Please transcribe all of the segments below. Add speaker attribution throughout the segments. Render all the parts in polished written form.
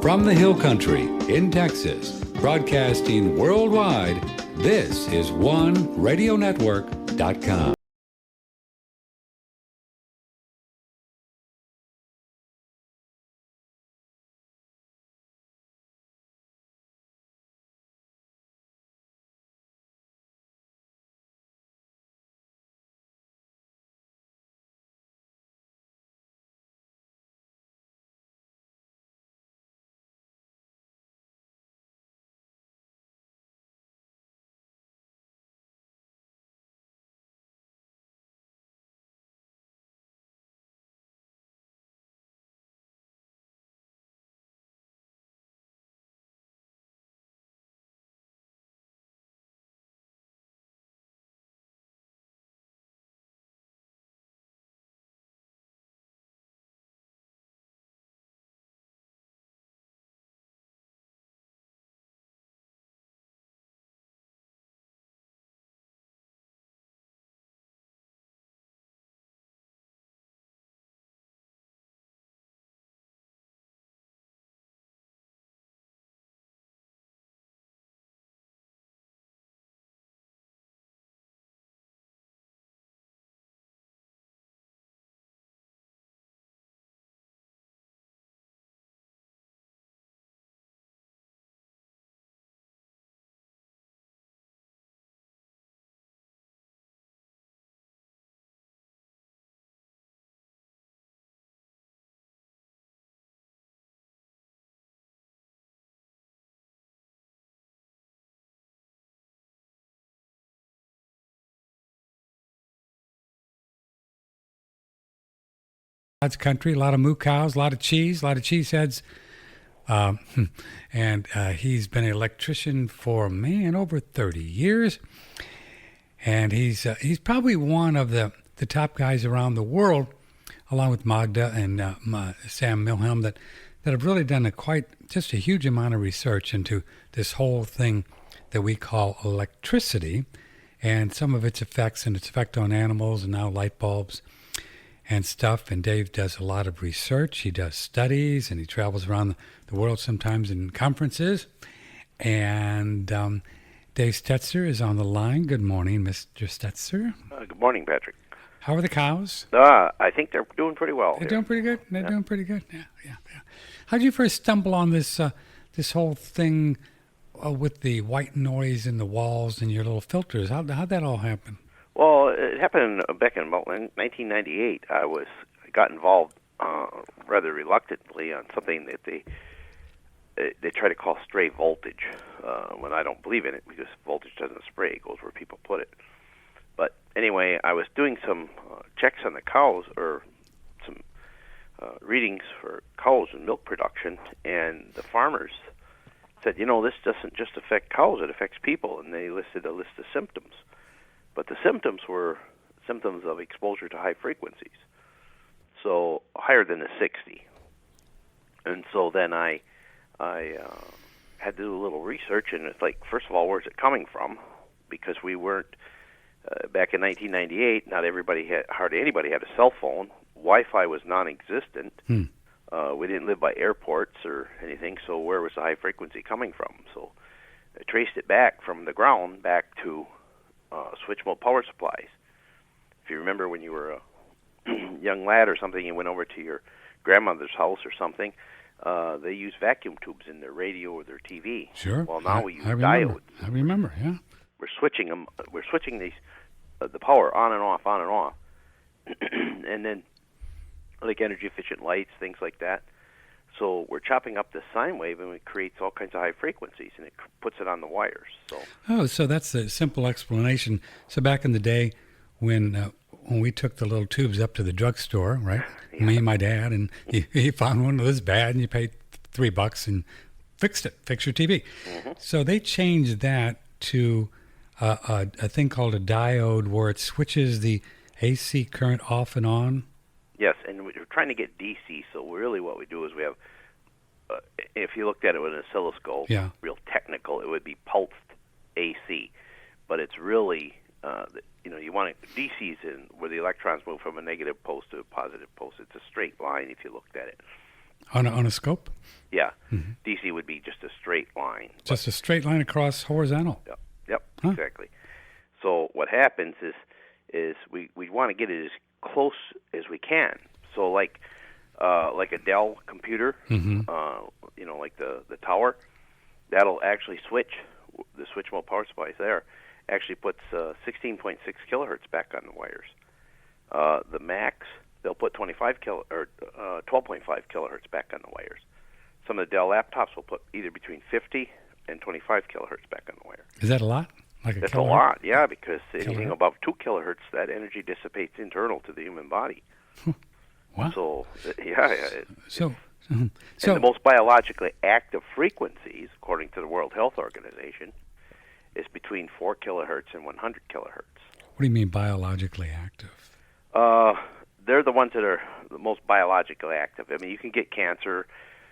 Speaker 1: From the Hill Country in Texas, broadcasting worldwide, this is OneRadioNetwork.com.
Speaker 2: God's country, a lot of moo cows, a lot of cheese heads. And he's been an electrician for, over 30 years. And he's probably one of the top guys around the world, along with Magda and Sam Milham, that have really done just a huge amount of research into this whole thing that we call electricity and some of its effects and its effect on animals and now light bulbs and stuff. And Dave does a lot of research. He does studies, and he travels around the world sometimes in conferences. And Dave Steltzer is on the line. Good morning, Mr. Steltzer.
Speaker 3: Good morning, Patrick.
Speaker 2: How are the cows?
Speaker 3: I think they're doing pretty well.
Speaker 2: They're doing pretty good? They're doing pretty good? Yeah. How did you first stumble on this whole thing with the white noise in the walls and your little filters? How'd that all happen?
Speaker 3: Well, it happened back in about 1998. I got involved rather reluctantly on something that they try to call stray voltage, when I don't believe in it, because voltage doesn't spray; it goes where people put it. But anyway, I was doing some checks on the cows, or some readings for cows and milk production, and the farmers said, this doesn't just affect cows; it affects people, and they listed a list of symptoms. But the symptoms were symptoms of exposure to high frequencies, so higher than a 60. And so then I had to do a little research, and it's like, first of all, where's it coming from? Because we weren't, back in 1998, hardly anybody had a cell phone. Wi-Fi was non-existent. We didn't live by airports or anything, so where was the high frequency coming from? So I traced it back from the ground back to switch mode power supplies. If you remember when you were a young lad or something, you went over to your grandmother's house or something, they used vacuum tubes in their radio or their TV.
Speaker 2: Sure.
Speaker 3: Well, now we use diodes.
Speaker 2: I remember, yeah.
Speaker 3: We're switching them. We're switching these the power on and off, and then like energy efficient lights, things like that. So we're chopping up the sine wave, and it creates all kinds of high frequencies, and it puts it on the wires.
Speaker 2: So that's a simple explanation. So back in the day, when we took the little tubes up to the drugstore, right? Yeah. Me and my dad, and he found one that was bad, and you paid $3 and fix your TV. Mm-hmm. So they changed that to a thing called a diode, where it switches the AC current off and on.
Speaker 3: Yes, and we're trying to get DC, so really what we do is we have, if you looked at it with an oscilloscope, real technical, it would be pulsed AC. But it's really, you want DC's in where the electrons move from a negative post to a positive post. It's a straight line if you looked at it.
Speaker 2: On a scope?
Speaker 3: Yeah. DC would be just a straight line.
Speaker 2: Just a straight line across horizontal?
Speaker 3: Yep, exactly. So what happens is we want to get it as close as we can. So like a Dell computer, like the tower, that'll actually switch. The switch mode power supplies there actually puts 16.6 kilohertz back on the wires. The Macs, they'll put 12.5 kilohertz back on the wires. Some of the Dell laptops will put either between 50 and 25 kilohertz back on the wire.
Speaker 2: Is that a lot?
Speaker 3: That's a lot, yeah, because anything above 2 kilohertz, that energy dissipates internal to the human body.
Speaker 2: Wow.
Speaker 3: So, yeah.
Speaker 2: So
Speaker 3: and the most biologically active frequencies, according to the World Health Organization, is between 4 kilohertz and 100 kilohertz.
Speaker 2: What do you mean biologically active?
Speaker 3: They're the ones that are the most biologically active. I mean, you can get cancer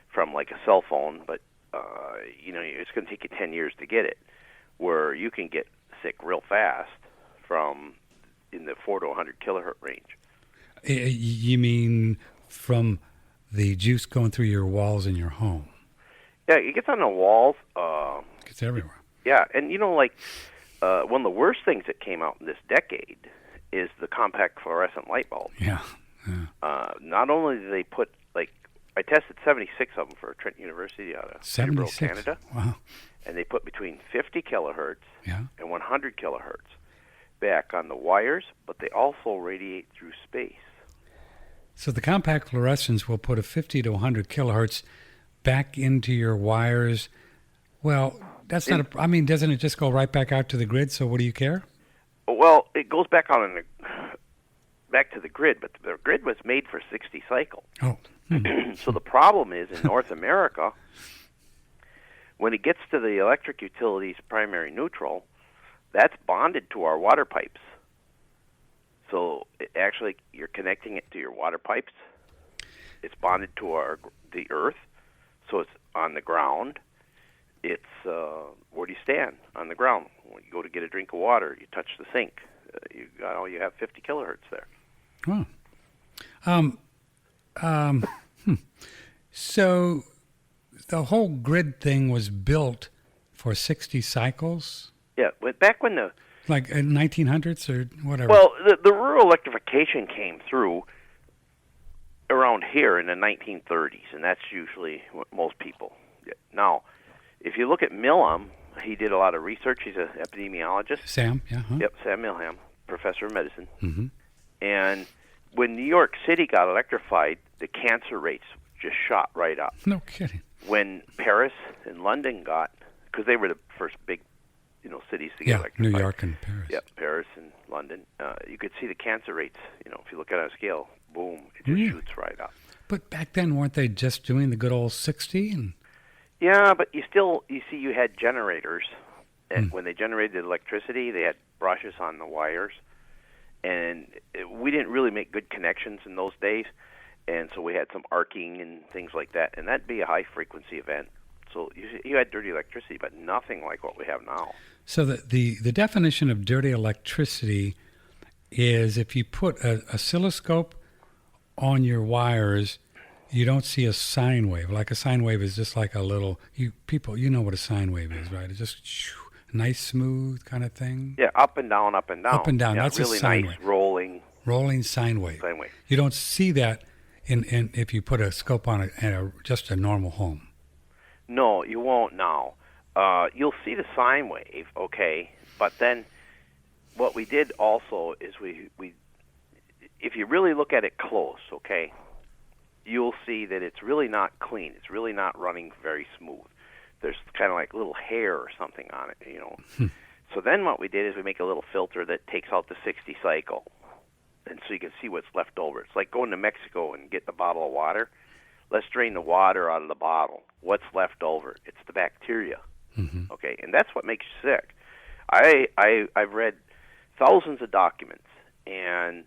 Speaker 3: from like a cell phone, but it's going to take you 10 years to get it. Where you can get sick real fast from in the 4 to 100 kilohertz range.
Speaker 2: You mean from the juice going through your walls in your home?
Speaker 3: Yeah, it gets on the walls.
Speaker 2: It gets everywhere.
Speaker 3: Yeah, and one of the worst things that came out in this decade is the compact fluorescent light bulb.
Speaker 2: Yeah.
Speaker 3: Not only do they put, I tested 76 of them for Trent University out of Peterborough, Canada.
Speaker 2: Wow.
Speaker 3: And they put between 50 kilohertz
Speaker 2: and
Speaker 3: 100 kilohertz back on the wires, but they also radiate through space.
Speaker 2: So the compact fluorescents will put a 50 to 100 kilohertz back into your wires. Well, that's not doesn't it just go right back out to the grid, so what do you care?
Speaker 3: Well, it goes back back to the grid, but the grid was made for 60 cycles.
Speaker 2: Oh.
Speaker 3: So the problem is in North America, when it gets to the electric utility's primary neutral, that's bonded to our water pipes. So you're connecting it to your water pipes. It's bonded to the earth, so it's on the ground. It's where do you stand on the ground? When you go to get a drink of water, you touch the sink. You have 50 kilohertz there.
Speaker 2: Oh. So the whole grid thing was built for 60 cycles?
Speaker 3: Yeah, back when the...
Speaker 2: Like in 1900s or whatever?
Speaker 3: Well, the rural electrification came through around here in the 1930s, and that's usually what most people get. Now, if you look at Milham, he did a lot of research. He's an epidemiologist.
Speaker 2: Sam, yeah. Huh?
Speaker 3: Yep, Sam Milham, professor of medicine.
Speaker 2: Mm-hmm.
Speaker 3: And when New York City got electrified, the cancer rates just shot right up.
Speaker 2: No kidding.
Speaker 3: When Paris and London because they were the first big, cities to get electrified.
Speaker 2: New York and Paris.
Speaker 3: Yep, Paris and London. You could see the cancer rates. If you look at it on a scale, boom, it just shoots right up.
Speaker 2: But back then, weren't they just doing the good old 60?
Speaker 3: Yeah, but you had generators, and when they generated electricity, they had brushes on the wires, and we didn't really make good connections in those days. And so we had some arcing and things like that, and that'd be a high-frequency event. So you had dirty electricity, but nothing like what we have now.
Speaker 2: So the definition of dirty electricity is if you put an oscilloscope on your wires, you don't see a sine wave. Like a sine wave is just like a little... You know what a sine wave is, right? It's just nice, smooth kind of thing.
Speaker 3: Yeah, up and down, up and down.
Speaker 2: Up and down,
Speaker 3: yeah,
Speaker 2: that's
Speaker 3: really
Speaker 2: a sine
Speaker 3: nice
Speaker 2: wave. Rolling sine wave.
Speaker 3: Sine wave.
Speaker 2: You don't see that in if you put a scope on just a normal home.
Speaker 3: No, you won't now. You'll see the sine wave, okay, but then what we did also is we if you really look at it close, okay, you'll see that it's really not clean. It's really not running very smooth. There's kind of like little hair or something on it, So then what we did is we make a little filter that takes out the 60 cycle. And so you can see what's left over. It's like going to Mexico and getting a bottle of water. Let's drain the water out of the bottle. What's left over? It's the bacteria.
Speaker 2: Mm-hmm.
Speaker 3: Okay, and that's what makes you sick. I've read thousands of documents, and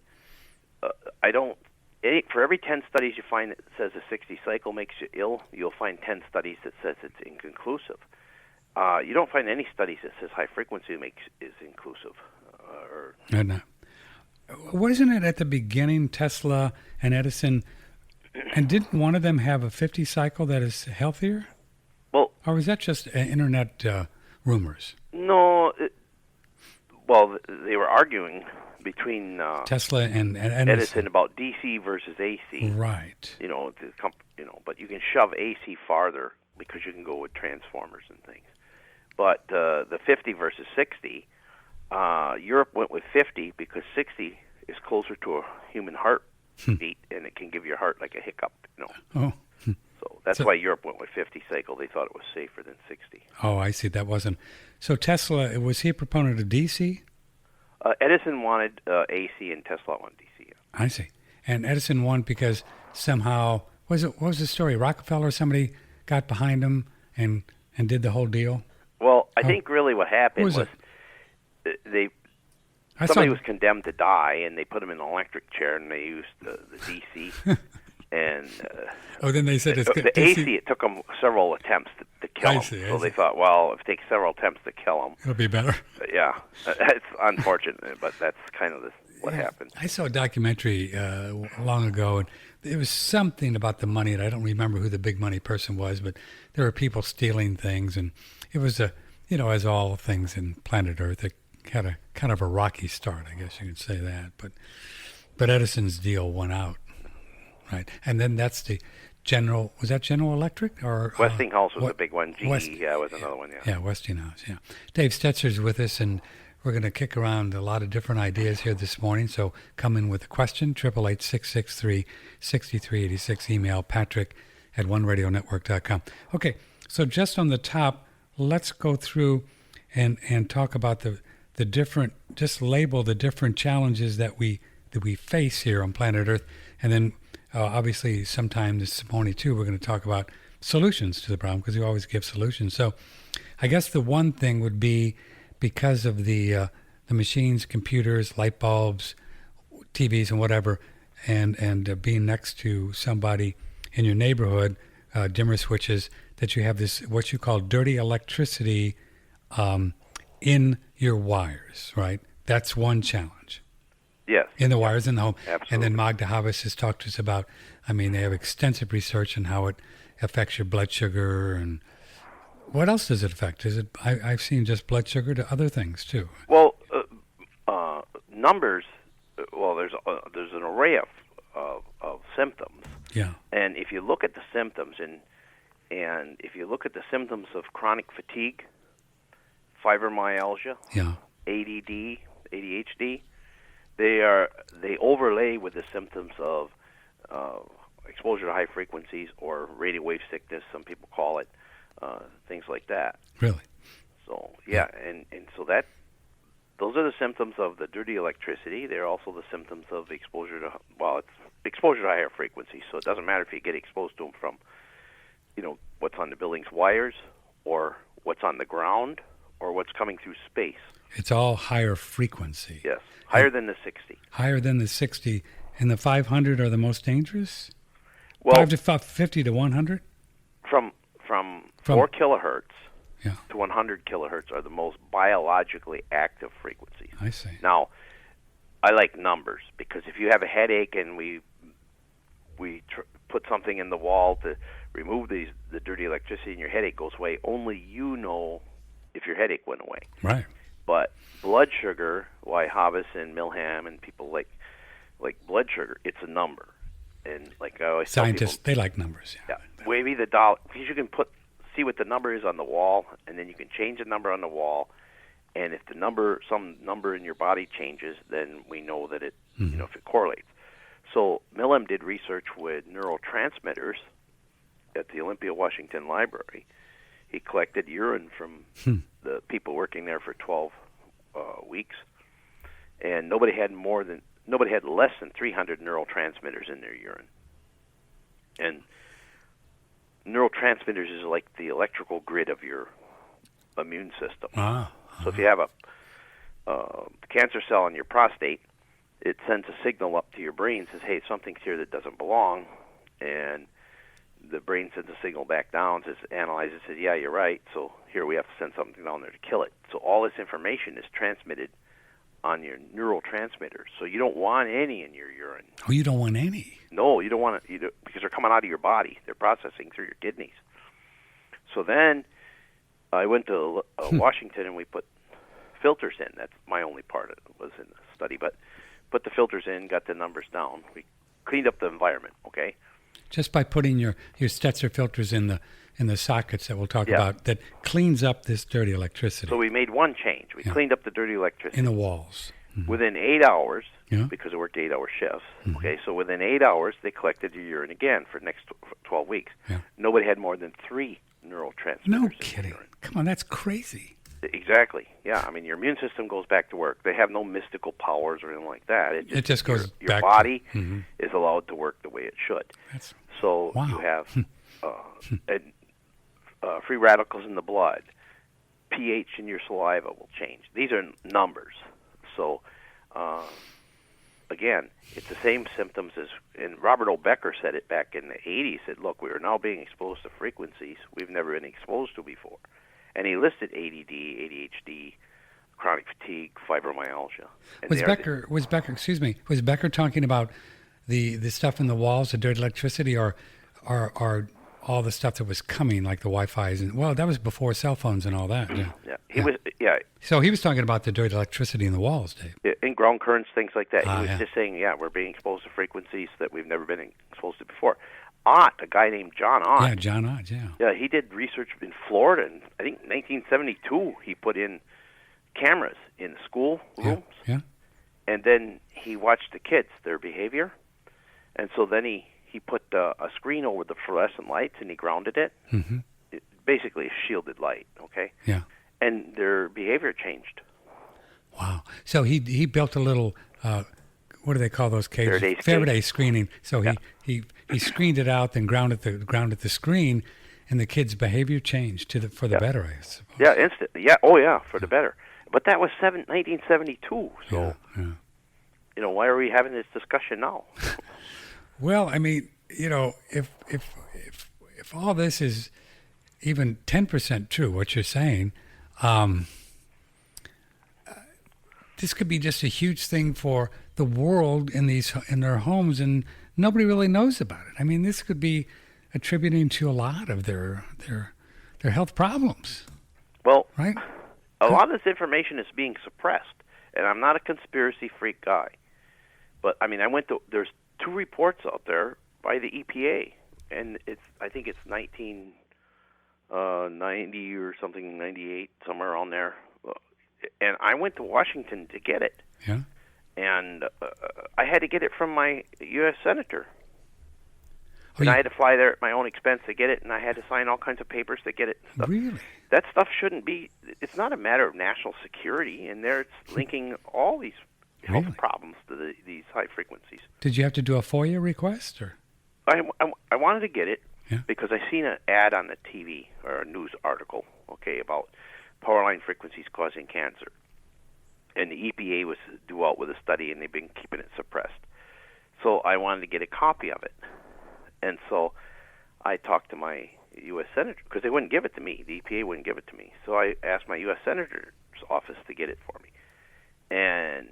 Speaker 3: for every 10 studies you find that says a 60 cycle makes you ill, you'll find 10 studies that says it's inconclusive. You don't find any studies that says high frequency is inclusive.
Speaker 2: No. Wasn't it at the beginning Tesla and Edison And didn't one of them have a 50 cycle that is healthier?
Speaker 3: Well,
Speaker 2: or was that just internet rumors?
Speaker 3: No. Well, they were arguing between
Speaker 2: Tesla and
Speaker 3: Edison about DC versus AC.
Speaker 2: Right.
Speaker 3: But you can shove AC farther because you can go with transformers and things. But the 50 versus 60, Europe went with 50 because 60 is closer to a human heartbeat, and it can give your heart like a hiccup.
Speaker 2: Oh.
Speaker 3: So that's why Europe went with 50 cycle. They thought it was safer than 60.
Speaker 2: Oh, I see. That wasn't. So Tesla, was he a proponent of DC?
Speaker 3: Edison wanted AC, and Tesla wanted DC. Yeah.
Speaker 2: I see. And Edison won because somehow, what was the story? Rockefeller or somebody got behind him and did the whole deal?
Speaker 3: Well, I think really what happened was somebody was condemned to die, and they put him in an electric chair, and they used the DC. And
Speaker 2: then they said
Speaker 3: the AC. It took them several attempts to kill him. So they thought, well, if it takes several attempts to kill him,
Speaker 2: it'll be better.
Speaker 3: Yeah, it's unfortunate, but that's kind of what happened.
Speaker 2: I saw a documentary long ago, and it was something about the money, and I don't remember who the big money person was, but there were people stealing things, and it was as all things in planet Earth, it had a kind of a rocky start, I guess you could say that. But Edison's deal won out. Right, and then that's the General. Was that General Electric or
Speaker 3: Westinghouse was the big one? GE was another one.
Speaker 2: Yeah, Westinghouse. Yeah, Dave Steltzer's with us, and we're going to kick around a lot of different ideas here this morning. So come in with a question. 888-663-6386. Email Patrick@oneradionetwork.com. Okay, so just on the top, let's go through and talk about the different. Just label the different challenges that we face here on planet Earth, and then. Obviously, sometime this morning, too, we're going to talk about solutions to the problem because we always give solutions. So I guess the one thing would be because of the machines, computers, light bulbs, TVs and whatever, and being next to somebody in your neighborhood, dimmer switches, that you have this, what you call dirty electricity in your wires, right? That's one challenge.
Speaker 3: Yes.
Speaker 2: In the wires in the home.
Speaker 3: Absolutely.
Speaker 2: And then Magda Havas has talked to us about, they have extensive research on how it affects your blood sugar and what else does it affect? Is it? I've seen just blood sugar to other things too.
Speaker 3: Well, numbers. Well, there's an array of symptoms.
Speaker 2: Yeah.
Speaker 3: And if you look at the symptoms and if you look at the symptoms of chronic fatigue, fibremyalgia, ADD, ADHD. They overlay with the symptoms of exposure to high frequencies or radio wave sickness, some people call it, things like that.
Speaker 2: Really?
Speaker 3: So and so those are the symptoms of the dirty electricity. They're also the symptoms of exposure to it's exposure to higher frequencies. So it doesn't matter if you get exposed to them from what's on the building's wires or what's on the ground or what's coming through space.
Speaker 2: It's all higher frequency.
Speaker 3: Yes, higher than the 60.
Speaker 2: Higher than the 60. And the 500 are the most dangerous?
Speaker 3: Well,
Speaker 2: 50 to 100?
Speaker 3: From 4 kilohertz to 100 kilohertz are the most biologically active frequencies.
Speaker 2: I see.
Speaker 3: Now, I like numbers because if you have a headache and we put something in the wall to remove the dirty electricity and your headache goes away, only you know if your headache went away.
Speaker 2: Right.
Speaker 3: But blood sugar, why Havas and Milham and people like blood sugar, it's a number. And like I always
Speaker 2: scientists,
Speaker 3: tell people,
Speaker 2: they like numbers.
Speaker 3: Yeah. Maybe the dollar, because you can see what the number is on the wall, and then you can change the number on the wall. And if some number in your body changes, then we know that it, if it correlates. So Milham did research with neurotransmitters at the Olympia Washington Library. He collected urine from the people working there for 12 weeks, and nobody had less than 300 neurotransmitters in their urine. And neurotransmitters is like the electrical grid of your immune system. So if you have a cancer cell in your prostate, it sends a signal up to your brain, says, hey, something's here that doesn't belong, and the brain sends a signal back down, says, analyzes, says, yeah, you're right, so here we have to send something down there to kill it. So all this information is transmitted on your neurotransmitters. So you don't want any in your urine.
Speaker 2: Oh, you don't want any?
Speaker 3: No, you don't want it because they're coming out of your body. They're processing through your kidneys. So then I went to Washington and we put filters in. That's my only part of it was in the study. But put the filters in, got the numbers down. We cleaned up the environment, okay?
Speaker 2: Just by putting your Steltzer filters in the sockets that we'll talk about, that cleans up this dirty electricity.
Speaker 3: So we made one change. We cleaned up the dirty electricity.
Speaker 2: In the walls. Mm-hmm.
Speaker 3: Within 8 hours, because I worked 8-hour shifts, okay, so within 8 hours, they collected your urine again for the next 12 weeks.
Speaker 2: Yeah.
Speaker 3: Nobody had more than 3 neurotransmitters.
Speaker 2: No
Speaker 3: in
Speaker 2: kidding.
Speaker 3: urine.
Speaker 2: Come on, that's crazy.
Speaker 3: Exactly. Yeah, I mean, your immune system goes back to work. They have no mystical powers or anything like that.
Speaker 2: It just goes
Speaker 3: your
Speaker 2: back.
Speaker 3: Your body is allowed to work the way it should. So you have free radicals in the blood. pH in your saliva will change. These are numbers. So, again, it's the same symptoms as, and Robert O. Becker said it back in the 80s, said, look, we are now being exposed to frequencies we've never been exposed to before. And he listed ADD, ADHD, chronic fatigue, fibromyalgia. And was Becker talking about the stuff in the walls, the dirty electricity, or all the stuff that was coming, like the Wi-Fi's? And, well, that was before cell phones and all that. Yeah. So he was talking about the dirty electricity in the walls, Dave. In ground currents, things like that. He was just saying, we're being exposed to frequencies that we've never been exposed to before. Ott, a guy named John Ott.
Speaker 2: Yeah, John Ott, yeah.
Speaker 3: Yeah, he did research in Florida, and I think 1972 he put in cameras in the school rooms.
Speaker 2: Yeah.
Speaker 3: And then he watched the kids, their behavior. And so then he put a screen over the fluorescent lights, and he grounded it. Mm-hmm. Basically a shielded light, okay?
Speaker 2: Yeah.
Speaker 3: And their behavior changed.
Speaker 2: Wow. So he built a little, what do they call those cages? Faraday screening. So he screened it out, then grounded the screen, and the kids' behavior changed for the better, I suppose.
Speaker 3: Yeah, instantly. Yeah, for the better. But that was 1972. So, why are we having this discussion now?
Speaker 2: Well, I mean, if all this is even 10% true, what you're saying, this could be just a huge thing for the world in their homes, and nobody really knows about it. I mean, this could be attributing to a lot of their health problems.
Speaker 3: Well,
Speaker 2: right?
Speaker 3: A lot of this information is being suppressed, and I'm not a conspiracy freak guy. But I mean, there's 2 reports out there by the EPA, and I think it's 1990 or something, 98, somewhere around there. And I went to Washington to get it.
Speaker 2: Yeah.
Speaker 3: And I had to get it from my U.S. senator. And I had to fly there at my own expense to get it, and I had to sign all kinds of papers to get it. And stuff.
Speaker 2: Really?
Speaker 3: That stuff shouldn't be. It's not a matter of national security, and there it's linking all these health problems to these high frequencies.
Speaker 2: Did you have to do a FOIA request, or?
Speaker 3: I wanted to get it because I seen an ad on the TV or a news article, about power line frequencies causing cancer, and the EPA was due out with a study, and they've been keeping it suppressed. So I wanted to get a copy of it. And so I talked to my U.S. Senator, because they wouldn't give it to me. The EPA wouldn't give it to me. So I asked my U.S. Senator's office to get it for me. And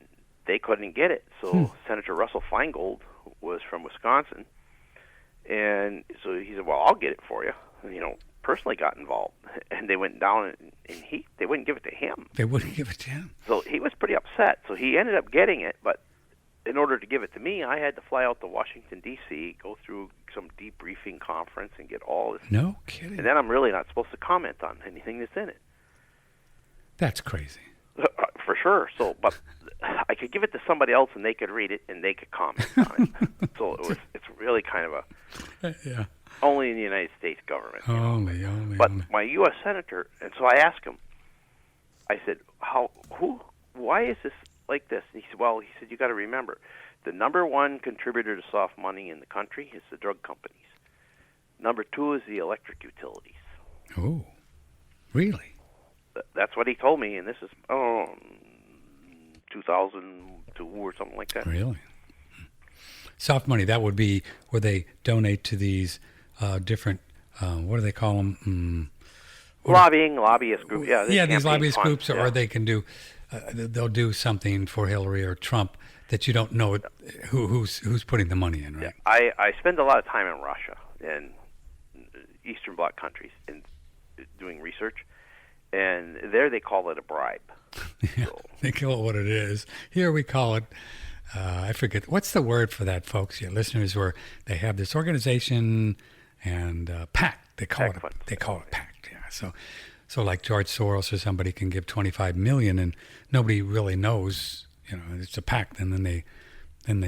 Speaker 3: they couldn't get it. So Senator Russell Feingold was from Wisconsin. And so he said, well, I'll get it for you. And, personally got involved. And they went down, and they wouldn't give it to him.
Speaker 2: They wouldn't give it to him.
Speaker 3: So he was pretty upset. So he ended up getting it, but in order to give it to me, I had to fly out to Washington, D.C., go through some debriefing conference and get all this.
Speaker 2: No kidding.
Speaker 3: And then I'm really not supposed to comment on anything that's in it.
Speaker 2: That's crazy.
Speaker 3: For sure. So, but I could give it to somebody else, and they could read it, and they could comment on it. So it's really kind of only in the United States government.
Speaker 2: Only.
Speaker 3: But my U.S. Senator, and so I asked him, I said, why is this like this? And he said, you got to remember, the number one contributor to soft money in the country is the drug companies. Number 2 is the electric utilities.
Speaker 2: Oh, really?
Speaker 3: That's what he told me, and this is 2002 or something like that.
Speaker 2: Really? Soft money, that would be where they donate to these different, what do they call them?
Speaker 3: Lobbyist groups.
Speaker 2: These lobbyist groups, or they can do they'll do something for Hillary or Trump that you don't know who's putting the money in, right?
Speaker 3: Yeah, I spend a lot of time in Russia and Eastern Bloc countries in doing research, and there they call it a bribe.
Speaker 2: Yeah,
Speaker 3: So,
Speaker 2: they call it what it is. Here we call it, I forget, what's the word for that, folks? Your listeners, where they have this organization and PAC. They call
Speaker 3: PAC
Speaker 2: it PAC. Yeah. So like George Soros or somebody can give $25 million and nobody really knows, it's a PAC, and then they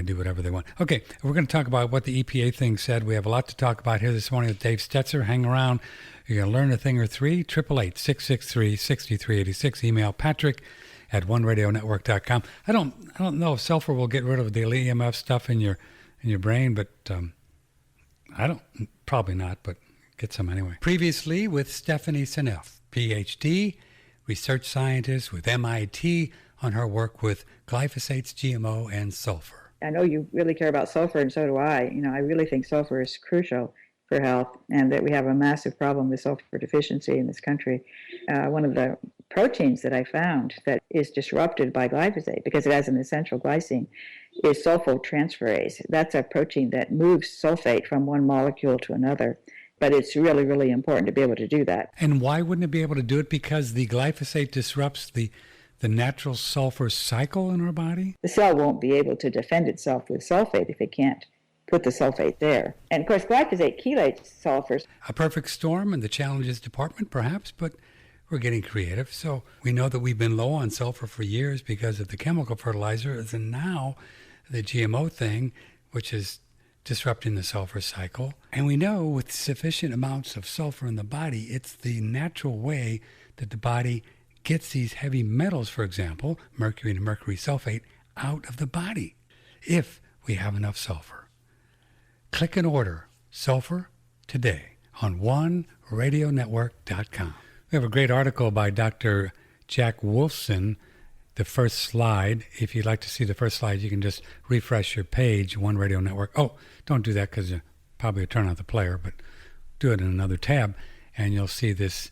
Speaker 2: do whatever they want. Okay, we're going to talk about what the EPA thing said. We have a lot to talk about here this morning with Dave Steltzer. Hang around. You're going to learn a thing or three. 888-663-6386. Email Patrick at oneradionetwork.com. I don't know if sulfur will get rid of the EMF stuff in your brain, but probably not, but get some anyway. Previously with Stephanie Seneff, PhD, research scientist with MIT, on her work with glyphosates, GMO, and sulfur.
Speaker 4: I know you really care about sulfur, and so do I. I really think sulfur is crucial for health, and that we have a massive problem with sulfur deficiency in this country. One of the proteins that I found that is disrupted by glyphosate, because it has an essential glycine, is sulfotransferase. That's a protein that moves sulfate from one molecule to another. But it's really, really important to be able to do that.
Speaker 2: And why wouldn't it be able to do it? Because the glyphosate disrupts the natural sulfur cycle in our body?
Speaker 4: The cell won't be able to defend itself with sulfate if it can't put the sulfate there. And of course, glyphosate chelates sulfurs.
Speaker 2: A perfect storm in the challenges department, perhaps, but we're getting creative. So we know that we've been low on sulfur for years because of the chemical fertilizers, and now the GMO thing, which is disrupting the sulfur cycle. And we know with sufficient amounts of sulfur in the body, it's the natural way that the body gets these heavy metals, for example, mercury and mercury sulfate, out of the body, if we have enough sulfur. Click and order sulfur today on oneradionetwork.com. We have a great article by Dr. Jack Wolfson. The first slide, if you'd like to see the first slide, you can just refresh your page, One Radio Network. Oh, don't do that because you probably turn out the player, but do it in another tab, and you'll see this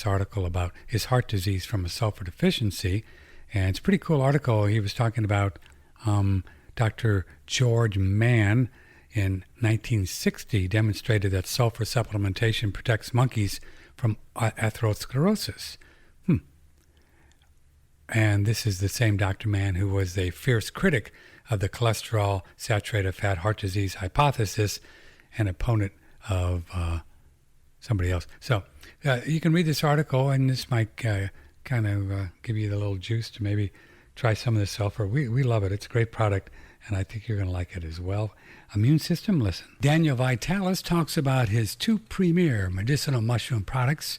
Speaker 2: article about his heart disease from a sulfur deficiency. And it's a pretty cool article. He was talking about Dr. George Mann in 1960 demonstrated that sulfur supplementation protects monkeys from atherosclerosis. And this is the same Dr. Mann who was a fierce critic of the cholesterol, saturated fat, heart disease hypothesis, and opponent of somebody else. So you can read this article, and this might kind of give you the little juice to maybe try some of this sulfur. We love it. It's a great product, and I think you're going to like it as well. Immune system, listen. Daniel Vitalis talks about his two premier medicinal mushroom products,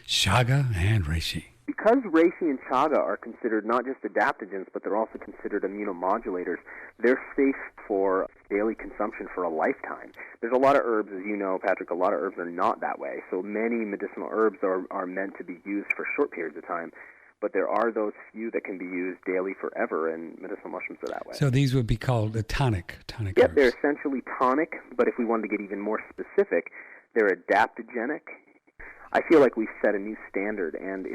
Speaker 2: Chaga and Reishi.
Speaker 5: Because reishi and chaga are considered not just adaptogens, but they're also considered immunomodulators, they're safe for daily consumption for a lifetime. There's a lot of herbs, as you know, Patrick, a lot of herbs are not that way. So many medicinal herbs are meant to be used for short periods of time. But there are those few that can be used daily forever, and medicinal mushrooms are that way.
Speaker 2: So these would be called a tonic
Speaker 5: Yep,
Speaker 2: herbs.
Speaker 5: They're essentially tonic, but if we wanted to get even more specific, they're adaptogenic. I feel like we've set a new standard, and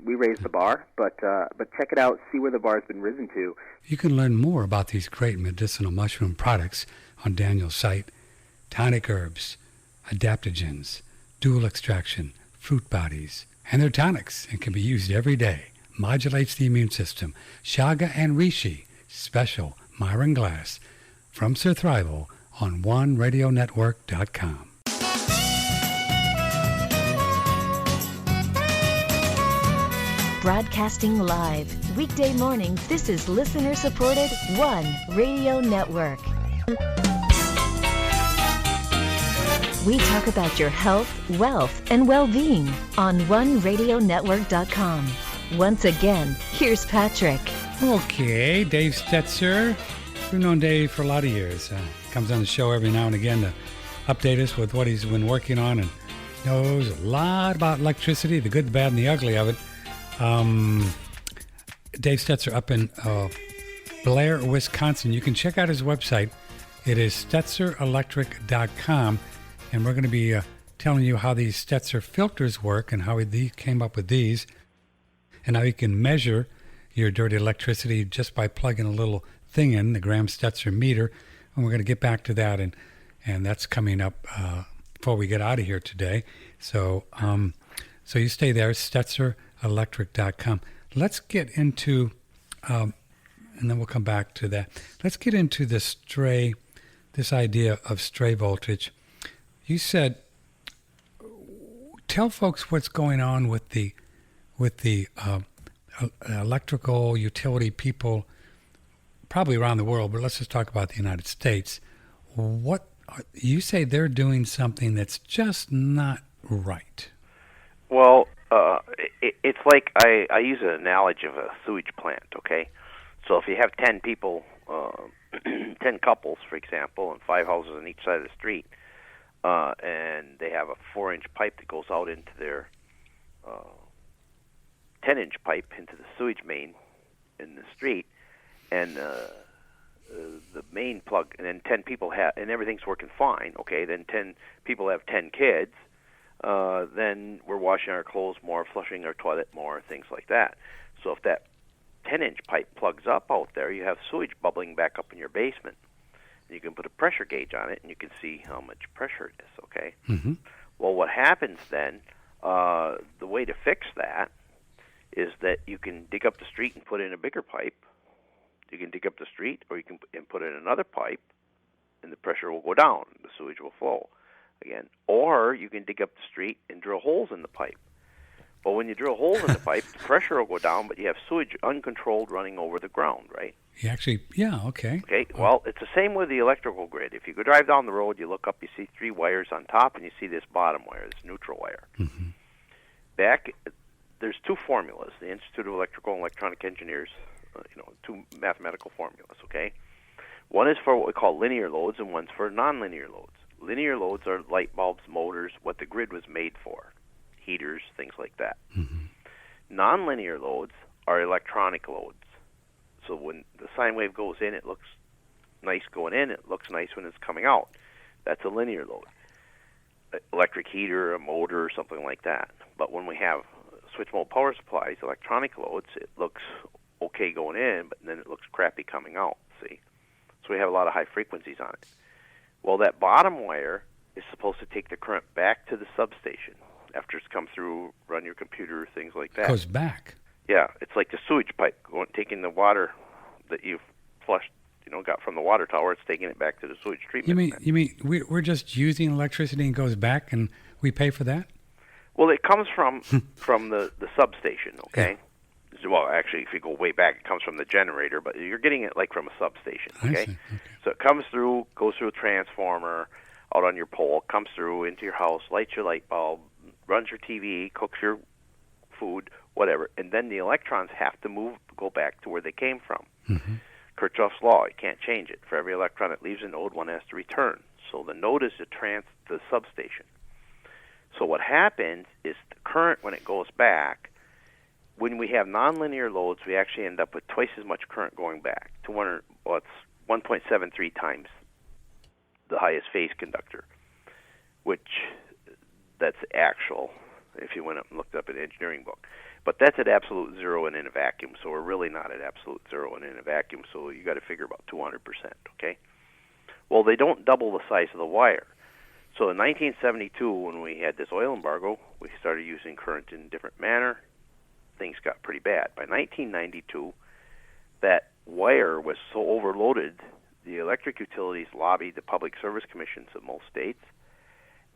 Speaker 5: we raised the bar, but check it out, see where the bar's been risen to.
Speaker 2: You can learn more about these great medicinal mushroom products on Daniel's site. Tonic herbs, adaptogens, dual extraction, fruit bodies, and they're tonics and can be used every day. Modulates the immune system. Chaga and Reishi, special Myron Glass from Sir Thrival on oneradionetwork.com.
Speaker 6: Broadcasting live, weekday mornings, this is listener-supported One Radio Network. We talk about your health, wealth, and well-being on oneradionetwork.com. Once again, here's Patrick.
Speaker 2: Okay, Dave Steltzer. We've known Dave for a lot of years. Comes on the show every now and again to update us with what he's been working on, and knows a lot about electricity, the good, the bad, and the ugly of it. Dave Steltzer up in Blair, Wisconsin. You can check out his website. It is SteltzerElectric.com, and we're going to be telling you how these Steltzer filters work and how he came up with these, and how you can measure your dirty electricity just by plugging a little thing in, the Steltzer meter. And we're going to get back to that, and that's coming up before we get out of here today. So so you stay there, SteltzerElectric.com. Let's get into, and then we'll come back to that. Let's get into this idea of stray voltage. You said, tell folks what's going on with the electrical utility people, probably around the world, but let's just talk about the United States. What you say they're doing something that's just not right?
Speaker 3: Well, it's like I use an analogy of a sewage plant, okay? So if you have 10 people, 10 couples, for example, and 5 houses on each side of the street, and they have a 4-inch pipe that goes out into their 10-inch pipe into the sewage main in the street, and the main plug, and then 10 people have, and everything's working fine, okay? Then 10 people have 10 kids, then we're washing our clothes more, flushing our toilet more, things like that. So if that 10-inch pipe plugs up out there, you have sewage bubbling back up in your basement. And you can put a pressure gauge on it, and you can see how much pressure it is, okay?
Speaker 2: Mm-hmm.
Speaker 3: Well, what happens then, the way to fix that is that you can dig up the street and put in a bigger pipe. You can dig up the street, or you can put in another pipe, and the pressure will go down. The sewage will flow again. Or you can dig up the street and drill holes in the pipe. But when you drill holes in the pipe, the pressure will go down, but you have sewage uncontrolled running over the ground, right?
Speaker 2: Okay.
Speaker 3: Okay, well, it's the same with the electrical grid. If you go drive down the road, you look up, you see 3 wires on top, and you see this bottom wire, this neutral wire.
Speaker 2: Mm-hmm.
Speaker 3: There's 2 formulas. The Institute of Electrical and Electronic Engineers, 2 mathematical formulas, okay? One is for what we call linear loads, and one's for nonlinear loads. Linear loads are light bulbs, motors, what the grid was made for, heaters, things like that.
Speaker 2: Mm-hmm.
Speaker 3: Nonlinear loads are electronic loads. So when the sine wave goes in, it looks nice going in, it looks nice when it's coming out. That's a linear load. Electric heater, a motor, or something like that. But when we have switch mode power supplies, electronic loads, it looks okay going in, but then it looks crappy coming out, see? So we have a lot of high frequencies on it. Well, that bottom wire is supposed to take the current back to the substation after it's come through, run your computer, things like that.
Speaker 2: Goes back.
Speaker 3: Yeah, it's like the sewage pipe, taking the water that you've flushed, got from the water tower, it's taking it back to the sewage treatment.
Speaker 2: You mean we're just using electricity and goes back and we pay for that?
Speaker 3: Well, it comes from the substation, okay? Yeah. Well, actually, if you go way back, it comes from the generator, but you're getting it like from a substation, okay?
Speaker 2: Okay.
Speaker 3: So it comes through, goes through a transformer out on your pole, comes through into your house, lights your light bulb, runs your TV, cooks your food, whatever, and then the electrons have to go back to where they came from.
Speaker 2: Mm-hmm.
Speaker 3: Kirchhoff's law, you can't change it. For every electron that leaves a node, one has to return. So the node is the substation. So what happens is the current, when it goes back, when we have nonlinear loads, we actually end up with twice as much current going back. It's 1.73 times the highest phase conductor, which that's actual, if you went up and looked up an engineering book. But that's at absolute zero and in a vacuum, so we're really not at absolute zero and in a vacuum, so you got to figure about 200%, okay? Well, they don't double the size of the wire. So in 1972, when we had this oil embargo, we started using current in a different manner. Things got pretty bad. By 1992, that wire was so overloaded, the electric utilities lobbied the public service commissions of most states,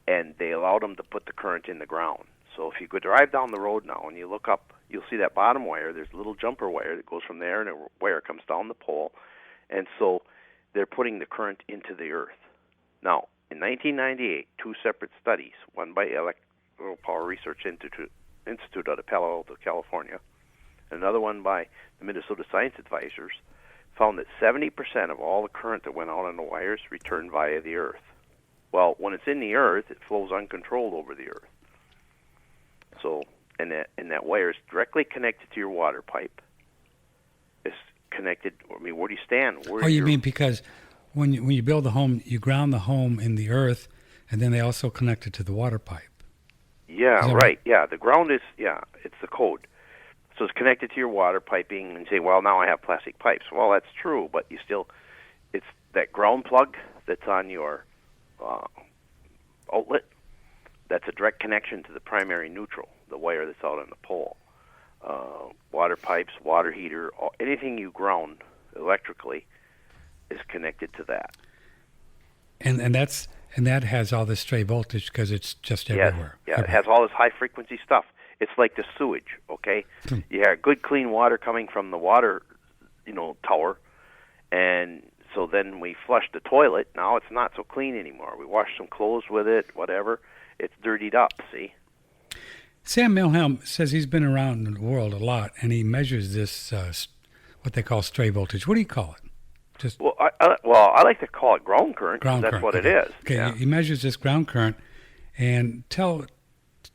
Speaker 3: and they allowed them to put the current in the ground. So if you go drive down the road now and you look up, you'll see that bottom wire. There's a little jumper wire that goes from there, and a wire comes down the pole. And so they're putting the current into the earth. Now, in 1998, 2 separate studies, one by Electrical Power Research Institute out of Palo Alto, California, and another one by the Minnesota Science Advisors, found that 70% of all the current that went out on the wires returned via the earth. Well, when it's in the earth, it flows uncontrolled over the earth. So, and that wire is directly connected to your water pipe. It's connected. I mean, where do you stand?
Speaker 2: You mean because when you build a home, you ground the home in the earth, and then they also connect it to the water pipe?
Speaker 3: Yeah, right. Yeah, the ground is, it's the code. So it's connected to your water piping, and you say, well, now I have plastic pipes. Well, that's true, but it's that ground plug that's on your outlet. That's a direct connection to the primary neutral, the wire that's out on the pole. Water pipes, water heater, anything you ground electrically is connected to that.
Speaker 2: And that has all the stray voltage because it's just everywhere.
Speaker 3: Yeah, it has all this high frequency stuff. It's like the sewage, okay? You have good clean water coming from the water, tower, and so then we flush the toilet. Now it's not so clean anymore. We wash some clothes with it, whatever. It's dirtied up, see?
Speaker 2: Sam Milham says he's been around the world a lot, and he measures this, what they call stray voltage. What do you call it?
Speaker 3: I like to call it ground current. That's what it is.
Speaker 2: Okay,
Speaker 3: yeah.
Speaker 2: He measures this ground current, and tell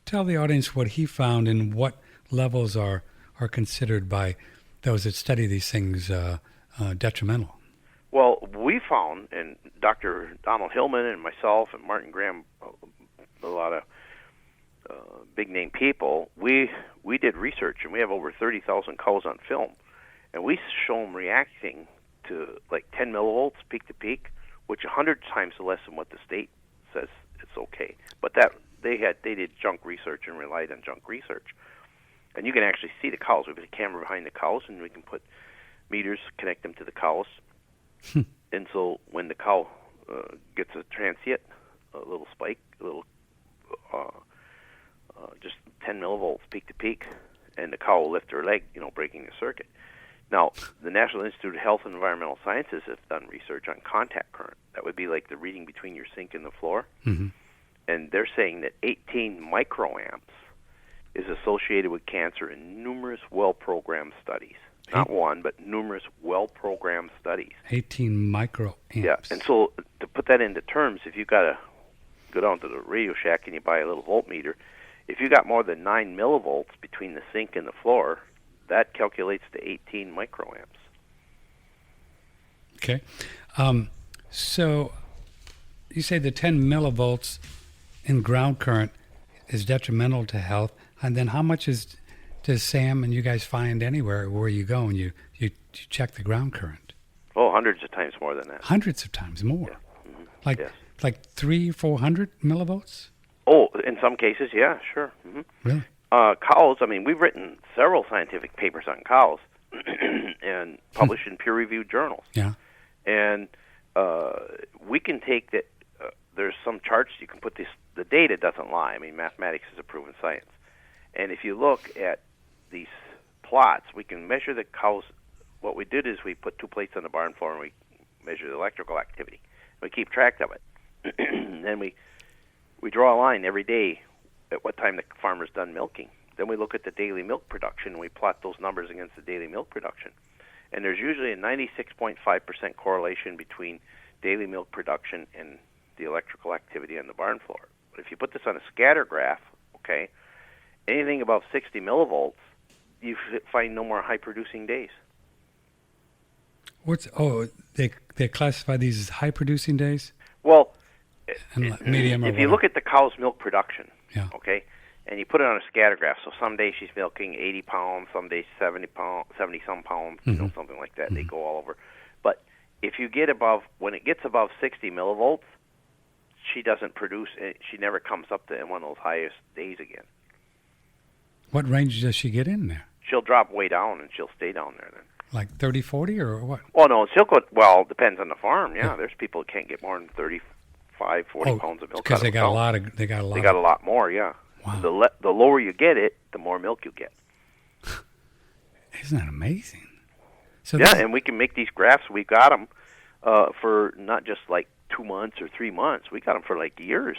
Speaker 2: the audience what he found and what levels are considered by those that study these things detrimental.
Speaker 3: Well, we found, and Dr. Donald Hillman and myself and Martin Graham, a lot of big-name people, we did research, and we have over 30,000 cows on film, and we show them reacting to like 10 millivolts peak to peak, which 100 times less than what the state says it's okay. But that they did junk research and relied on junk research. And you can actually see the cows. We put a camera behind the cows, and we can put meters, connect them to the cows. And so when the cow gets a transient, a little spike, just 10 millivolts peak to peak, and the cow will lift her leg, breaking the circuit. Now, the National Institute of Health and Environmental Sciences have done research on contact current. That would be like the reading between your sink and the floor.
Speaker 2: Mm-hmm.
Speaker 3: And they're saying that 18 microamps is associated with cancer in numerous well-programmed studies. Not one, but numerous well-programmed studies.
Speaker 2: 18 microamps.
Speaker 3: Yeah, and so to put that into terms, if you got to go down to the Radio Shack and you buy a little voltmeter, if you got more than 9 millivolts between the sink and the floor, that calculates to 18 microamps.
Speaker 2: Okay. So you say the 10 millivolts in ground current is detrimental to health, and then how much does Sam and you guys find anywhere where you go and you check the ground current?
Speaker 3: Oh, hundreds of times more than that.
Speaker 2: Hundreds of times more.
Speaker 3: Yeah. Mm-hmm.
Speaker 2: Like 300-400 millivolts?
Speaker 3: Oh, in some cases, yeah, sure. Mm-hmm.
Speaker 2: Really?
Speaker 3: Cows, we've written several scientific papers on cows and published in peer-reviewed journals.
Speaker 2: Yeah.
Speaker 3: And we can take that. There's some charts you can put this. The data doesn't lie. Mathematics is a proven science. And if you look at these plots, we can measure the cows. What we did is we put 2 plates on the barn floor and we measure the electrical activity. We keep track of it. And then we draw a line every day at what time the farmer's done milking. Then we look at the daily milk production, and we plot those numbers against the daily milk production. And there's usually a 96.5% correlation between daily milk production and the electrical activity on the barn floor. But if you put this on a scatter graph, okay, anything above 60 millivolts, you find no more high-producing days.
Speaker 2: They classify these as high-producing days?
Speaker 3: Well,
Speaker 2: medium
Speaker 3: if you look at the cow's milk production,
Speaker 2: yeah.
Speaker 3: Okay, and you put it on a scatter graph, so some days she's milking 80 pounds, some days 70-some pounds,
Speaker 2: mm-hmm.
Speaker 3: Something like that.
Speaker 2: Mm-hmm.
Speaker 3: They go all over. But if you when it gets above 60 millivolts, she doesn't produce, she never comes up to one of those highest days again.
Speaker 2: What range does she get in there?
Speaker 3: She'll drop way down, and she'll stay down there then.
Speaker 2: Like 30, 40, or what?
Speaker 3: Oh, no, she'll go, well, depends on the farm, yeah. There's people that can't get more than 35, 40 pounds of milk.
Speaker 2: Because they got a lot
Speaker 3: more, yeah.
Speaker 2: Wow.
Speaker 3: The lower you get it, the more milk you get.
Speaker 2: Isn't that amazing? So
Speaker 3: yeah, and we can make these graphs. We got them for not just like 2 months or 3 months. We got them for like years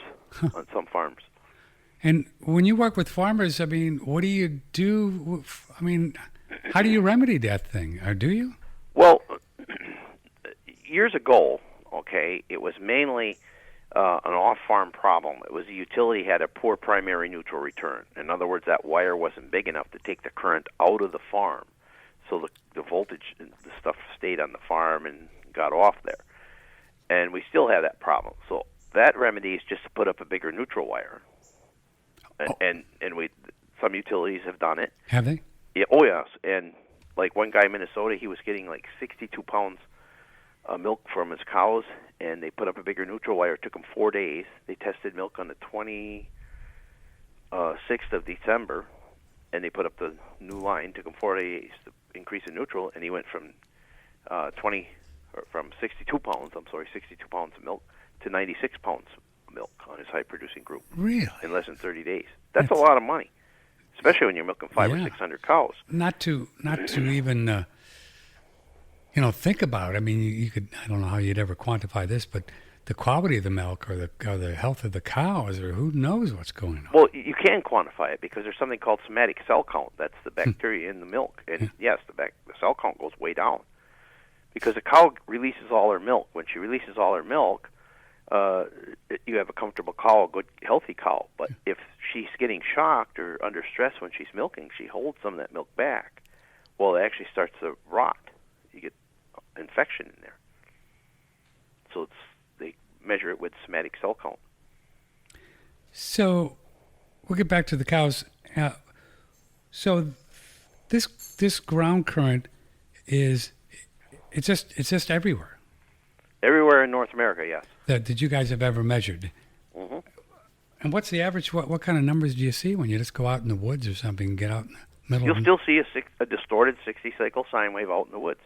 Speaker 3: on some farms.
Speaker 2: And when you work with farmers, what do you do? How do you remedy that thing? Or do you?
Speaker 3: Well, years ago, okay, it was mainly an off-farm problem. It was the utility had a poor primary neutral return. In other words, that wire wasn't big enough to take the current out of the farm. So the voltage, the stuff stayed on the farm and got off there. And we still have that problem. So that remedy is just to put up a bigger neutral wire. And some utilities have done it.
Speaker 2: Have they?
Speaker 3: Yeah, oh yes, and like one guy in Minnesota, he was getting like 62 pounds of milk from his cows, and they put up a bigger neutral wire. It took them 4 days. They tested milk on the 26th of December, and they put up the new line. It took them 4 days to increase in neutral, and he went from 62 pounds of milk to 96 pounds of milk on his high-producing group.
Speaker 2: Really?
Speaker 3: In less than 30 days. That's a lot of money, especially when you're milking 500 or 600 cows.
Speaker 2: Not to even think about it. I mean, you could. I don't know how you'd ever quantify this, but the quality of the milk or the health of the cows, or who knows what's going on.
Speaker 3: Well, you can quantify it because there's something called somatic cell count. That's the bacteria in the milk, and yes, the cell count goes way down because the cow releases all her milk. When she releases all her milk, you have a comfortable cow, a good, healthy cow. But if she's getting shocked or under stress when she's milking, she holds some of that milk back. Well, it actually starts to rot. You get infection in there. So they measure it with somatic cell count.
Speaker 2: So we'll get back to the cows. So this ground current it's just everywhere.
Speaker 3: Everywhere in North America, yes.
Speaker 2: That you guys have ever measured.
Speaker 3: Mm-hmm.
Speaker 2: And what's the average? What kind of numbers do you see when you just go out in the woods or something and get out in the middle?
Speaker 3: You'll still see a distorted 60-cycle sine wave out in the woods.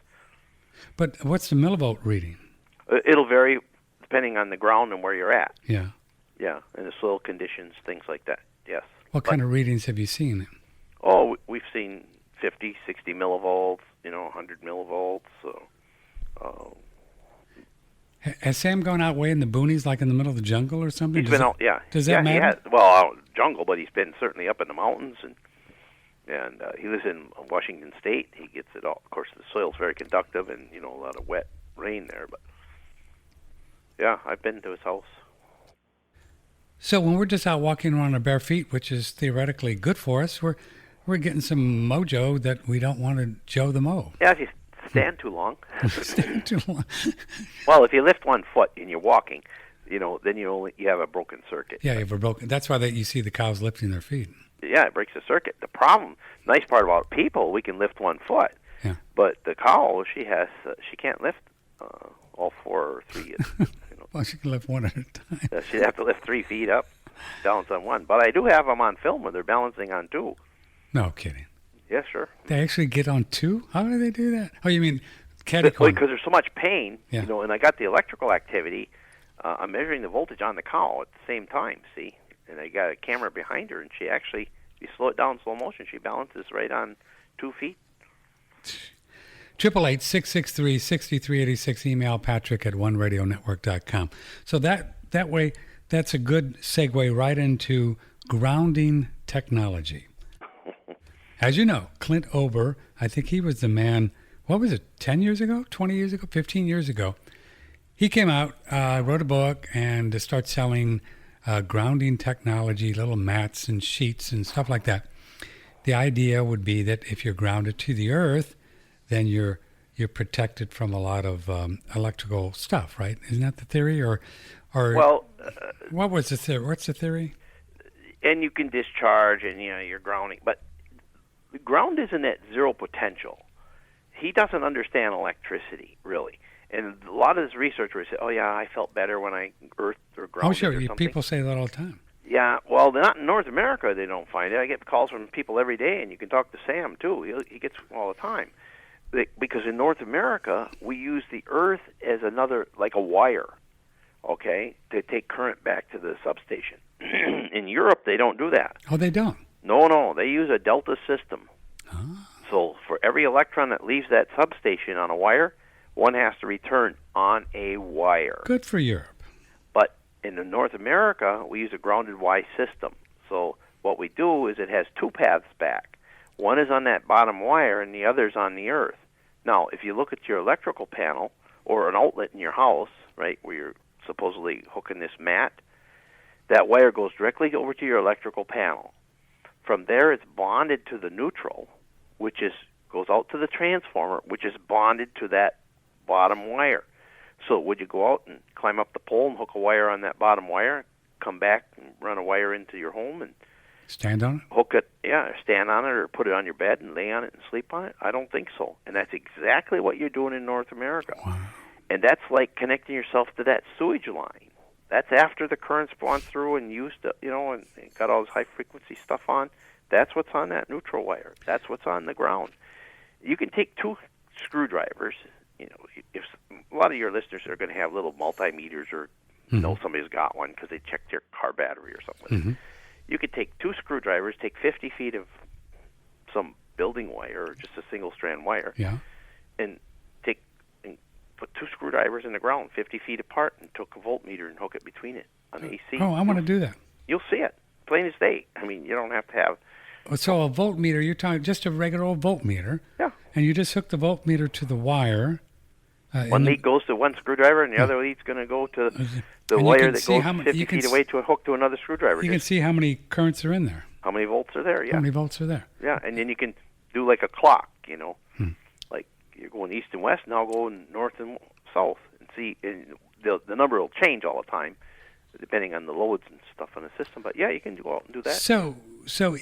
Speaker 2: But what's the millivolt reading?
Speaker 3: It'll vary depending on the ground and where you're at.
Speaker 2: Yeah.
Speaker 3: Yeah, and the soil conditions, things like that, yes.
Speaker 2: What kind of readings have you seen?
Speaker 3: Oh, we've seen 50, 60 millivolts, 100 millivolts. So,
Speaker 2: has Sam gone out way in the boonies, like in the middle of the jungle or something?
Speaker 3: He's been out, yeah.
Speaker 2: Does that matter?
Speaker 3: He has, out jungle, but he's been certainly up in the mountains, and he lives in Washington State. He gets it all. Of course, the soil's very conductive, and a lot of wet rain there. But yeah, I've been to his house.
Speaker 2: So when we're just out walking around our bare feet, which is theoretically good for us, we're getting some mojo that we don't want to Joe the Mo.
Speaker 3: Yeah, if you stand too long.
Speaker 2: Stand too long.
Speaker 3: Well, if you lift one foot and you're walking, then you have a broken circuit.
Speaker 2: Yeah, you have a broken. That's why you see the cows lifting their feet.
Speaker 3: Yeah, it breaks the circuit. The nice part about people, we can lift one foot.
Speaker 2: Yeah.
Speaker 3: But the cow, she can't lift all 4 or 3.
Speaker 2: Well, she can lift one at a time.
Speaker 3: She'd have to lift 3 feet up, balance on one. But I do have them on film where they're balancing on 2.
Speaker 2: No kidding.
Speaker 3: Yeah, sure.
Speaker 2: They actually get on 2? How do they do that? Oh, you mean catty corner?
Speaker 3: Because there's so much pain, and I got the electrical activity. I'm measuring the voltage on the cow at the same time, see? And I got a camera behind her, and she actually, if you slow it down in slow motion, she balances right on 2 feet.
Speaker 2: 888-663-6386. Email Patrick at oneradionetwork.com. So that way, that's a good segue right into grounding technology. As you know, Clint Ober, I think he was the man, what was it, 10 years ago, 20 years ago, 15 years ago? He came out, wrote a book, and started selling grounding technology, little mats and sheets and stuff like that. The idea would be that if you're grounded to the earth, then you're protected from a lot of electrical stuff, right? Isn't that the theory? Or what was the theory? What's the theory?
Speaker 3: And you can discharge, and you're grounding, but the ground isn't at zero potential. He doesn't understand electricity really, and a lot of his research where he said, "Oh yeah, I felt better when I earthed or grounded."
Speaker 2: Oh sure,
Speaker 3: or something.
Speaker 2: People say that all the time.
Speaker 3: Yeah, well, not in North America. They don't find it. I get calls from people every day, and you can talk to Sam too. He gets them all the time. Because in North America, we use the earth as like a wire, okay, to take current back to the substation. In Europe, they don't do that.
Speaker 2: Oh, they don't?
Speaker 3: No, they use a delta system.
Speaker 2: Oh.
Speaker 3: So for every electron that leaves that substation on a wire, one has to return on a wire.
Speaker 2: Good for Europe.
Speaker 3: But in North America, we use a grounded Y system. So what we do is it has 2 paths back. One is on that bottom wire, and the other is on the earth. Now, if you look at your electrical panel or an outlet in your house, right, where you're supposedly hooking this mat, that wire goes directly over to your electrical panel. From there, it's bonded to the neutral, which goes out to the transformer, which is bonded to that bottom wire. So would you go out and climb up the pole and hook a wire on that bottom wire, come back and run a wire into your home, and
Speaker 2: Stand on it?
Speaker 3: Hook it, or stand on it, or put it on your bed and lay on it and sleep on it? I don't think so. And that's exactly what you're doing in North America.
Speaker 2: Wow.
Speaker 3: And that's like connecting yourself to that sewage line. That's after the current's gone through and used, and got all this high-frequency stuff on. That's what's on that neutral wire. That's what's on the ground. You can take 2 screwdrivers. If a lot of your listeners are going to have little multimeters or know somebody's got one because they checked their car battery or something.
Speaker 2: Mm-hmm.
Speaker 3: You could take 2 screwdrivers, take 50 feet of some building wire or just a single-strand wire, and put 2 screwdrivers in the ground 50 feet apart and took a voltmeter and hook it between it on the AC.
Speaker 2: Oh, I want to do that.
Speaker 3: You'll see it, plain as day. I mean, you don't have to have...
Speaker 2: So a voltmeter, you're talking just a regular old voltmeter.
Speaker 3: Yeah.
Speaker 2: And you just hook the voltmeter to the wire.
Speaker 3: One lead goes to one screwdriver, and the other lead's going to go to the wire that goes 50 feet away to hook to another screwdriver.
Speaker 2: You can see how many currents are in there.
Speaker 3: How many volts are there, yeah.
Speaker 2: How many volts are there?
Speaker 3: Yeah, and then you can do like a clock, Like you're going east and west, now going north and south. And see, and the number will change all the time, depending on the loads and stuff on the system. But yeah, you can go out and do that.
Speaker 2: So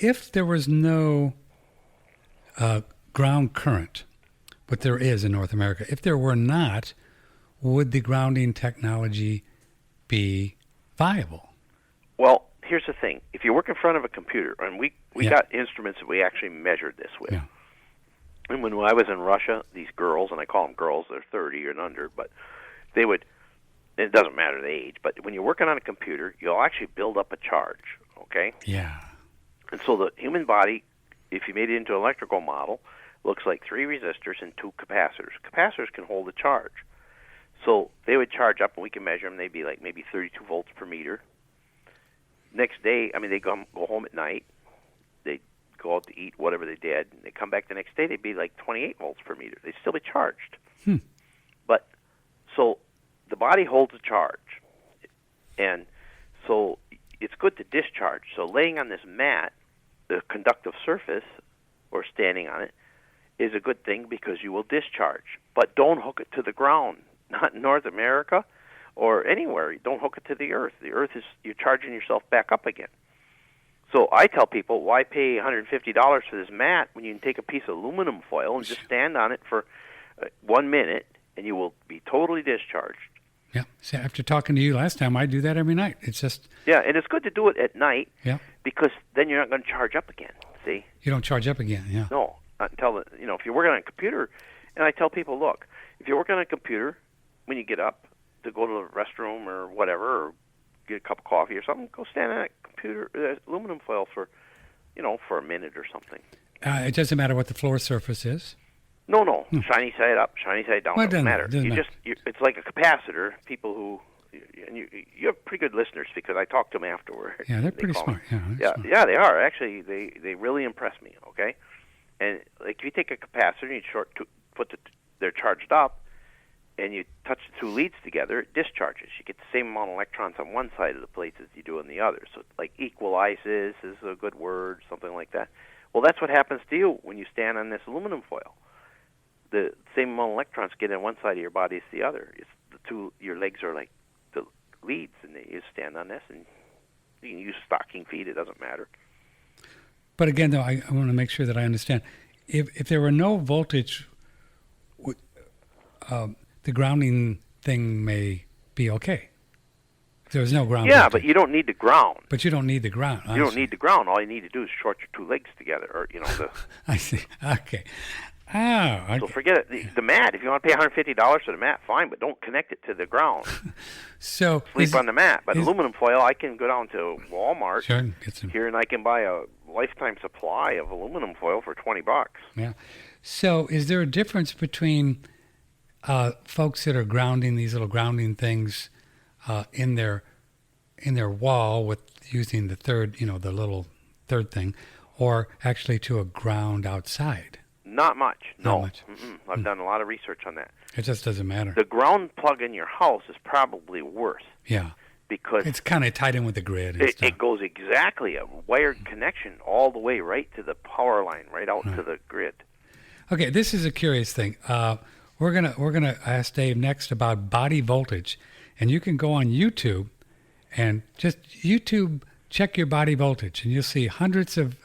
Speaker 2: if there was no ground current, but there is in North America, if there were not, would the grounding technology be viable?
Speaker 3: Well, here's the thing. If you work in front of a computer, and we got instruments that we actually measured this with.
Speaker 2: Yeah.
Speaker 3: And when I was in Russia, these girls, and I call them girls, they're 30 and under, but they would, it doesn't matter the age, but when you're working on a computer, you'll actually build up a charge, okay?
Speaker 2: Yeah.
Speaker 3: And so the human body, if you made it into an electrical model, looks like 3 resistors and 2 capacitors. Capacitors can hold a charge. So they would charge up, and we can measure them. They'd be like maybe 32 volts per meter. Next day, they go home at night. They'd go out to eat, whatever they did. And they come back the next day, they'd be like 28 volts per meter. They'd still be charged. But so the body holds a charge. And so it's good to discharge. So laying on this mat, the conductive surface, or standing on it, is a good thing because you will discharge. But don't hook it to the ground. Not in North America or anywhere. You don't hook it to the earth. The earth is, you're charging yourself back up again. So I tell people, why pay $150 for this mat when you can take a piece of aluminum foil and just stand on it for 1 minute and you will be totally discharged.
Speaker 2: Yeah. See, after talking to you last time, I do that every night. It's just...
Speaker 3: Yeah, and it's good to do it at night.
Speaker 2: Yeah.
Speaker 3: Because then you're not going to charge up again, see?
Speaker 2: You don't charge up again, yeah.
Speaker 3: No. Not until, if you're working on a computer, and I tell people, look, if you're working on a computer, when you get up to go to the restroom or whatever, or get a cup of coffee or something, go stand on that computer, aluminum foil for a minute or something.
Speaker 2: It doesn't matter what the floor surface is?
Speaker 3: No. Shiny side up, shiny side down, doesn't matter.
Speaker 2: Doesn't matter.
Speaker 3: It's like a capacitor. People who, and you have pretty good listeners because I talk to them afterward.
Speaker 2: Yeah, they're pretty smart.
Speaker 3: Smart. Yeah, they are. Actually, they really impress me, okay? And like if you take a capacitor and you they're charged up, and you touch the 2 leads together, it discharges. You get the same amount of electrons on one side of the plate as you do on the other. So like equalizes is a good word, something like that. Well, that's what happens to you when you stand on this aluminum foil. The same amount of electrons get on one side of your body as the other. Your legs are like the leads, and you stand on this, and you can use stocking feet. It doesn't matter.
Speaker 2: But again, though, I want to make sure that I understand. If there were no voltage, the grounding thing may be okay. If there's no ground.
Speaker 3: Yeah,
Speaker 2: voltage.
Speaker 3: but you don't need the ground.
Speaker 2: But you don't need the ground.
Speaker 3: You don't need the ground. All you need to do is short your 2 legs together, or the.
Speaker 2: I see. Okay. Oh. Okay.
Speaker 3: So forget it. The mat. If you want to pay $150 for the mat, fine, but don't connect it to the ground.
Speaker 2: So
Speaker 3: sleep on the mat. But aluminum foil, I can go down to Walmart here, and I can buy a lifetime supply of aluminum foil for $20.
Speaker 2: Yeah. So is there a difference between folks that are grounding these little grounding things in their wall with using the third, the little third thing, or actually to a ground outside?
Speaker 3: Not much. No.
Speaker 2: Not much.
Speaker 3: I've done a lot of research on that.
Speaker 2: It just doesn't matter.
Speaker 3: The ground plug in your house is probably worse.
Speaker 2: Yeah.
Speaker 3: Because
Speaker 2: it's kind of tied in with the grid.
Speaker 3: It goes exactly a wired connection all the way right to the power line, right out to the grid. Okay,
Speaker 2: this is a curious thing. We're gonna ask Dave next about body voltage, and you can go on YouTube and just YouTube check your body voltage, and you'll see hundreds and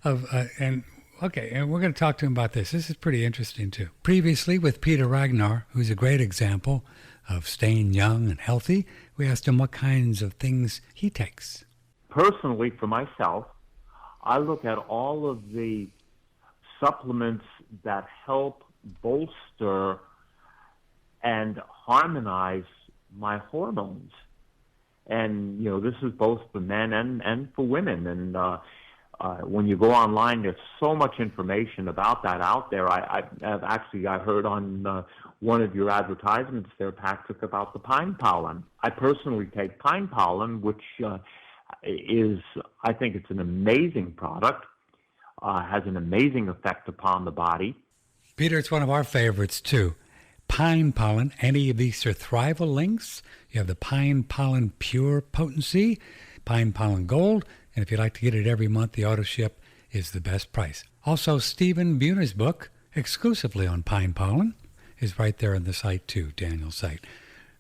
Speaker 2: we're going to talk to him about this. This is pretty interesting too. Previously with Peter Ragnar, who's a great example of staying young and healthy, we asked him what kinds of things he takes.
Speaker 7: Personally, for myself, I look at all of the supplements that help bolster and harmonize my hormones. And, this is both for men and for women. And when you go online, there's so much information about that out there. I heard on one of your advertisements there, Patrick, about the pine pollen. I personally take pine pollen, which I think it's an amazing product, has an amazing effect upon the body.
Speaker 2: Peter, it's one of our favorites too. Pine pollen, any of these are thrival links. You have the pine pollen pure potency, pine pollen gold, and if you'd like to get it every month, the auto ship is the best price. Also, Stephen Buhner's book, exclusively on pine pollen, is right there on the site too, Daniel's site,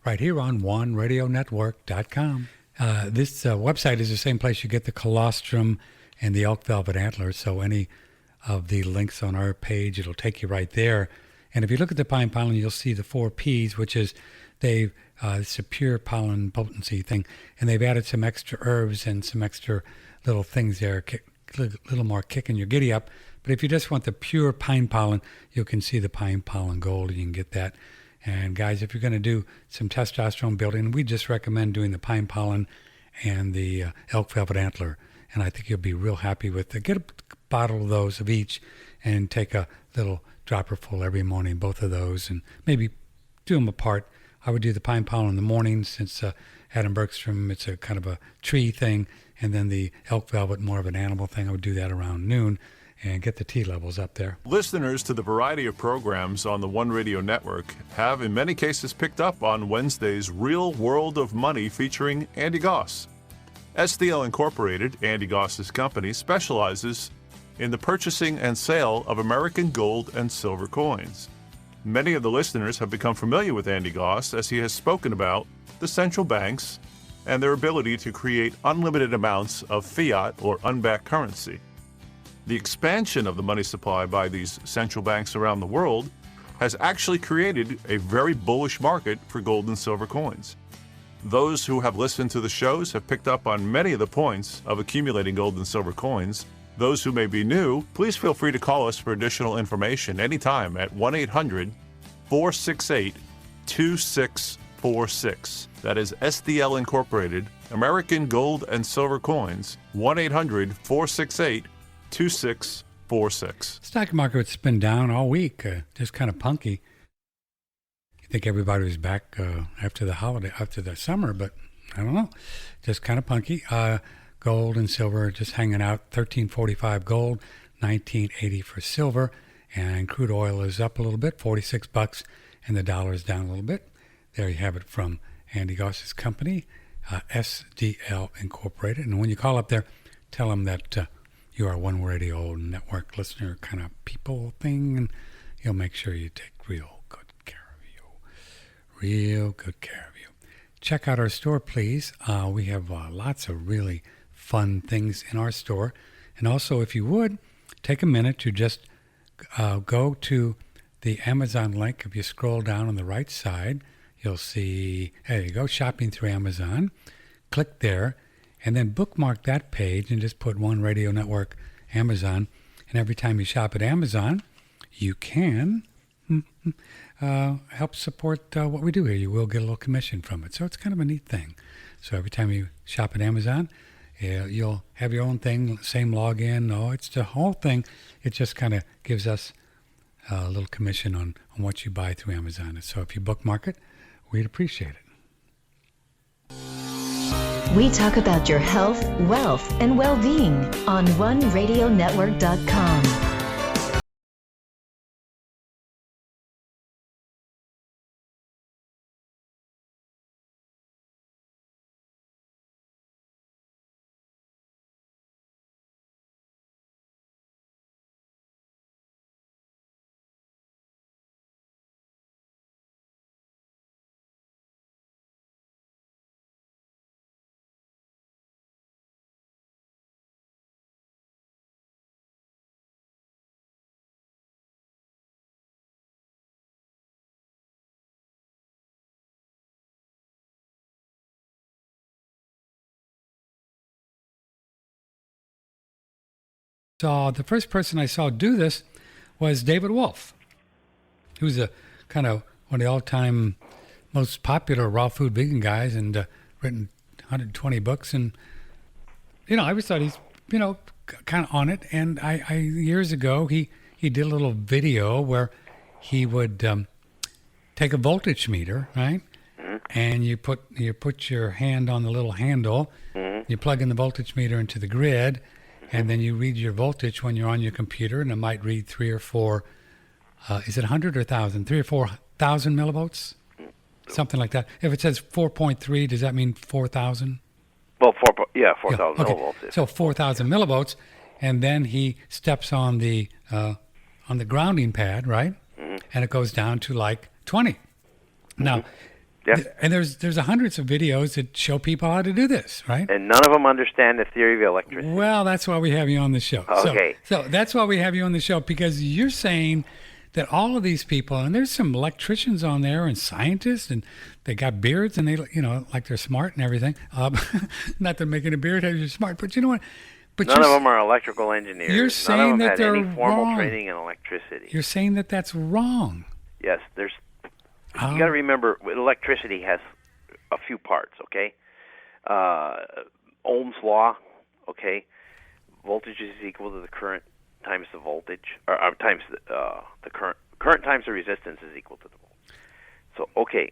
Speaker 2: right here on OneRadioNetwork.com. This website is the same place you get the colostrum and the elk velvet antler, so any of the links on our page, it'll take you right there. And if you look at the pine pollen, you'll see the 4 Ps, which is it's a pure pollen potency thing, and they've added some extra herbs and some extra little things there, a little more kick in your giddy up. But if you just want the pure pine pollen, you can see the pine pollen gold, and you can get that. And guys, if you're going to do some testosterone building, we just recommend doing the pine pollen and the elk velvet antler. And I think you'll be real happy with it. Get a bottle of those of each and take a little dropper full every morning, both of those, and maybe do them apart. I would do the pine pollen in the morning since Adam Bergstrom, it's a kind of a tree thing, and then the elk velvet, more of an animal thing. I would do that around noon and get the T levels up there.
Speaker 8: Listeners to the variety of programs on the One Radio Network have in many cases picked up on Wednesday's Real World of Money featuring Andy Goss. SDL Incorporated, Andy Goss's company, specializes in the purchasing and sale of American gold and silver coins. Many of the listeners have become familiar with Andy Goss as he has spoken about the central banks and their ability to create unlimited amounts of fiat or unbacked currency. The expansion of the money supply by these central banks around the world has actually created a very bullish market for gold and silver coins. Those who have listened to the shows have picked up on many of the points of accumulating gold and silver coins. Those who may be new, please feel free to call us for additional information anytime at 1-800-468-2646. That is SDL Incorporated, American Gold and Silver Coins, 1-800-468-2646.
Speaker 2: Stock market's been down all week, just kind of punky. I think everybody was back after the summer, but I don't know, just kind of punky. Gold and silver just hanging out, $13.45 gold, $19.80 for silver, and crude oil is up a little bit, $46, and the dollar is down a little bit. There you have it from Andy Goss's company, SDL Incorporated. And when you call up there, tell them that you are a One Radio Network listener kind of people thing, and he'll make sure you take real good care of you. Real good care of you. Check out our store, please. We have lots of really fun things in our store. And also, if you would, take a minute to just go to the Amazon link. If you scroll down on the right side, you'll see, there you go, shopping through Amazon. Click there, and then bookmark that page and just put One Radio Network Amazon. And every time you shop at Amazon, you can help support what we do here. You will get a little commission from it. So it's kind of a neat thing. So every time you shop at Amazon, you'll have your own thing, same login. No, it's the whole thing. It just kind of gives us a little commission on what you buy through Amazon. So if you bookmark it, we'd appreciate it.
Speaker 6: We talk about your health, wealth, and well-being on OneRadioNetwork.com.
Speaker 2: The first person I saw do this was David Wolf, who's a kind of one of the all-time most popular raw food vegan guys, and written 120 books. And I always thought he's kind of on it. And I years ago he did a little video where he would take a voltage meter, right?
Speaker 3: Mm-hmm.
Speaker 2: And you put your hand on the little handle.
Speaker 3: Mm-hmm.
Speaker 2: You plug in the voltage meter into the grid. And then you read your voltage when you're on your computer, and it might read 3 or 4, is it 100 or 1,000? 3 or 4,000 millivolts? Something like that. If it says 4.3, does that mean 4,000?
Speaker 3: Well, 4,000 millivolts.
Speaker 2: Okay. So 4,000 millivolts, and then he steps on the grounding pad, right?
Speaker 3: Mm-hmm.
Speaker 2: And it goes down to like 20.
Speaker 3: Mm-hmm.
Speaker 2: Now, and there's hundreds of videos that show people how to do this, right?
Speaker 3: And none of them understand the theory of electricity.
Speaker 2: Well, that's why we have you on the show.
Speaker 3: Okay.
Speaker 2: So that's why we have you on the show, because you're saying that all of these people, and there's some electricians on there and scientists, and they got beards, and they, like they're smart and everything. Not that making a beard has you smart, but you know what? But
Speaker 3: none of them are electrical engineers.
Speaker 2: You're saying
Speaker 3: none of them
Speaker 2: that
Speaker 3: had
Speaker 2: they're
Speaker 3: any formal
Speaker 2: wrong.
Speaker 3: training in electricity.
Speaker 2: You're saying that that's wrong.
Speaker 3: Yes, you got to remember, electricity has a few parts, okay? Ohm's law, okay? Voltage is equal to the current times the voltage, or times the current. Current times the resistance is equal to the voltage. So, okay.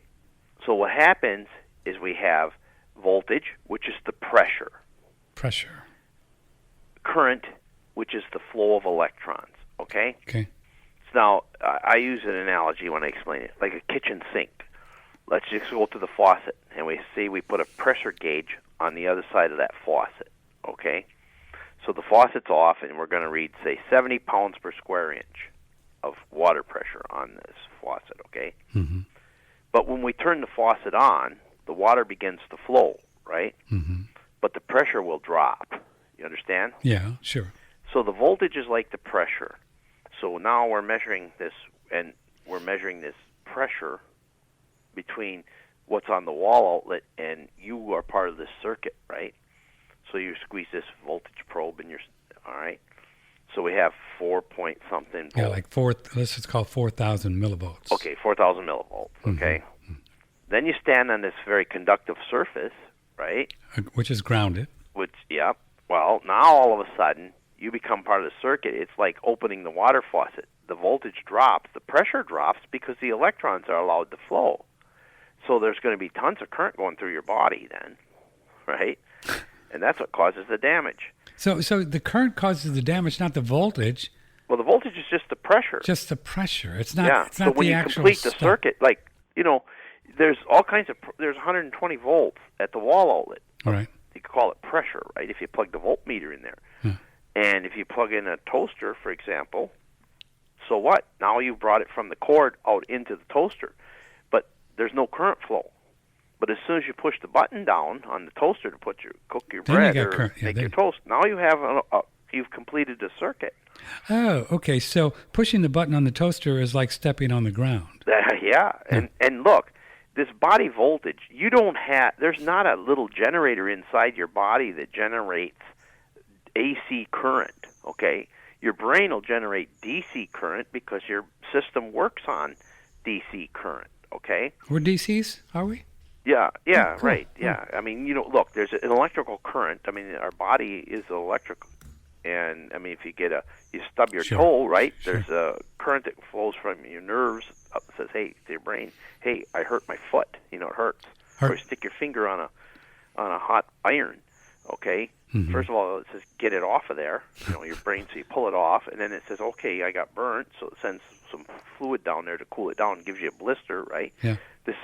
Speaker 3: So what happens is we have voltage, which is the pressure.
Speaker 2: Pressure.
Speaker 3: Current, which is the flow of electrons, okay?
Speaker 2: Okay.
Speaker 3: So now, I use an analogy when I explain it, like a kitchen sink. Let's just go to the faucet, and we put a pressure gauge on the other side of that faucet, okay? So the faucet's off, and we're going to read, say, 70 pounds per square inch of water pressure on this faucet, okay?
Speaker 2: Mm-hmm.
Speaker 3: But when we turn the faucet on, the water begins to flow, right?
Speaker 2: Mm-hmm.
Speaker 3: But the pressure will drop. You understand?
Speaker 2: Yeah, sure.
Speaker 3: So the voltage is like the pressure. So now we're measuring this, and we're measuring this pressure between what's on the wall outlet, and you are part of this circuit, right? So you squeeze this voltage probe, and all right? So we have 4 point something volts.
Speaker 2: Yeah, like let's just call 4,000 millivolts.
Speaker 3: Okay, 4,000 millivolts, okay? Mm-hmm. Then you stand on this very conductive surface, right?
Speaker 2: Which is grounded.
Speaker 3: Well, now all of a sudden, you become part of the circuit. It's like opening the water faucet. The voltage drops, the pressure drops, because the electrons are allowed to flow. So there's going to be tons of current going through your body then, right? And that's what causes the damage.
Speaker 2: So the current causes the damage, not the voltage.
Speaker 3: Well, the voltage is just the pressure.
Speaker 2: Just the pressure. It's not.
Speaker 3: Yeah.
Speaker 2: It's not
Speaker 3: so when
Speaker 2: the
Speaker 3: you
Speaker 2: actual
Speaker 3: complete
Speaker 2: stuff.
Speaker 3: the circuit, there's all kinds of. There's 120 volts at the wall outlet.
Speaker 2: Right.
Speaker 3: You could call it pressure, right? If you plug the voltmeter in there, and if you plug in a toaster, for example, so what? Now you brought it from the cord out into the toaster, but there's no current flow. But as soon as you push the button down on the toaster to cook your bread or make your toast, now you have you've completed the circuit.
Speaker 2: Oh, okay. So pushing the button on the toaster is like stepping on the ground.
Speaker 3: Yeah, and look, this body voltage, there's not a little generator inside your body that generates AC current, okay? Your brain will generate DC current because your system works on DC current, okay?
Speaker 2: We're DCs, are we?
Speaker 3: Yeah,
Speaker 2: cool.
Speaker 3: Right, yeah. I mean, look, there's an electrical current. I mean, our body is electrical. And, I mean, if you stub your toe, right, there's a current that flows from your nerves up and says, hey, to your brain, hey, I hurt my foot. It hurts. Or you stick your finger on a hot iron, okay? Mm-hmm. First of all, it says, get it off of there, your brain, so you pull it off. And then it says, okay, I got burnt, so it sends some fluid down there to cool it down, gives you a blister, right?
Speaker 2: Yeah.
Speaker 3: This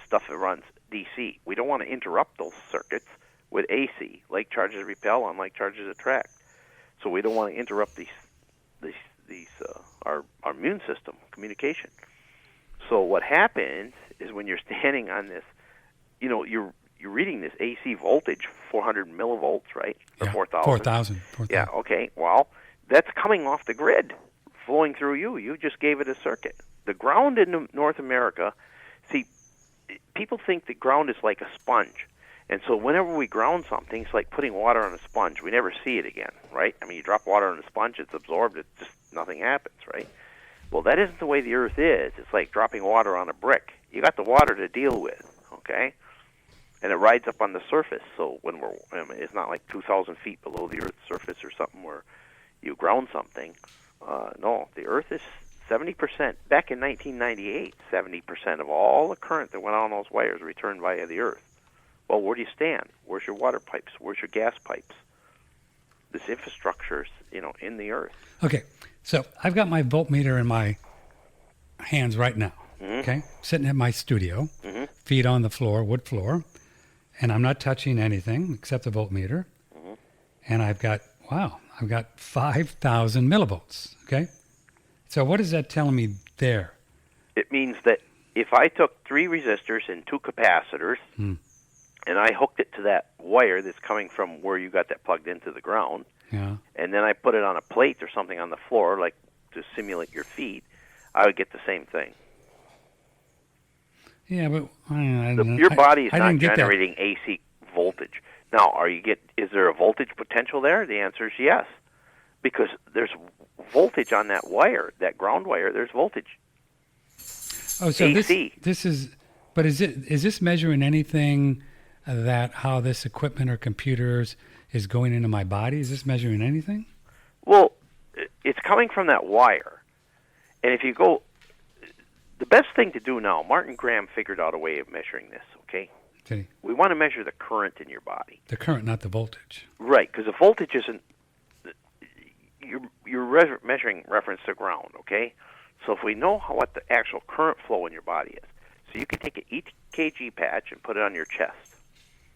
Speaker 3: stuff that runs DC. We don't want to interrupt those circuits with AC. Like charges repel, unlike charges attract. So we don't want to interrupt our immune system communication. So what happens is when you're standing on this, you're reading this AC voltage, 400 millivolts, right? Or 4,000.
Speaker 2: 4,000.
Speaker 3: Yeah. Okay. Well, that's coming off the grid, flowing through you. You just gave it a circuit. The ground in North America. See, people think the ground is like a sponge, And so whenever we ground something, it's like putting water on a sponge. We never see it again, right? I mean, you drop water on a sponge, it's absorbed, it's just nothing happens, right? Well, that isn't the way the Earth is. It's like dropping water on a brick. You got the water to deal with, okay? And it rides up on the surface. So when it's not like 2,000 feet below the Earth's surface or something where you ground something. No, the Earth is 70%. Back in 1998, 70% of all the current that went on those wires returned via the Earth. Well, where do you stand? Where's your water pipes? Where's your gas pipes? This infrastructure's, in the Earth.
Speaker 2: Okay, so I've got my voltmeter in my hands right now, okay? Sitting at my studio, feet on the floor, wood floor, and I'm not touching anything except the voltmeter. And I've got 5,000 millivolts, okay? So what is that telling me there?
Speaker 3: It means that if I took 3 resistors and 2 capacitors, and I hooked it to that wire that's coming from where you got that plugged into the ground, and then I put it on a plate or something on the floor, like to simulate your feet, I would get the same thing.
Speaker 2: Yeah, but
Speaker 3: your body is not generating AC voltage. Now, is there a voltage potential there? The answer is yes, because there's voltage on that wire, that ground wire. There's voltage.
Speaker 2: Oh, so
Speaker 3: AC.
Speaker 2: Is this measuring anything that how this equipment or computers is going into my body? Is this measuring anything?
Speaker 3: Well, it's coming from that wire, and if you go, the best thing to do now, Martin Graham figured out a way of measuring this. Okay. We want to measure the current in your body.
Speaker 2: The current, not the voltage.
Speaker 3: Right, because the voltage isn't. You're measuring reference to ground, okay? So if we know what the actual current flow in your body is, so you can take an EKG patch and put it on your chest.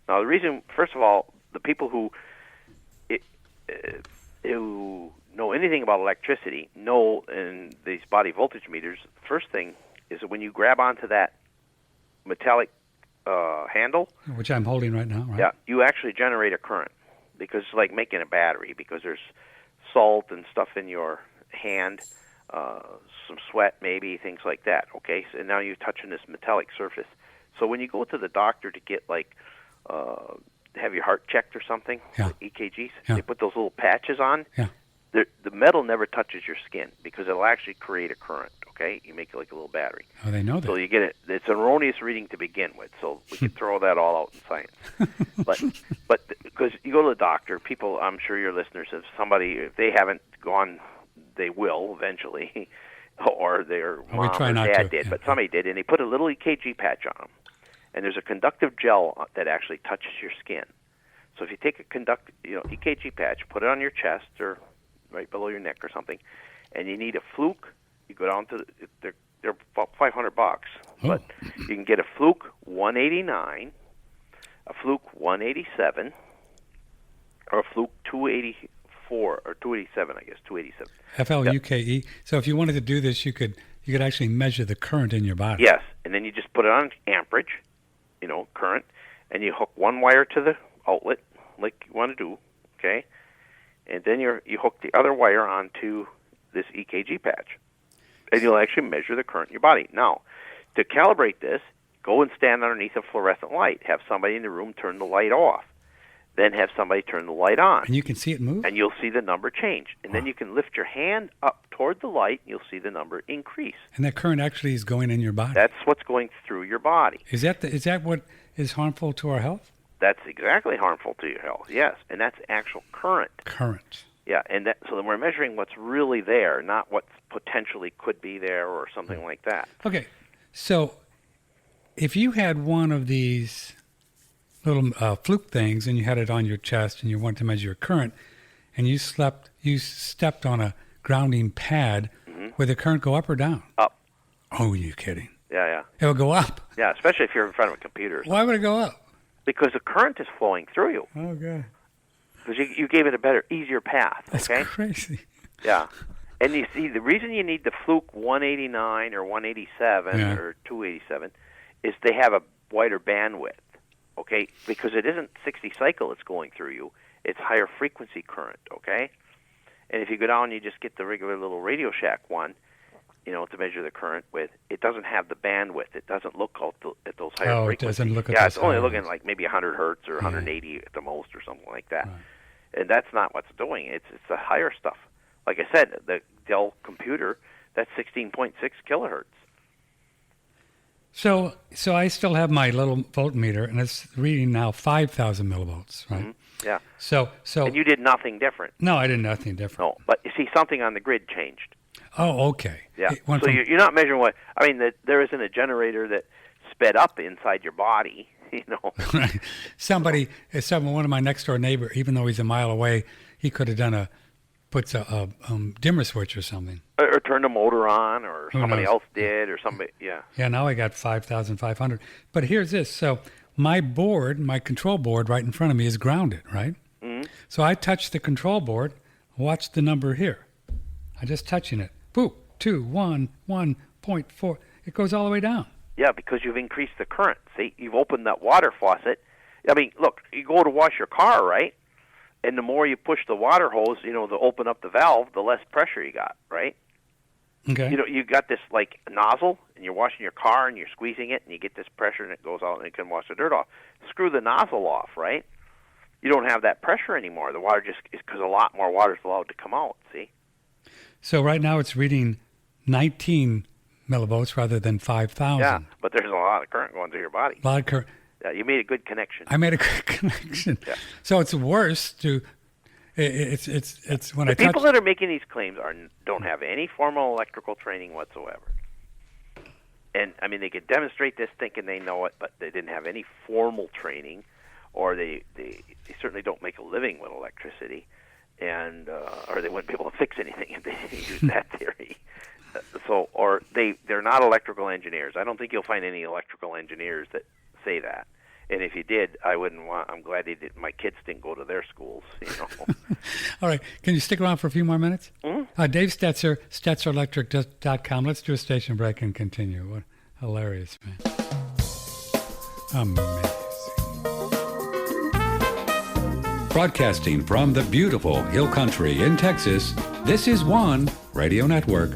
Speaker 3: Now, the reason, first of all, the people who know anything about electricity know in these body voltage meters, the first thing is that when you grab onto that metallic handle,
Speaker 2: which I'm holding right now, right?
Speaker 3: Yeah, you actually generate a current because it's like making a battery because there's salt and stuff in your hand, some sweat maybe, things like that, okay? So now you're touching this metallic surface. So when you go to the doctor to get have your heart checked or something, like EKGs, they put those little patches on. Yeah. The metal never touches your skin because it'll actually create a current, okay? You make it like a little battery.
Speaker 2: Oh, they know that.
Speaker 3: So you get it. It's an erroneous reading to begin with, so we could throw that all out in science. But because you go to the doctor, people, I'm sure your listeners, if they haven't gone, they will eventually, or their mom or dad did, but somebody did, and they put a little EKG patch on them. And there's a conductive gel that actually touches your skin. So if you take a EKG patch, put it on your chest or right below your neck or something, and you need a fluke, you go down to they're about $500, but you can get a fluke 189, a fluke 187, or a fluke 284 or 287, I guess 287.
Speaker 2: FLUKE. So if you wanted to do this, you could actually measure the current in your body.
Speaker 3: Yes, and then you just put it on amperage, current, and you hook one wire to the outlet like you want to do, okay? And then you hook the other wire onto this EKG patch, and you'll actually measure the current in your body. Now, to calibrate this, go and stand underneath a fluorescent light. Have somebody in the room turn the light off. Then have somebody turn the light on.
Speaker 2: And you can see it move?
Speaker 3: And you'll see the number change. And then you can lift your hand up toward the light, and you'll see the number increase.
Speaker 2: And that current actually is going in your body?
Speaker 3: That's what's going through your body.
Speaker 2: Is that what is harmful to our health?
Speaker 3: That's exactly harmful to your health, yes. And that's actual current.
Speaker 2: Current.
Speaker 3: Yeah, and so then we're measuring what's really there, not what potentially could be there or something like that.
Speaker 2: Okay, so if you had one of these little fluke things and you had it on your chest and you wanted to measure your current and you stepped on a grounding pad, would the current go up or down?
Speaker 3: Up.
Speaker 2: Oh, you're kidding.
Speaker 3: Yeah.
Speaker 2: It would go up?
Speaker 3: Yeah, especially if you're in front of a computer.
Speaker 2: Why would it go up?
Speaker 3: Because the current is flowing through you.
Speaker 2: Oh, God.
Speaker 3: Because you gave it a better, easier path.
Speaker 2: That's crazy.
Speaker 3: Yeah. And you see, the reason you need the fluke 189 or 187 or 287 is they have a wider bandwidth, okay? Because it isn't 60 cycle that's going through you. It's higher frequency current, okay? And if you go down and you just get the regular little Radio Shack one, to measure the current with, it doesn't have the bandwidth. It doesn't look at those higher frequencies.
Speaker 2: It doesn't look at
Speaker 3: those
Speaker 2: those
Speaker 3: it's only
Speaker 2: higher
Speaker 3: looking
Speaker 2: ones.
Speaker 3: like maybe 100 hertz or 180 at the most or something like that.
Speaker 2: Right.
Speaker 3: And that's not what's doing. It's the higher stuff. Like I said, the Dell computer, that's 16.6 kilohertz.
Speaker 2: So I still have my little voltmeter, and it's reading now 5,000 millivolts, right?
Speaker 3: Mm-hmm. Yeah.
Speaker 2: So
Speaker 3: And you did nothing different.
Speaker 2: No, I did nothing different.
Speaker 3: No, but you see, something on the grid changed.
Speaker 2: Oh, okay.
Speaker 3: Yeah.
Speaker 2: It went
Speaker 3: So
Speaker 2: from-
Speaker 3: you're not measuring what. I mean, there isn't a generator that sped up inside your body.
Speaker 2: Right. One of my next door neighbor, even though he's a mile away, he could have puts a dimmer switch or something.
Speaker 3: Or turned a motor on, or
Speaker 2: Who
Speaker 3: somebody
Speaker 2: knows?
Speaker 3: else did, or somebody. Yeah.
Speaker 2: Yeah, now I got 5,500. But here's this. So my control board right in front of me is grounded, right?
Speaker 3: Mm-hmm.
Speaker 2: So I touch the control board. Watch the number here. I'm just touching it. Boop, 211.4. It goes all the way down.
Speaker 3: Yeah, because you've increased the current. See, you've opened that water faucet. I mean, look, you go to wash your car, right? And the more you push the water hose, to open up the valve, the less pressure you got, right?
Speaker 2: Okay.
Speaker 3: You got this like nozzle, and you're washing your car, and you're squeezing it, and you get this pressure, and it goes out, and it can wash the dirt off. Screw the nozzle off, right? You don't have that pressure anymore. The water just is because a lot more water is allowed to come out. See?
Speaker 2: So right now it's reading 19 millivolts rather than 5,000.
Speaker 3: Yeah, but there's a lot of current going through your body.
Speaker 2: A lot of current.
Speaker 3: Yeah, you made a good connection.
Speaker 2: I made a good connection.
Speaker 3: Yeah.
Speaker 2: So it's worse to. It's when
Speaker 3: the
Speaker 2: I touch.
Speaker 3: people that are making these claims don't have any formal electrical training whatsoever. And I mean, they could demonstrate this thinking they know it, but they didn't have any formal training, or they certainly don't make a living with electricity, and or they wouldn't be able to fix anything if they didn't use that theory. Or they're not electrical engineers. I don't think you'll find any electrical engineers that say that. And if you did, I'm glad my kids didn't go to their schools.
Speaker 2: All right. Can you stick around for a few more minutes?
Speaker 3: Mm-hmm.
Speaker 2: Dave Steltzer, SteltzerElectric.com. Let's do a station break and continue. What hilarious, man. Amazing.
Speaker 1: Broadcasting from the beautiful Hill Country in Texas, this is One Radio Network.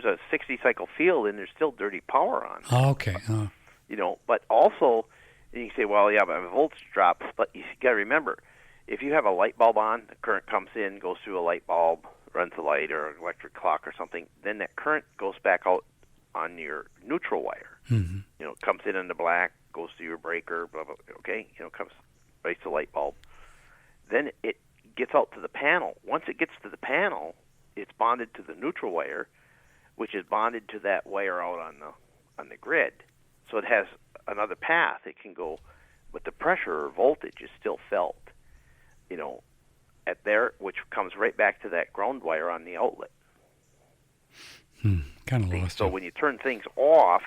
Speaker 1: There's a 60-cycle field, and there's still dirty power on.
Speaker 2: Oh, okay.
Speaker 3: But also, you can say, well, yeah, but my voltage drops. But you got to remember, if you have a light bulb on, the current comes in, goes through a light bulb, runs the light or an electric clock or something, then that current goes back out on your neutral wire.
Speaker 2: Mm-hmm.
Speaker 3: It comes in the black, goes through your breaker, blah, blah, okay? Comes right to the light bulb. Then it gets out to the panel. Once it gets to the panel, it's bonded to the neutral wire, which is bonded to that wire out on the grid. So it has another path. It can go, but the pressure or voltage is still felt, at there, which comes right back to that ground wire on the outlet.
Speaker 2: Kind of lost.
Speaker 3: So when you turn things off,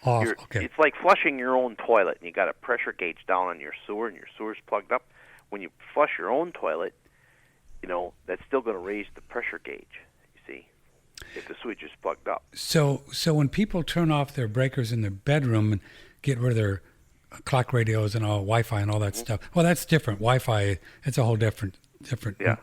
Speaker 2: okay.
Speaker 3: It's like flushing your own toilet, and you got a pressure gauge down on your sewer, and your sewer's plugged up. When you flush your own toilet, that's still going to raise the pressure gauge. You see, if the switch is plugged up.
Speaker 2: So when people turn off their breakers in their bedroom and get rid of their clock radios and all Wi-Fi and all that stuff, well, that's different. Wi-Fi, it's a whole different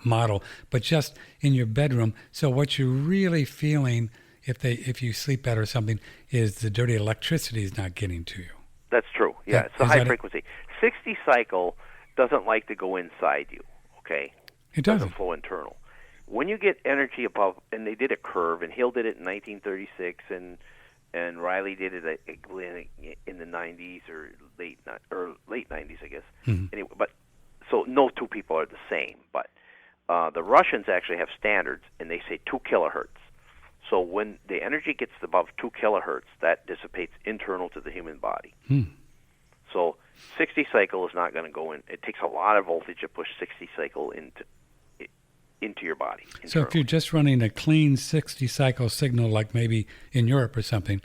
Speaker 2: model. But just in your bedroom, so what you're really feeling if you sleep better or something is the dirty electricity is not getting to you.
Speaker 3: That's true. Yeah, it's the high frequency. 60 cycle doesn't like to go inside you. Okay,
Speaker 2: it doesn't
Speaker 3: flow internal. When you get energy above, and they did a curve, and Hill did it in 1936, and Riley did it in the 90s or late 90s, I guess. Anyway, but so no two people are the same. But the Russians actually have standards, and they say 2 kilohertz. So when the energy gets above 2 kilohertz, that dissipates internal to the human body. So 60 cycle is not going to go in. It takes a lot of voltage to push 60 cycle into your body. Internally.
Speaker 2: So if you're just running a clean 60 cycle signal, like maybe in Europe or something,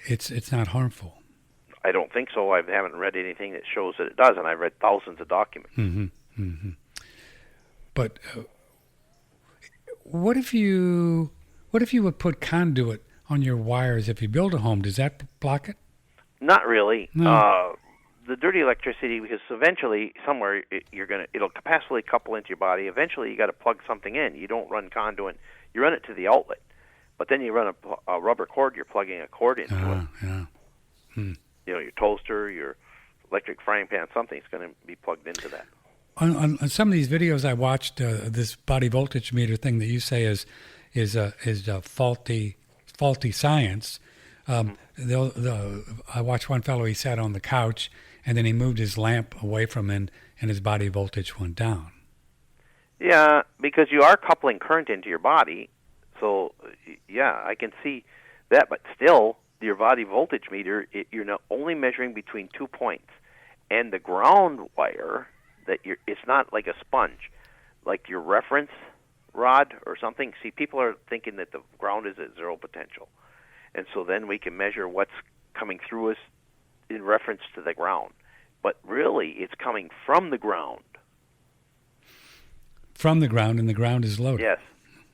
Speaker 2: it's not harmful.
Speaker 3: I don't think so. I haven't read anything that shows that it does, and I've read thousands of documents.
Speaker 2: But what if you would put conduit on your wires if you build a home? Does that block it?
Speaker 3: Not really.
Speaker 2: No.
Speaker 3: The dirty electricity, because eventually somewhere it'll capacity couple into your body. Eventually you got to plug something in. You don't run conduit. You run it to the outlet, but then you run a rubber cord. You're plugging a cord into it.
Speaker 2: Yeah.
Speaker 3: Your toaster, your electric frying pan, something's going to be plugged into that.
Speaker 2: On some of these videos I watched, this body voltage meter thing that you say is a faulty science. I watched one fellow. He sat on the couch and then he moved his lamp away from him, and his body voltage went down.
Speaker 3: Yeah, because you are coupling current into your body. So, yeah, I can see that. But still, your body voltage meter, you're not only measuring between 2 points. And the ground wire, it's not like a sponge, like your reference rod or something. See, people are thinking that the ground is at zero potential. And so then we can measure what's coming through us in reference to the ground. But really, it's coming from the ground.
Speaker 2: From the ground, and the ground is loaded.
Speaker 3: Yes.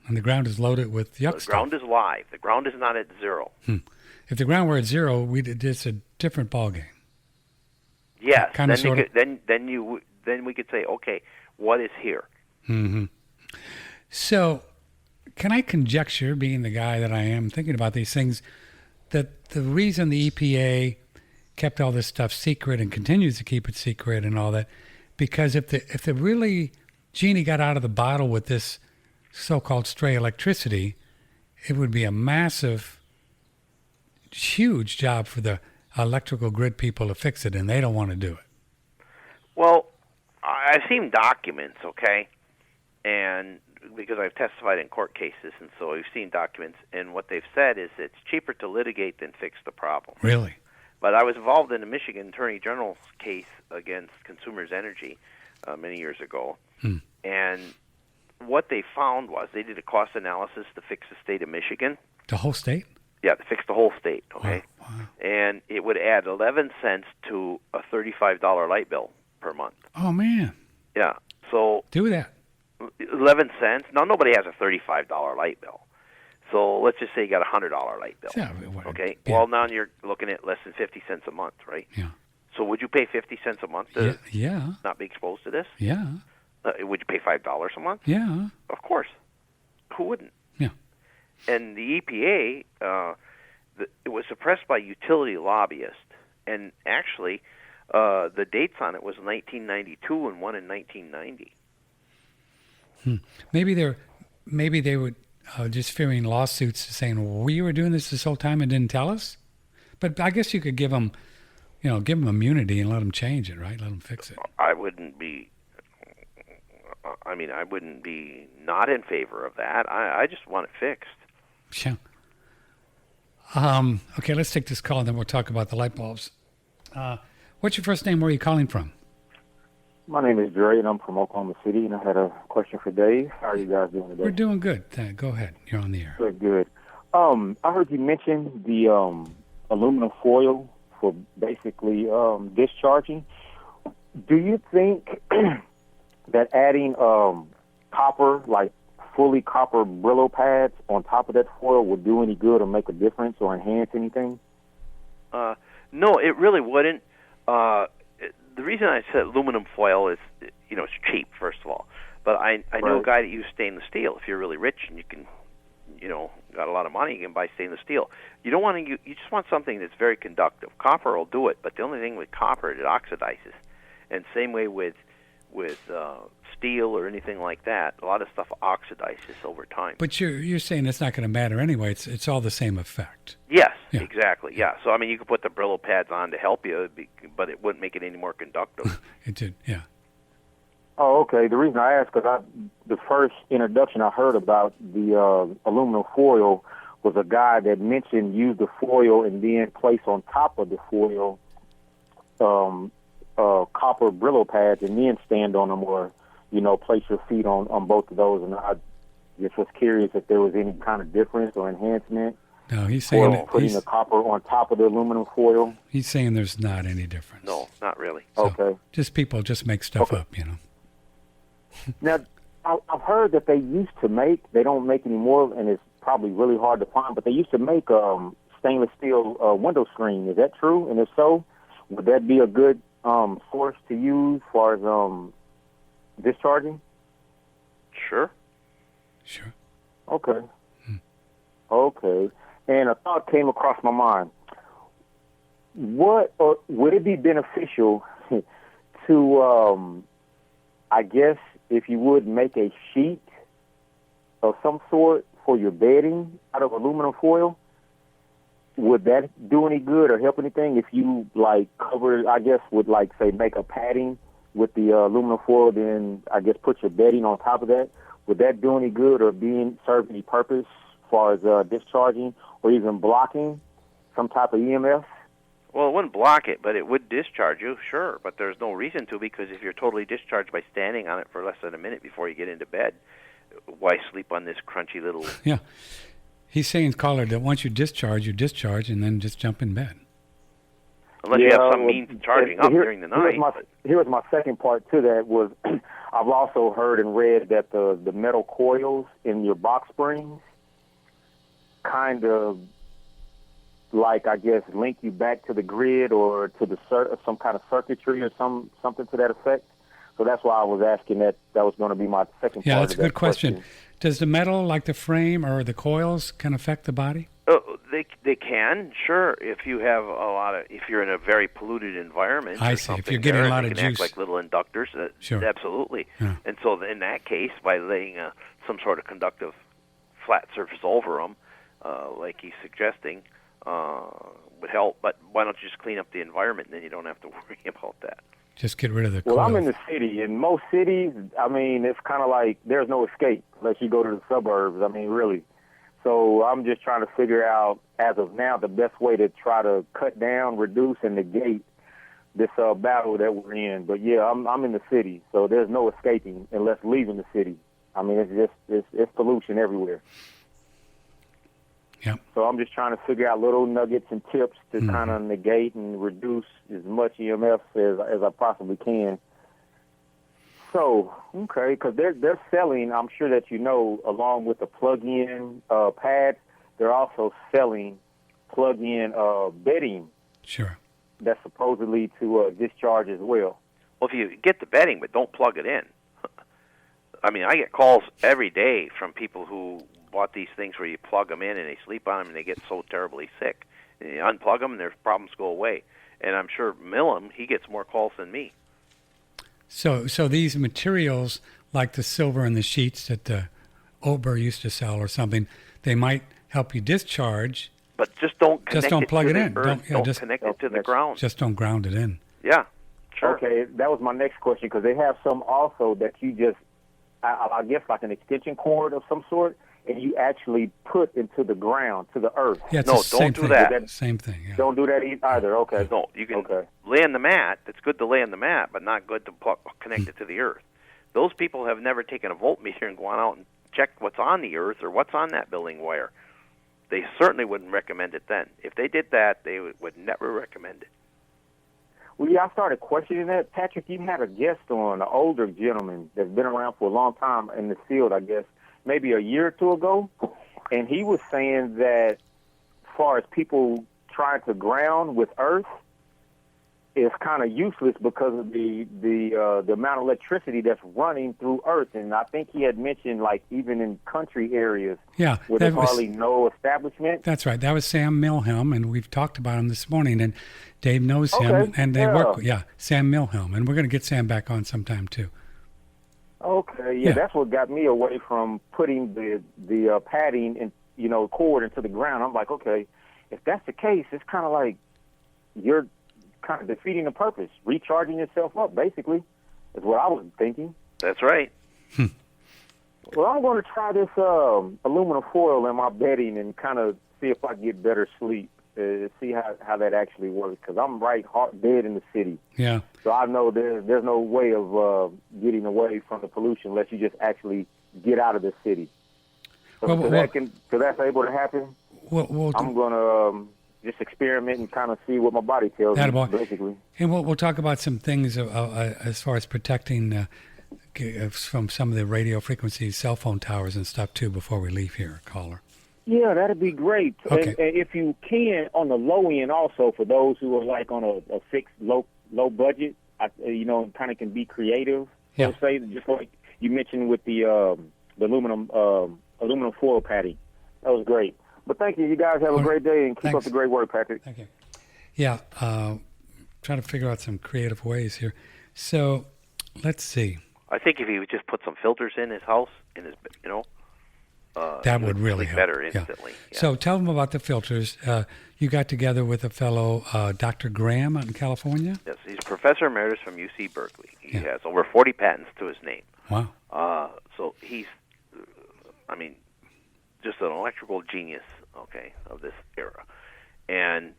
Speaker 2: And the ground is loaded with yuck stuff.
Speaker 3: The ground is live. The ground is not at zero.
Speaker 2: If the ground were at zero, it's a different ballgame.
Speaker 3: Yes. Then we could say, okay, what is here?
Speaker 2: So, can I conjecture, being the guy that I am thinking about these things, that the reason the EPA kept all this stuff secret and continues to keep it secret and all that, because if the really genie got out of the bottle with this so-called stray electricity, it would be a massive, huge job for the electrical grid people to fix it, and they don't want to do it.
Speaker 3: Well, I've seen documents, okay, and because I've testified in court cases, and so I've seen documents, and what they've said is it's cheaper to litigate than fix the problem.
Speaker 2: Really?
Speaker 3: But I was involved in a Michigan Attorney General's case against Consumers Energy many years ago, and what they found was they did a cost analysis to fix the state of Michigan.
Speaker 2: The whole state?
Speaker 3: Yeah, to fix the whole state, okay?
Speaker 2: Wow.
Speaker 3: And it would add 11 cents to a $35 light bill per month.
Speaker 2: Oh, man.
Speaker 3: Yeah, so...
Speaker 2: Do that.
Speaker 3: 11 cents. Now, nobody has a $35 light bill. So let's just say you got a $100 light bill.
Speaker 2: Yeah,
Speaker 3: okay?
Speaker 2: Yeah.
Speaker 3: Well, now you're looking at less than 50 cents a month, right?
Speaker 2: Yeah.
Speaker 3: So would you pay 50 cents a month to
Speaker 2: yeah.
Speaker 3: not be exposed to this?
Speaker 2: Yeah.
Speaker 3: Would you pay $5 a month?
Speaker 2: Yeah.
Speaker 3: Of course. Who wouldn't?
Speaker 2: Yeah.
Speaker 3: And the EPA, it was suppressed by utility lobbyists. And actually, the dates on it was 1992 and one in 1990.
Speaker 2: Maybe they would just fearing lawsuits, saying, "Well, we were doing this whole time and didn't tell us." But I guess you could give them immunity and let them change it, right? Let them fix it.
Speaker 3: I wouldn't be not in favor of that. I just want it fixed.
Speaker 2: Yeah. Okay, let's take this call and then we'll talk about the light bulbs. What's your first name? Where are you calling from?
Speaker 9: My name is Dre, and I'm from Oklahoma City, and I had a question for Dave. How are you guys doing today?
Speaker 2: We're doing good. Go ahead. You're on the air.
Speaker 9: Good. I heard you mention the aluminum foil for basically discharging. Do you think that adding copper, like fully copper Brillo pads on top of that foil would do any good or make a difference or enhance anything?
Speaker 3: No, it really wouldn't. The reason I said aluminum foil is, it's cheap, first of all. But I know a guy that uses stainless steel. If you're really rich and you can, got a lot of money, you can buy stainless steel. You don't want to. You just want something that's very conductive. Copper will do it, but the only thing with copper, it oxidizes. And same way with steel or anything like that, a lot of stuff oxidizes over time.
Speaker 2: But you're saying it's not going to matter anyway. It's all the same effect.
Speaker 3: Yes, yeah. Exactly. Yeah. So you could put the Brillo pads on to help you, but it wouldn't make it any more conductive.
Speaker 2: It did. Yeah.
Speaker 9: Oh, okay. The reason I asked, because the first introduction I heard about the aluminum foil was a guy that mentioned use the foil and then place on top of the foil copper Brillo pads and then stand on them, or place your feet on both of those. And I just was curious if there was any kind of difference or enhancement.
Speaker 2: No, he's saying
Speaker 9: putting the copper on top of the aluminum foil.
Speaker 2: He's saying there's not any difference.
Speaker 3: No, not really.
Speaker 2: So
Speaker 9: okay.
Speaker 2: Just people make stuff up,
Speaker 9: Now, I've heard that they used to make, they don't make anymore, and it's probably really hard to find, but they used to make stainless steel window screen. Is that true? And if so, would that be a good source to use as far as discharging?
Speaker 3: Sure.
Speaker 9: Okay. Okay. And a thought came across my mind. Would it be beneficial to, I guess, if you would make a sheet of some sort for your bedding out of aluminum foil? Would that do any good or help anything if you cover it, I guess, with say make a padding with the aluminum foil, then I guess put your bedding on top of that? Would that do any good or serve any purpose as far as discharging or even blocking some type of EMF?
Speaker 3: Well, it wouldn't block it, but it would discharge you, sure. But there's no reason to, because if you're totally discharged by standing on it for less than a minute before you get into bed, why sleep on this crunchy little...
Speaker 2: Yeah. He's saying, caller, that once you discharge, and then just jump in bed.
Speaker 3: Unless you have some means of charging up during the night.
Speaker 9: Here's my second part to that was I've also heard and read that the metal coils in your box springs kind of I guess link you back to the grid or to the some kind of circuitry or something to that effect. So that's why I was asking that. That was going to be my second part.
Speaker 2: Yeah, that's a good question. Does the metal, like the frame or the coils, can affect the body?
Speaker 3: They can, sure. If you have if you're in a very polluted environment,
Speaker 2: I see. If you're getting a lot of
Speaker 3: juice,
Speaker 2: act
Speaker 3: like little inductors.
Speaker 2: Sure.
Speaker 3: Absolutely.
Speaker 2: Yeah.
Speaker 3: And so in that case, by laying some sort of conductive flat surface over them, like he's suggesting, would help. But why don't you just clean up the environment, and then you don't have to worry about that.
Speaker 2: Just get rid of the coil.
Speaker 9: Well, I'm in the city. In most cities, it's kind of like there's no escape unless you go to the suburbs. Really. So I'm just trying to figure out, as of now, the best way to try to cut down, reduce, and negate this battle that we're in. But, yeah, I'm in the city, so there's no escaping unless leaving the city. It's pollution everywhere.
Speaker 2: Yep.
Speaker 9: So I'm just trying to figure out little nuggets and tips to kind of negate and reduce as much EMF as I possibly can. So, okay, because they're selling, I'm sure that along with the plug-in pads, they're also selling plug-in bedding.
Speaker 2: Sure.
Speaker 9: That's supposedly to discharge as well.
Speaker 3: Well, if you get the bedding, but don't plug it in. I get calls every day from people who bought these things where you plug them in and they sleep on them and they get so terribly sick. And you unplug them and their problems go away. And I'm sure Milham, he gets more calls than me.
Speaker 2: So these materials, like the silver and the sheets that the Ober used to sell or something, they might help you discharge.
Speaker 3: But just don't
Speaker 2: plug it in.
Speaker 3: Don't connect it to the ground.
Speaker 2: Just don't ground it in.
Speaker 3: Yeah, sure.
Speaker 9: Okay, that was my next question, because they have some also that you just, I guess like an extension cord of some sort, and you actually put into the ground, to the earth.
Speaker 2: Yeah, it's
Speaker 3: No,
Speaker 2: the same
Speaker 3: don't do
Speaker 2: thing.
Speaker 3: that.
Speaker 2: Same thing, yeah.
Speaker 9: Don't do that either. Okay.
Speaker 3: No, you can
Speaker 9: Okay.
Speaker 3: lay on the mat. It's good to lay on the mat, but not good to connect it to the earth. Those people have never taken a voltmeter and gone out and checked what's on the earth or what's on that building wire. They certainly wouldn't recommend it then. If they did that, they would never recommend it.
Speaker 9: Well, yeah, I started questioning that. Patrick, you had a guest on, an older gentleman that's been around for a long time in the field, I guess, maybe a year or two ago, and he was saying that as far as people trying to ground with earth, it's kind of useless because of the amount of electricity that's running through earth. And I think he had mentioned, like, even in country areas
Speaker 2: Yeah,
Speaker 9: where there's hardly no establishment.
Speaker 2: That's right. That was Sam Milham, and we've talked about him this morning. And Dave knows him,
Speaker 9: Okay,
Speaker 2: and they
Speaker 9: yeah.
Speaker 2: work. Yeah, Sam Milham, and we're going to get Sam back on sometime too.
Speaker 9: Okay, yeah, that's what got me away from putting the padding and cord into the ground. I'm like, okay, if that's the case, it's kind of like you're kind of defeating the purpose, recharging yourself up, basically, is what I was thinking.
Speaker 3: That's right.
Speaker 9: Well, I'm going to try this aluminum foil in my bedding and kind of see if I get better sleep, see how that actually works, because I'm right dead in the city.
Speaker 2: Yeah.
Speaker 9: So I know there's no way of getting away from the pollution unless you just actually get out of the city. So that's able to happen, I'm going to just experiment and kind of see what my body tells me, basically.
Speaker 2: And we'll talk about some things as far as protecting from some of the radio frequencies, cell phone towers and stuff, too, before we leave here, caller.
Speaker 9: Yeah, that'd be great.
Speaker 2: Okay.
Speaker 9: And if you can, on the low end also, for those who are like on a fixed low budget, kind of can be creative.
Speaker 2: Yeah.
Speaker 9: So say, just like you mentioned with the aluminum foil padding. That was great. But thank you. You guys have a great day, and keep up the great work, Patrick.
Speaker 2: Thank you. Yeah, trying to figure out some creative ways here. So, let's see.
Speaker 3: I think if he would just put some filters in his house,
Speaker 2: that would really help.
Speaker 3: Better instantly.
Speaker 2: Yeah.
Speaker 3: Yeah.
Speaker 2: So tell them about the filters. You got together with a fellow, Dr. Graham, out in California?
Speaker 3: Yes, he's Professor Emeritus from UC Berkeley. He has over 40 patents to his name.
Speaker 2: Wow.
Speaker 3: So he's, just an electrical genius, of this era. And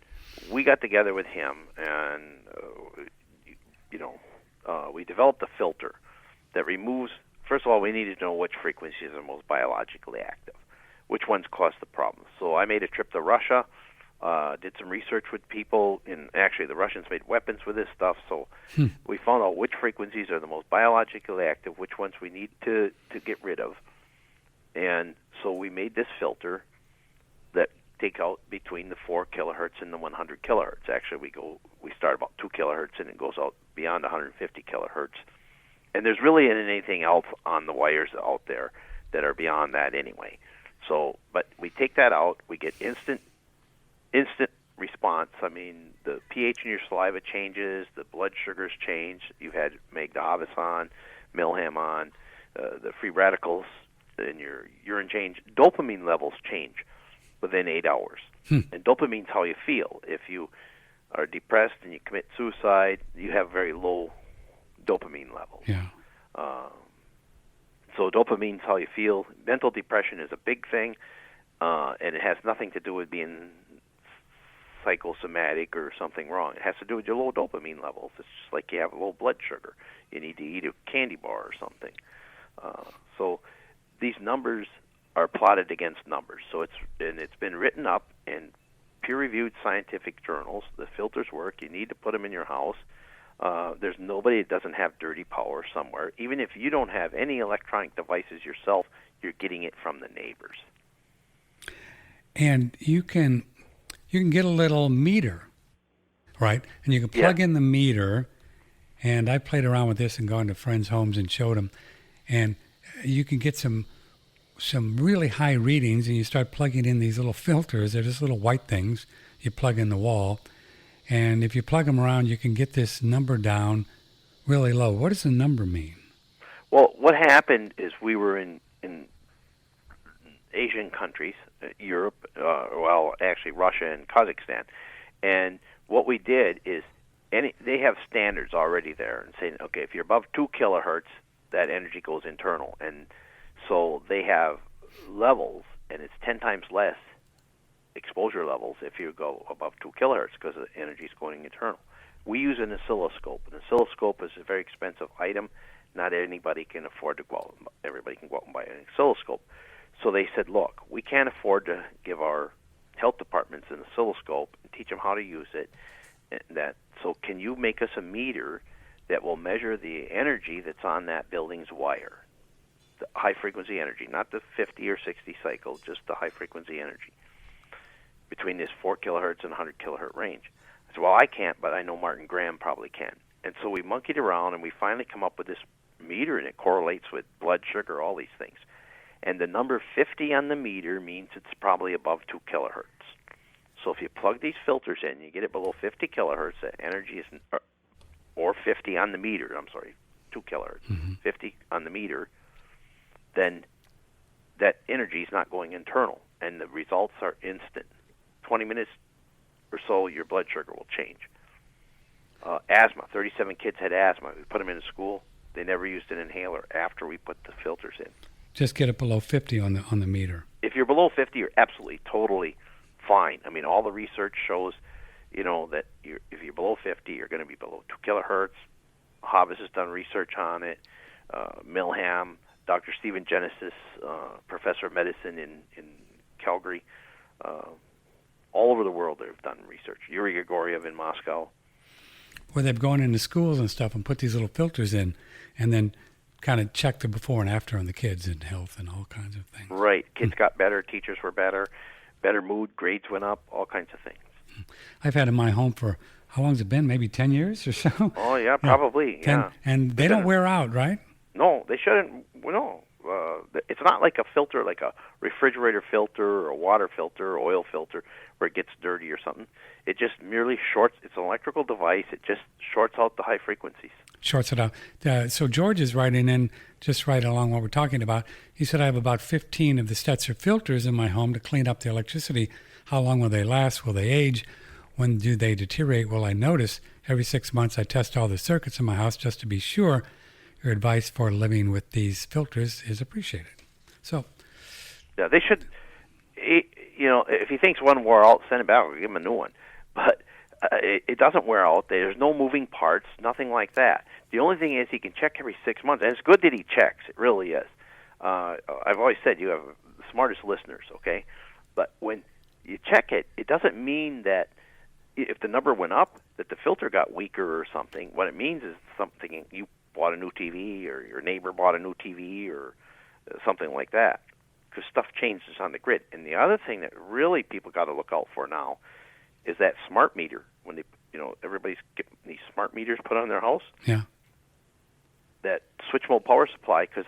Speaker 3: we got together with him, and, we developed a filter that removes. First of all, we needed to know which frequencies are most biologically active, which ones cause the problem. So I made a trip to Russia, did some research with people, and actually the Russians made weapons with this stuff, so we found out which frequencies are the most biologically active, which ones we need to get rid of. And so we made this filter that take out between the 4 kilohertz and the 100 kilohertz. Actually, we start about 2 kilohertz, and it goes out beyond 150 kilohertz. And there's really anything else on the wires out there that are beyond that anyway. So, but we take that out, we get instant response. The pH in your saliva changes, the blood sugars change. You had Magdavis on, Milham on, the free radicals in your urine change. Dopamine levels change within 8 hours. And dopamine's how you feel. If you are depressed and you commit suicide, you have very low dopamine levels.
Speaker 2: Yeah.
Speaker 3: So dopamine's how you feel. Mental depression is a big thing, and it has nothing to do with being psychosomatic or something wrong. It has to do with your low dopamine levels. It's just like you have low blood sugar. You need to eat a candy bar or something. So these numbers are plotted against numbers. So it's been written up in peer-reviewed scientific journals. The filters work. You need to put them in your house. There's nobody that doesn't have dirty power somewhere. Even if you don't have any electronic devices yourself, you're getting it from the neighbors.
Speaker 2: And you can get a little meter, right? And you can plug in the meter. And I played around with this and gone to friends' homes and showed them. And you can get some really high readings, and you start plugging in these little filters. They're just little white things you plug in the wall. And if you plug them around, you can get this number down really low. What does the number mean?
Speaker 3: Well, what happened is we were in Asian countries, Europe, actually Russia and Kazakhstan. And what we did is they have standards already there and saying, okay, if you're above 2 kilohertz, that energy goes internal. And so they have levels, and it's 10 times less exposure levels if you go above 2 kilohertz because the energy is going internal. We use an oscilloscope. An oscilloscope is a very expensive item. Not anybody can afford to go out. Everybody can go out and buy an oscilloscope. So they said, look, we can't afford to give our health departments an oscilloscope and teach them how to use it. So can you make us a meter that will measure the energy that's on that building's wire? The high-frequency energy, not the 50 or 60 cycle, just the high-frequency energy between this 4 kilohertz and 100 kilohertz range. I said, well, I can't, but I know Martin Graham probably can. And so we monkeyed around, and we finally come up with this meter, and it correlates with blood sugar, all these things. And the number 50 on the meter means it's probably above 2 kilohertz. So if you plug these filters in, you get it below 50 kilohertz, the energy is, or 50 on the meter, 2 kilohertz, 50 on the meter, then that energy is not going internal, and the results are instant. 20 minutes or so, your blood sugar will change. Asthma, 37 kids had asthma. We put them into school. They never used an inhaler after we put the filters in.
Speaker 2: Just get it below 50 on the meter.
Speaker 3: If you're below 50, you're absolutely, totally fine. I mean, all the research shows, that if you're below 50, you're going to be below 2 kilohertz. Hobbs has done research on it. Milham, Dr. Stephen Genesis, professor of medicine in Calgary. All over the world they've done research. Yuri Gregoriev in Moscow.
Speaker 2: Where they've gone into schools and stuff and put these little filters in and then kind of check the before and after on the kids and health and all kinds of things.
Speaker 3: Right. Kids got better. Teachers were better mood. Grades went up. All kinds of things.
Speaker 2: I've had in my home for, how long has it been? Maybe 10 years or so?
Speaker 3: Oh, yeah, probably. Yeah.
Speaker 2: And they don't wear out, right?
Speaker 3: No, they shouldn't. No. It's not like a filter, like a refrigerator filter or a water filter or oil filter where it gets dirty or something. It just merely shorts. It's an electrical device. It just shorts out the high frequencies. Shorts it
Speaker 2: out. So George is writing in, just right along what we're talking about. He said, I have about 15 of the Steltzer filters in my home to clean up the electricity. How long will they last? Will they age? When do they deteriorate? Will I notice? Every 6 months I test all the circuits in my house just to be sure. Your advice for living with these filters is appreciated. So,
Speaker 3: yeah, they should. If he thinks one wore out, send it back. We'll give him a new one. But it doesn't wear out. There's no moving parts, nothing like that. The only thing is he can check every 6 months, and it's good that he checks. It really is. I've always said you have the smartest listeners, okay? But when you check it, it doesn't mean that if the number went up, that the filter got weaker or something. What it means is something you bought a new TV or your neighbor bought a new TV or something like that, because stuff changes on the grid. And the other thing that really people got to look out for now is that smart meter. When they, everybody's getting these smart meters put on their house.
Speaker 2: Yeah.
Speaker 3: That switch mode power supply, because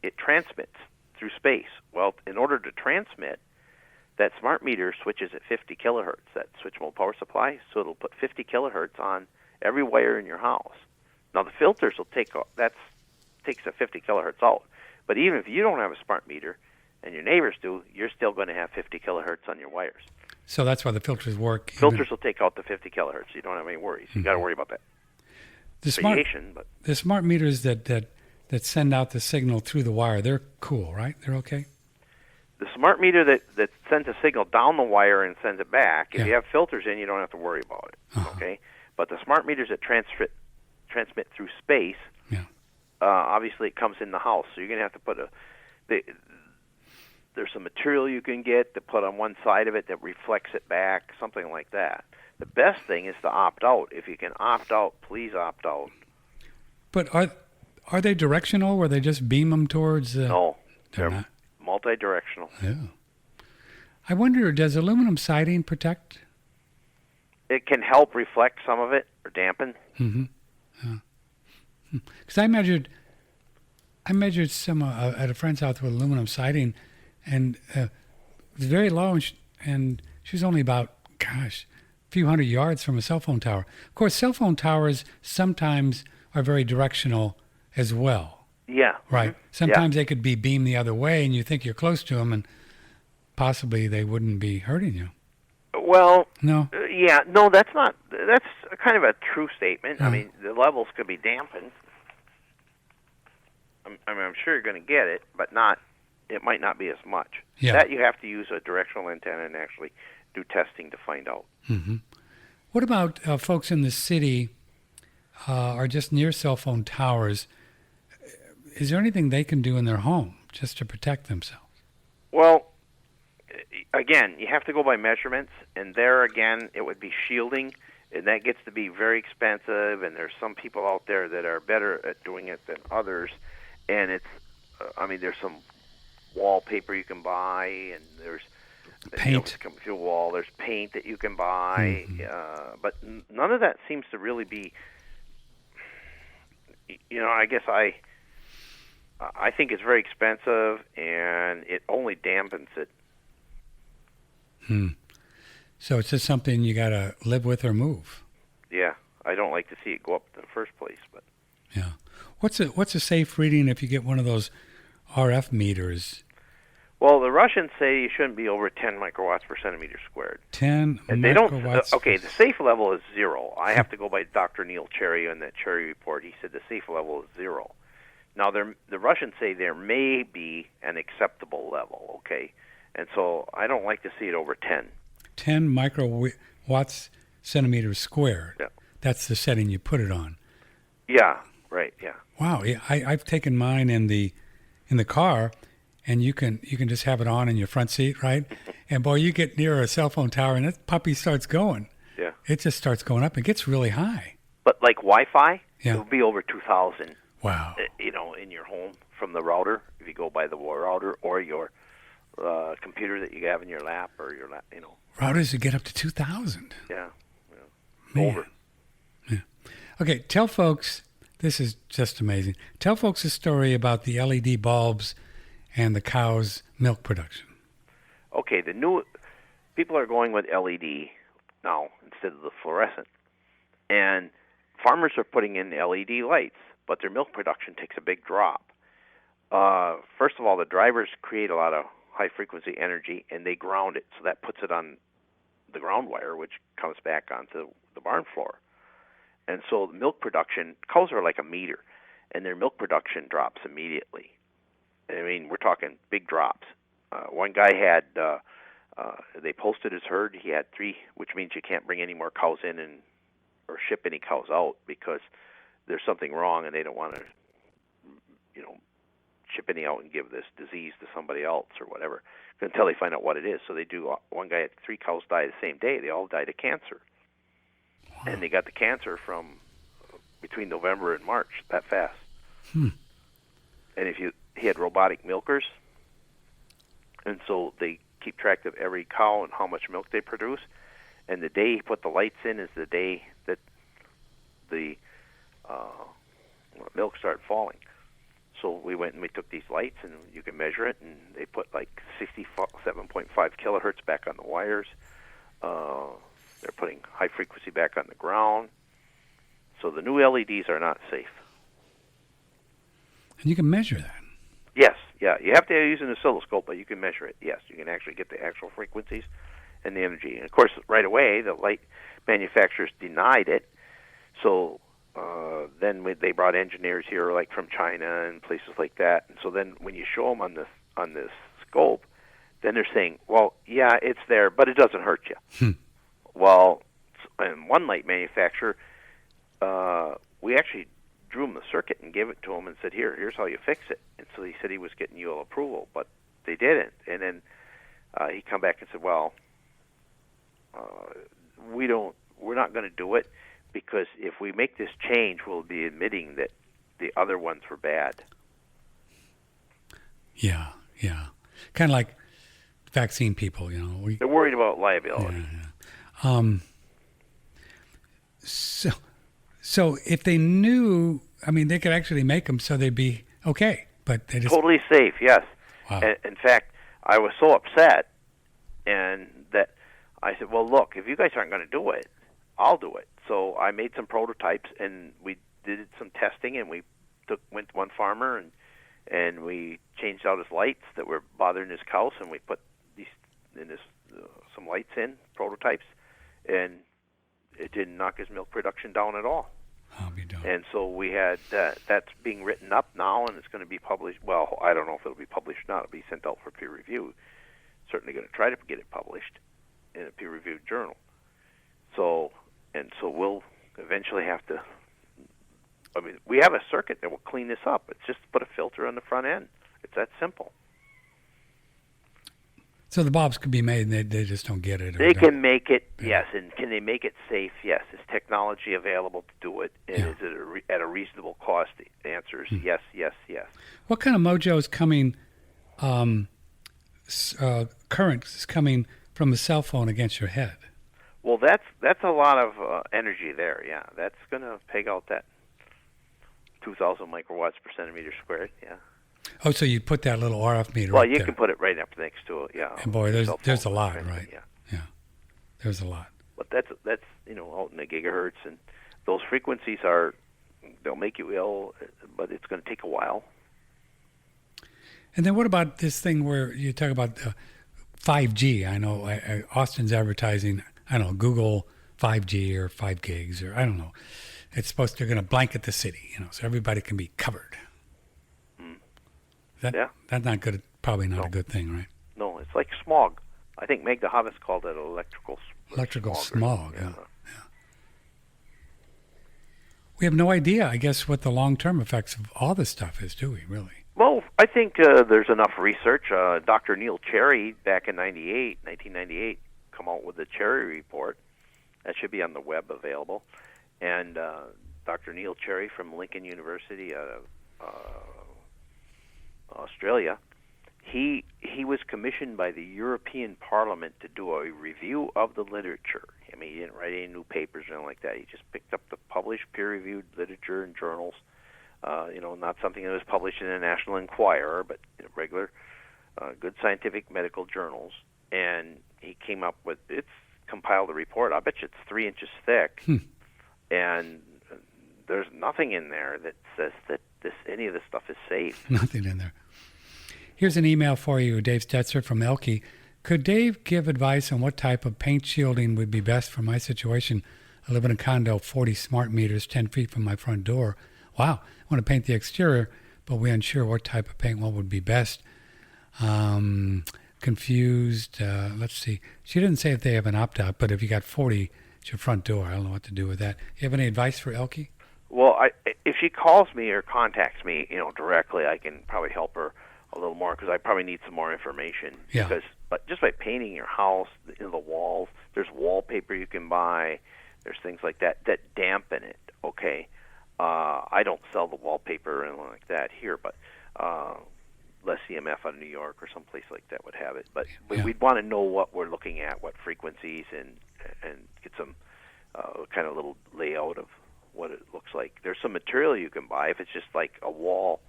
Speaker 3: it transmits through space. Well, in order to transmit, that smart meter switches at 50 kilohertz, that switch mode power supply, so it'll put 50 kilohertz on every wire in your house. Now, the filters will takes the 50 kilohertz out. But even if you don't have a smart meter and your neighbors do, you're still going to have 50 kilohertz on your wires.
Speaker 2: So that's why the filters work.
Speaker 3: Filters will take out the 50 kilohertz. You don't have any worries. You got to worry about that.
Speaker 2: The smart meters that send out the signal through the wire, they're cool, right? They're okay?
Speaker 3: The smart meter that sends a signal down the wire and sends it back, if you have filters in, you don't have to worry about it, okay? But the smart meters that transmit through space, obviously it comes in the house, so you're going to have to put there's some material you can get to put on one side of it that reflects it back, something like that. The best thing is to opt out. If you can opt out, please opt out.
Speaker 2: But are they directional, or they just beam them towards?
Speaker 3: No,
Speaker 2: they're not.
Speaker 3: Multi-directional.
Speaker 2: Yeah. I wonder, does aluminum siding protect?
Speaker 3: It can help reflect some of it or dampen.
Speaker 2: Mm-hmm. Because I measured some at a friend's house with aluminum siding, and it was very low, and she was only about, a few hundred yards from a cell phone tower. Of course, cell phone towers sometimes are very directional as well.
Speaker 3: Yeah.
Speaker 2: Right. Sometimes they could be beamed the other way, and you think you're close to them, and possibly they wouldn't be hurting you.
Speaker 3: Well,
Speaker 2: no.
Speaker 3: That's kind of a true statement. I mean, the levels could be dampened. I'm sure you're going to get it, but not it might not be as much.
Speaker 2: Yeah.
Speaker 3: That you have to use a directional antenna and actually do testing to find out.
Speaker 2: Mm-hmm. What about folks in the city or just near cell phone towers? Is there anything they can do in their home just to protect themselves?
Speaker 3: Well, again, you have to go by measurements, and there again, it would be shielding, and that gets to be very expensive, and there's some people out there that are better at doing it than others, and it's, there's some wallpaper you can buy, and there's
Speaker 2: paint.
Speaker 3: To a wall. There's paint that you can buy, but none of that seems to really be. I guess I think it's very expensive, and it only dampens it.
Speaker 2: So it's just something you got to live with or move.
Speaker 3: Yeah, I don't like to see it go up in the first place, but.
Speaker 2: Yeah, what's a safe reading if you get one of those RF meters?
Speaker 3: Well, the Russians say you shouldn't be over 10 microwatts per centimeter squared.
Speaker 2: 10
Speaker 3: and they
Speaker 2: microwatts.
Speaker 3: Okay, the safe level is 0. I have to go by Dr. Neil Cherry on that Cherry report. He said the safe level is 0. Now, the Russians say there may be an acceptable level, okay? And so I don't like to see it over 10. 10
Speaker 2: microwatts centimeters squared.
Speaker 3: Yeah.
Speaker 2: That's the setting you put it on.
Speaker 3: Yeah, right, yeah.
Speaker 2: Wow, yeah, I've taken mine in the car, and you can just have it on in your front seat, right? And boy, you get near a cell phone tower, and that puppy starts going.
Speaker 3: Yeah.
Speaker 2: It just starts going up. It gets really high.
Speaker 3: But like Wi-Fi,
Speaker 2: yeah.
Speaker 3: It'll be over 2,000.
Speaker 2: Wow.
Speaker 3: In your home from the router, if you go by the router or your computer that you have in your lap or your lap,
Speaker 2: Routers that get up to 2,000.
Speaker 3: Yeah.
Speaker 2: Man.
Speaker 3: Over.
Speaker 2: Yeah. Okay, tell folks, this is just amazing. Tell folks a story about the LED bulbs and the cow's milk production.
Speaker 3: Okay, the new people are going with LED now instead of the fluorescent. And farmers are putting in LED lights, but their milk production takes a big drop. First of all, the drivers create a lot of high-frequency energy, and they ground it, so that puts it on the ground wire, which comes back onto the barn floor. And so the milk production, cows are like a meter, and their milk production drops immediately. I mean, we're talking big drops. One guy had, they posted his herd, he had 3, which means you can't bring any more cows in or ship any cows out because there's something wrong and they don't want to, ship any out and give this disease to somebody else or whatever until they find out what it is. So they do. One guy had 3 cows die the same day. They all died of cancer. Wow. And they got the cancer from between November and March, that fast. And he had robotic milkers, and so they keep track of every cow and how much milk they produce. And the day he put the lights in is the day that the milk started falling. So we went and we took these lights, and you can measure it, and they put like 67.5 kilohertz back on the wires. They're putting high frequency back on the ground. So the new LEDs are not safe.
Speaker 2: And you can measure that?
Speaker 3: Yes, yeah. You have to use an oscilloscope, but you can measure it. Yes, you can actually get the actual frequencies and the energy. And of course, right away, the light manufacturers denied it. So then they brought engineers here, like from China and places like that. And so then when you show them on this scope, then they're saying, well, yeah, it's there, but it doesn't hurt you. Well, and one light manufacturer, we actually drew him the circuit and gave it to him and said, here's how you fix it. And so he said he was getting UL approval, but they didn't. And then he come back and said, well, we're not going to do it, because if we make this change, we'll be admitting that the other ones were bad.
Speaker 2: Yeah. Kind of like vaccine people,
Speaker 3: They're worried about liability.
Speaker 2: Yeah. So if they knew, they could actually make them so they'd be okay, but they just...
Speaker 3: Totally safe, yes.
Speaker 2: Wow.
Speaker 3: In fact, I was so upset, and that I said, well, look, if you guys aren't going to do it, I'll do it. So I made some prototypes, and we did some testing, and we went to one farmer, and we changed out his lights that were bothering his cows, and we put some lights in, prototypes, and it didn't knock his milk production down at all.
Speaker 2: I'll be done.
Speaker 3: And so we had that's being written up now, and it's going to be published. Well, I don't know if it'll be published or not. It'll be sent out for peer review. Certainly going to try to get it published in a peer-reviewed journal. So we'll eventually have to. I mean, we have a circuit that will clean this up. It's just put a filter on the front end. It's that simple.
Speaker 2: So the bulbs could be made, and they just don't get it.
Speaker 3: They can make it, yes. And can they make it safe? Yes. Is technology available to do it? And is it at a reasonable cost? The answer is yes, yes, yes.
Speaker 2: What kind of mojo is coming, current is coming from a cell phone against your head?
Speaker 3: Well, that's a lot of energy there, yeah. That's going to peg out that 2,000 microwatts per centimeter squared, yeah.
Speaker 2: Oh, so you put that little RF meter
Speaker 3: Well,
Speaker 2: up
Speaker 3: you
Speaker 2: there.
Speaker 3: can put it right up next to it, yeah.
Speaker 2: And boy, there's a lot, right?
Speaker 3: Yeah.
Speaker 2: There's a lot.
Speaker 3: But that's out in the gigahertz, and those frequencies they'll make you ill, but it's going to take a while.
Speaker 2: And then what about this thing where you talk about 5G? I know Austin's advertising, I don't know, Google 5G or 5 gigs, or I don't know. It's they're going to blanket the city, so everybody can be covered. That's not good. Probably not a good thing, right?
Speaker 3: No, it's like smog. I think Meg the Hobbits called it electrical
Speaker 2: smog. Yeah. We have no idea, I guess, what the long-term effects of all this stuff is, do we, really?
Speaker 3: Well, I think there's enough research. Dr. Neil Cherry, back in 1998, come out with the Cherry Report. That should be on the web available. And Dr. Neil Cherry from Lincoln University out of Australia, he was commissioned by the European Parliament to do a review of the literature. I mean, he didn't write any new papers or anything like that. He just picked up the published peer-reviewed literature in journals. Not something that was published in a National Enquirer, but regular, good scientific medical journals. And he came up with, it's compiled a report. I bet you it's 3 inches thick. And there's nothing in there that says that any of this stuff is safe.
Speaker 2: Nothing in there. Here's an email for you, Dave Steltzer from Elke. Could Dave give advice on what type of paint shielding would be best for my situation? I live in a condo, 40 smart meters, 10 feet from my front door. Wow, I want to paint the exterior, but we're unsure what type of paint, what would be best. Confused. Let's see. She didn't say if they have an opt-out, but if you got 40 at your front door, I don't know what to do with that. You have any advice for Elke?
Speaker 3: Well, if she calls me or contacts me, directly, I can probably help her a little more because I probably need some more information.
Speaker 2: Yeah.
Speaker 3: But just by painting your house, the walls, there's wallpaper you can buy. There's things like that dampen it. Okay. I don't sell the wallpaper or anything like that here, but Les CMF out of New York or someplace like that would have it. But we'd want to know what we're looking at, what frequencies, and get some kind of little layout of what it looks like. There's some material you can buy if it's just like a wall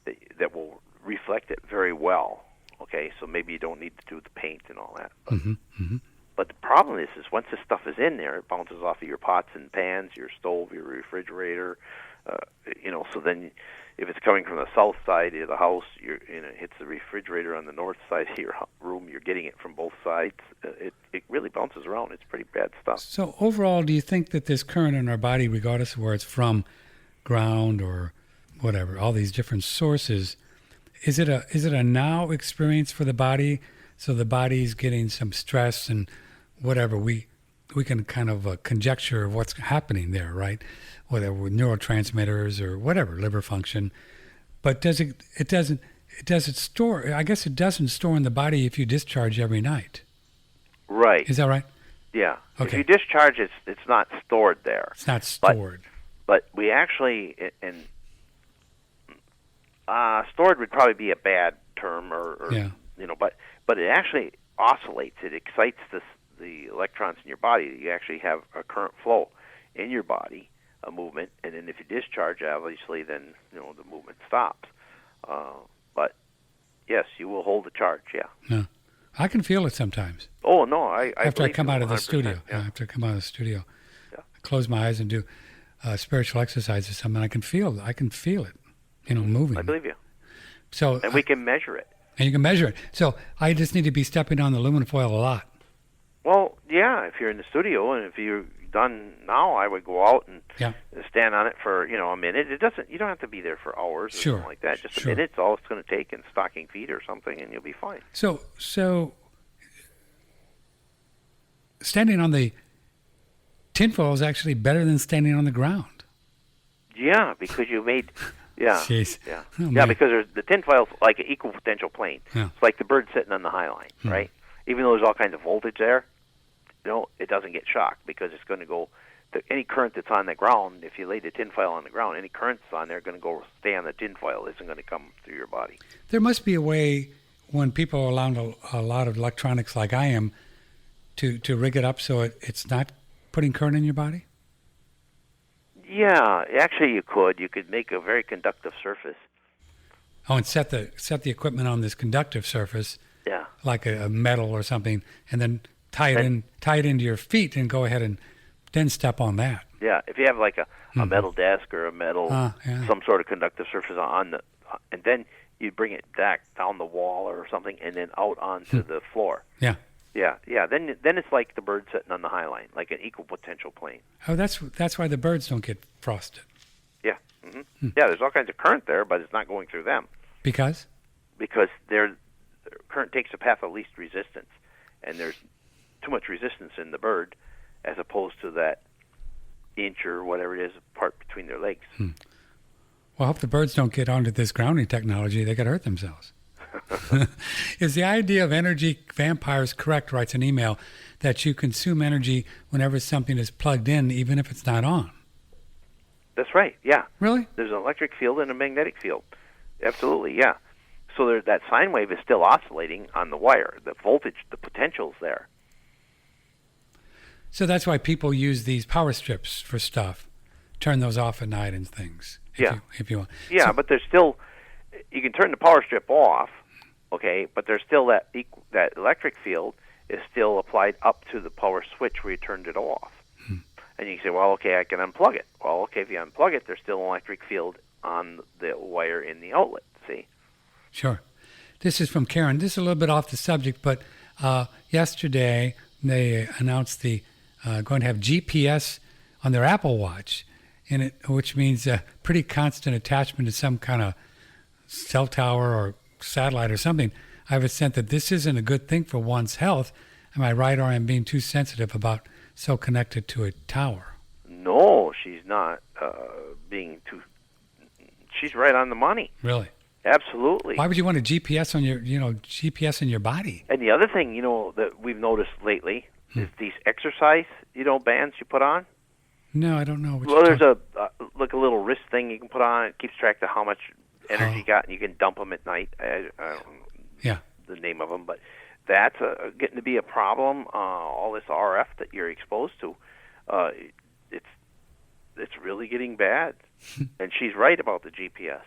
Speaker 3: that will reflect it very well. Okay, so maybe you don't need to do the paint and all that. But the problem is once this stuff is in there, it bounces off of your pots and pans, your stove, your refrigerator. So then if it's coming from the south side of the house, it hits the refrigerator on the north side of your room. You're getting it from both sides. It really bounces around. It's pretty bad stuff.
Speaker 2: So overall, do you think that this current in our body, regardless of where it's from, ground or whatever, all these different sources, is it a now experience for the body? So the body's getting some stress and whatever, we can kind of conjecture what's happening there, right? Whether with neurotransmitters or whatever, liver function. But it doesn't store, I guess it doesn't store in the body if you discharge every night.
Speaker 3: Right.
Speaker 2: Is that right?
Speaker 3: Yeah.
Speaker 2: Okay.
Speaker 3: If you discharge, it's not stored there.
Speaker 2: It's not stored.
Speaker 3: But we actually, stored would probably be a bad term, but it actually oscillates. It excites the electrons in your body. You actually have a current flow in your body, a movement, and then if you discharge, obviously, then the movement stops. But yes, you will hold the charge. Yeah.
Speaker 2: I can feel it sometimes.
Speaker 3: Oh no,
Speaker 2: after I come out of the studio.
Speaker 3: Yeah.
Speaker 2: After I come out of the studio, I close my eyes and do spiritual exercise or something. I can feel it. Moving.
Speaker 3: I believe you.
Speaker 2: So
Speaker 3: and we can measure it.
Speaker 2: And you can measure it. So I just need to be stepping on the aluminum foil a lot.
Speaker 3: Well, yeah, if you're in the studio and if you done now, I would go out and
Speaker 2: Yeah.
Speaker 3: stand on it for a minute. It doesn't. You don't have to be there for hours or
Speaker 2: Sure.
Speaker 3: something like that. Just a
Speaker 2: Sure.
Speaker 3: minute's all it's going to take in stocking feet or something, and you'll be fine.
Speaker 2: So standing on the tinfoil is actually better than standing on the ground.
Speaker 3: Yeah, because you made. Yeah.
Speaker 2: Jeez.
Speaker 3: Yeah.
Speaker 2: Oh,
Speaker 3: Yeah,
Speaker 2: man.
Speaker 3: because the tinfoil's like an equal potential plane.
Speaker 2: Yeah.
Speaker 3: It's like the bird sitting on the high line, right? Even though there's all kinds of voltage there, it doesn't get shocked because it's going to go. Any current that's on the ground, if you lay the tinfoil on the ground, any currents on there are going to stay on the tinfoil. It isn't going to come through your body.
Speaker 2: There must be a way when people are around a lot of electronics like I am to rig it up so it's not putting current in your body?
Speaker 3: Yeah, actually you could. You could make a very conductive surface.
Speaker 2: Oh, and set the equipment on this conductive surface,
Speaker 3: Yeah.
Speaker 2: like a metal or something, and then tie it into your feet and go ahead and then step on that.
Speaker 3: Yeah, if you have like a metal desk or a metal, some sort of conductive surface and then you bring it back down the wall or something and then out onto the floor.
Speaker 2: Yeah.
Speaker 3: Yeah. Then it's like the bird sitting on the high line, like an equal potential plane.
Speaker 2: Oh, that's why the birds don't get frosted.
Speaker 3: Yeah. Yeah, there's all kinds of current there, but it's not going through them.
Speaker 2: Because?
Speaker 3: Because their current takes the path of least resistance, and there's too much resistance in the bird as opposed to that inch or whatever it is part between their legs.
Speaker 2: Well, I hope the birds don't get onto this grounding technology. They could hurt themselves. Is the idea of energy vampires correct, writes an email, that you consume energy whenever something is plugged in, even if it's not on?
Speaker 3: That's right, yeah.
Speaker 2: Really?
Speaker 3: There's an electric field and a magnetic field. Absolutely, yeah. So that sine wave is still oscillating on the wire. The voltage, the potential's there.
Speaker 2: So that's why people use these power strips for stuff. Turn those off at night and things. If you want.
Speaker 3: Yeah, but there's still, you can turn the power strip off, okay, but there's still that electric field is still applied up to the power switch where you turned it off. And you can say, well, okay, I can unplug it. Well, okay, if you unplug it, there's still an electric field on the wire in the outlet, see?
Speaker 2: Sure. This is from Karen. This is a little bit off the subject, but yesterday they announced going to have GPS on their Apple Watch, which means a pretty constant attachment to some kind of cell tower or satellite or something. I have a sense that this isn't a good thing for one's health. Am I right, or I'm being too sensitive about so connected to a tower?
Speaker 3: No, she's not being too. She's right on the money.
Speaker 2: Really?
Speaker 3: Absolutely.
Speaker 2: Why would you want a GPS on GPS in your body?
Speaker 3: And the other thing, that we've noticed lately is these exercise, bands you put on.
Speaker 2: No, I don't know.
Speaker 3: Well, there's a little wrist thing you can put on. It keeps track of how much energy you got, and you can dump them at night. I don't know the name of them, but that's getting to be a problem. All this RF that you're exposed to, it's really getting bad. And she's right about the GPS.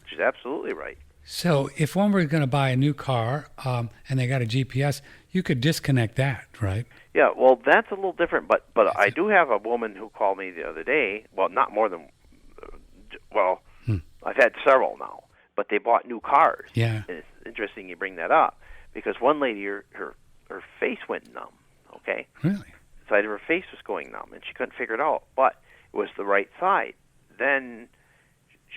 Speaker 3: She's absolutely right.
Speaker 2: So if one were going to buy a new car and they got a GPS, you could disconnect that, right?
Speaker 3: Yeah, well, that's a little different. But I do have a woman who called me the other day. Well, not more than. I've had several now, but they bought new cars.
Speaker 2: Yeah.
Speaker 3: And it's interesting you bring that up because one lady, her face went numb. Okay.
Speaker 2: Really?
Speaker 3: The side of her face was going numb, and she couldn't figure it out. But it was the right side. Then,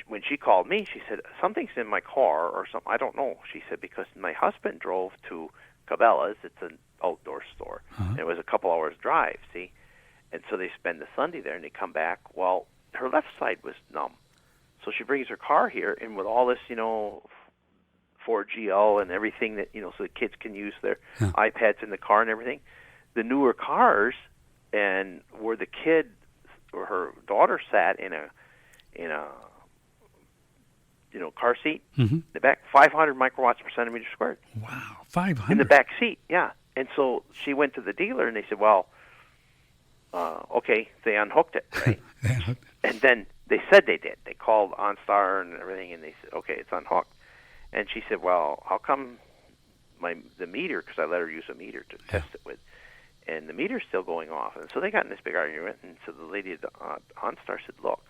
Speaker 3: when she called me, she said, something's in my car or something. I don't know. She said, because my husband drove to Cabela's. It's an outdoor store. And it was a couple hours drive, see? And so they spend the Sunday there, and they come back. Well, her left side was numb. So she brings her car here, and with all this, 4GL and everything that, so the kids can use their iPads in the car and everything, the newer cars, and where the kid or her daughter sat in a car seat, the back, 500 microwatts per centimeter squared.
Speaker 2: Wow, 500?
Speaker 3: In the back seat, yeah. And so she went to the dealer, and they said, well, okay, they unhooked it, right? And then they said they did. They called OnStar and everything, and they said, okay, it's unhooked. And she said, well, how come the meter, because I let her use a meter to test it with, and the meter's still going off. And so they got in this big argument, and so the lady at OnStar said, look,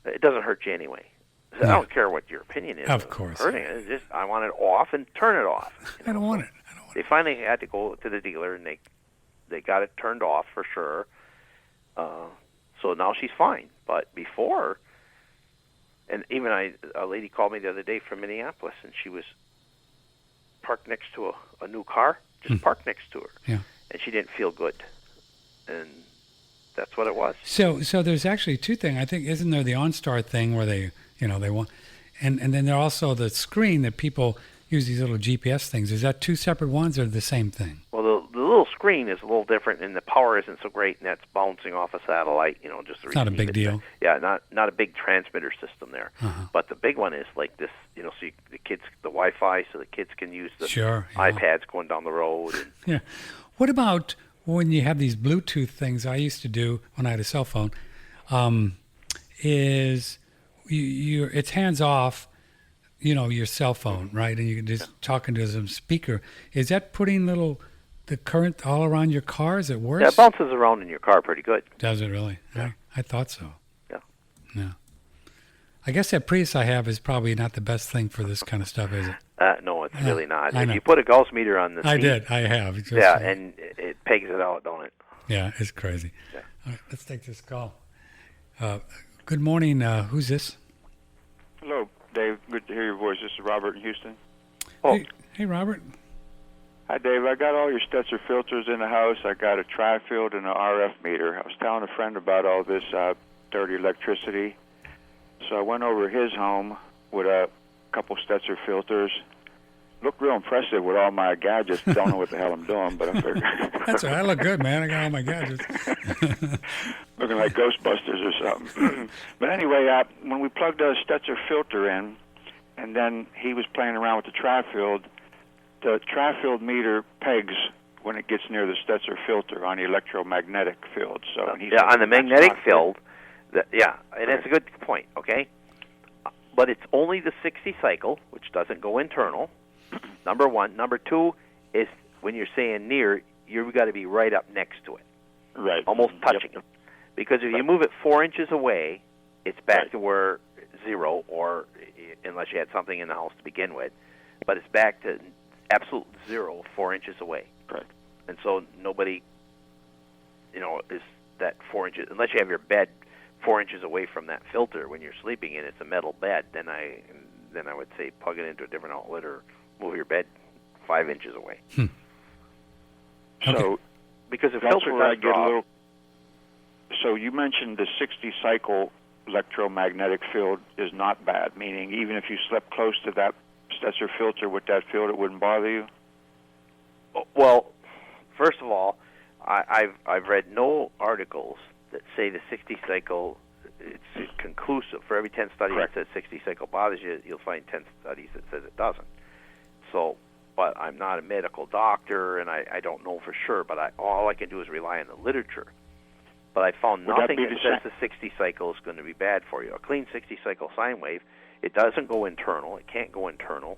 Speaker 3: it doesn't hurt you anyway. I don't care what your opinion is.
Speaker 2: Of course.
Speaker 3: Hurting it. It's just, I want it off and turn it off.
Speaker 2: I don't want it.
Speaker 3: They finally had to go to the dealer, and they got it turned off for sure. So now she's fine. But before, and even a lady called me the other day from Minneapolis, and she was parked next to a new car, just parked next to her, and she didn't feel good, and that's what it was.
Speaker 2: So there's actually two things. I think, isn't there the OnStar thing where they want, and then there also the screen that people use these little GPS things. Is that two separate ones or the same thing?
Speaker 3: Well, the little screen is a little different, and the power isn't so great, and that's bouncing off a satellite. Just
Speaker 2: it's not a big deal.
Speaker 3: Yeah, not a big transmitter system there. But the big one is like this. So the kids, the Wi-Fi, so the kids can use the iPads going down the road. And,
Speaker 2: yeah. What about when you have these Bluetooth things? I used to do when I had a cell phone. Is it's hands off. Your cell phone, right? And you're just talking to some speaker. Is that putting the current all around your car? Is it worse?
Speaker 3: Yeah, it bounces around in your car pretty good.
Speaker 2: Does it really?
Speaker 3: Yeah.
Speaker 2: I thought so.
Speaker 3: Yeah.
Speaker 2: Yeah. I guess that Prius I have is probably not the best thing for this kind of stuff, is it?
Speaker 3: No, it's really not.
Speaker 2: I
Speaker 3: If
Speaker 2: know.
Speaker 3: you put a Gauss meter on the seat,
Speaker 2: I have.
Speaker 3: and it pegs it out, don't it?
Speaker 2: Yeah, it's crazy.
Speaker 3: Yeah.
Speaker 2: All right, let's take this call. Good morning. Who's this?
Speaker 10: Hello, Dave. Good to hear your voice. This is Robert in Houston.
Speaker 3: Oh.
Speaker 2: Hey, Robert.
Speaker 10: Hi, Dave. I got all your Steltzer filters in the house. I got a tri-field and an RF meter. I was telling a friend about all this dirty electricity. So I went over to his home with a couple Steltzer filters. Looked real impressive with all my gadgets. Don't know what the hell I'm doing, but I figured.
Speaker 2: That's all right. I look good, man. I got all my gadgets.
Speaker 10: Looking like Ghostbusters or something. But anyway, when we plugged a Steltzer filter in, and then he was playing around with the tri-field, the tri-field meter pegs when it gets near the Steltzer filter on the electromagnetic field. So
Speaker 3: on the magnetic field, and that's a good point, okay? But it's only the 60 cycle, which doesn't go internal, number one. Number two is when you're saying near, you've got to be right up next to it.
Speaker 10: Right.
Speaker 3: Almost touching it. Because if you move it 4 inches away, it's back to where zero, or unless you had something in the house to begin with. But it's back to absolute zero 4 inches away.
Speaker 10: Correct.
Speaker 3: And so nobody, is that 4 inches, unless you have your bed 4 inches away from that filter when you're sleeping and it's a metal bed, then I would say plug it into a different outlet or move your bed 5 inches away.
Speaker 2: Okay.
Speaker 10: So
Speaker 3: because the
Speaker 10: that's
Speaker 3: filter
Speaker 10: where I
Speaker 3: does
Speaker 10: get
Speaker 3: draw.
Speaker 10: a little. So you mentioned the 60 cycle electromagnetic field is not bad, meaning even if you slept close to that Steltzer filter with that field, it wouldn't bother you?
Speaker 3: Well, first of all, I've read no articles that say the 60 cycle, it's conclusive. For every 10 studies that says 60 cycle bothers you, you'll find 10 studies that says it doesn't. So, but I'm not a medical doctor, and I don't know for sure, but all I can do is rely on the literature. But I found nothing that says the 60 cycle is going to be bad for you. A clean 60 cycle sine wave, it doesn't go internal. It can't go internal.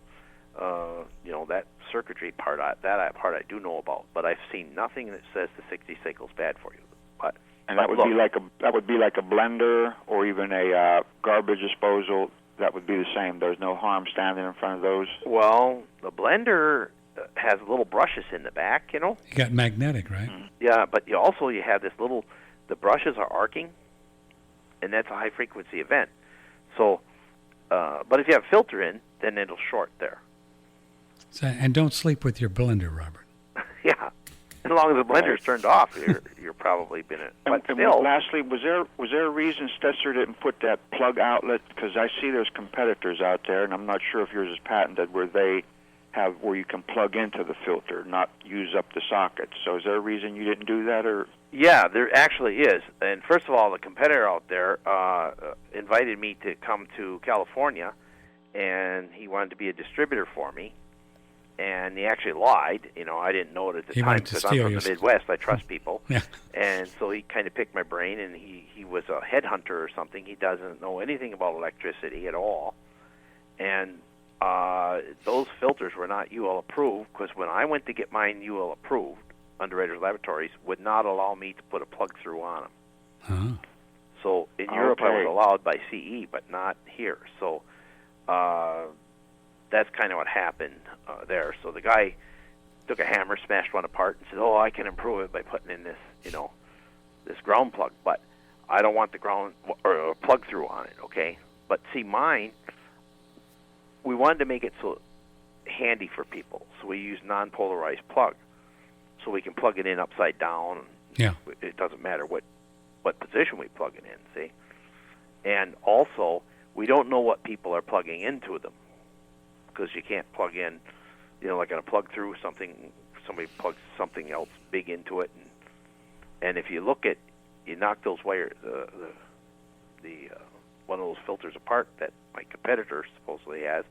Speaker 3: That circuitry part, that part I do know about. But I've seen nothing that says the 60 cycle is bad for you.
Speaker 10: And that would be like a blender or even a garbage disposal. That would be the same. There's no harm standing in front of those.
Speaker 3: Well, the blender has little brushes in the back.
Speaker 2: You got magnetic, right?
Speaker 3: Mm-hmm. Yeah, but you have this little. The brushes are arcing, and that's a high frequency event. So, but if you have a filter in, then it'll short there.
Speaker 2: So, and don't sleep with your blender, Robert.
Speaker 3: Yeah. As long as the blender's turned off, you're probably been it. But still,
Speaker 10: lastly, was there a reason Steltzer didn't put that plug outlet? Because I see there's competitors out there, and I'm not sure if yours is patented, where you can plug into the filter, not use up the socket. So is there a reason you didn't do that, or?
Speaker 3: Yeah, there actually is. And first of all, the competitor out there invited me to come to California, and he wanted to be a distributor for me. And he actually lied. I didn't know it at the time because I'm from the Midwest. I trust people.
Speaker 2: Yeah.
Speaker 3: And so he kind of picked my brain, and he was a headhunter or something. He doesn't know anything about electricity at all. And those filters were not UL approved, because when I went to get mine UL approved, Underwriters Laboratories would not allow me to put a plug-through on them.
Speaker 2: Huh.
Speaker 3: So in Europe I was allowed by CE, but not here. So that's kind of what happened there. So the guy took a hammer, smashed one apart, and said, "Oh, I can improve it by putting in this, ground plug, but I don't want the ground or a plug through on it, okay? But see, mine, we wanted to make it so handy for people, so we use non-polarized plug, so we can plug it in upside down.
Speaker 2: Yeah.
Speaker 3: It doesn't matter what position we plug it in, see? And also, we don't know what people are plugging into them, because you can't plug in, like on a plug-through something, somebody plugs something else big into it, and if you look at, you knock those wires, one of those filters apart that my competitor supposedly has,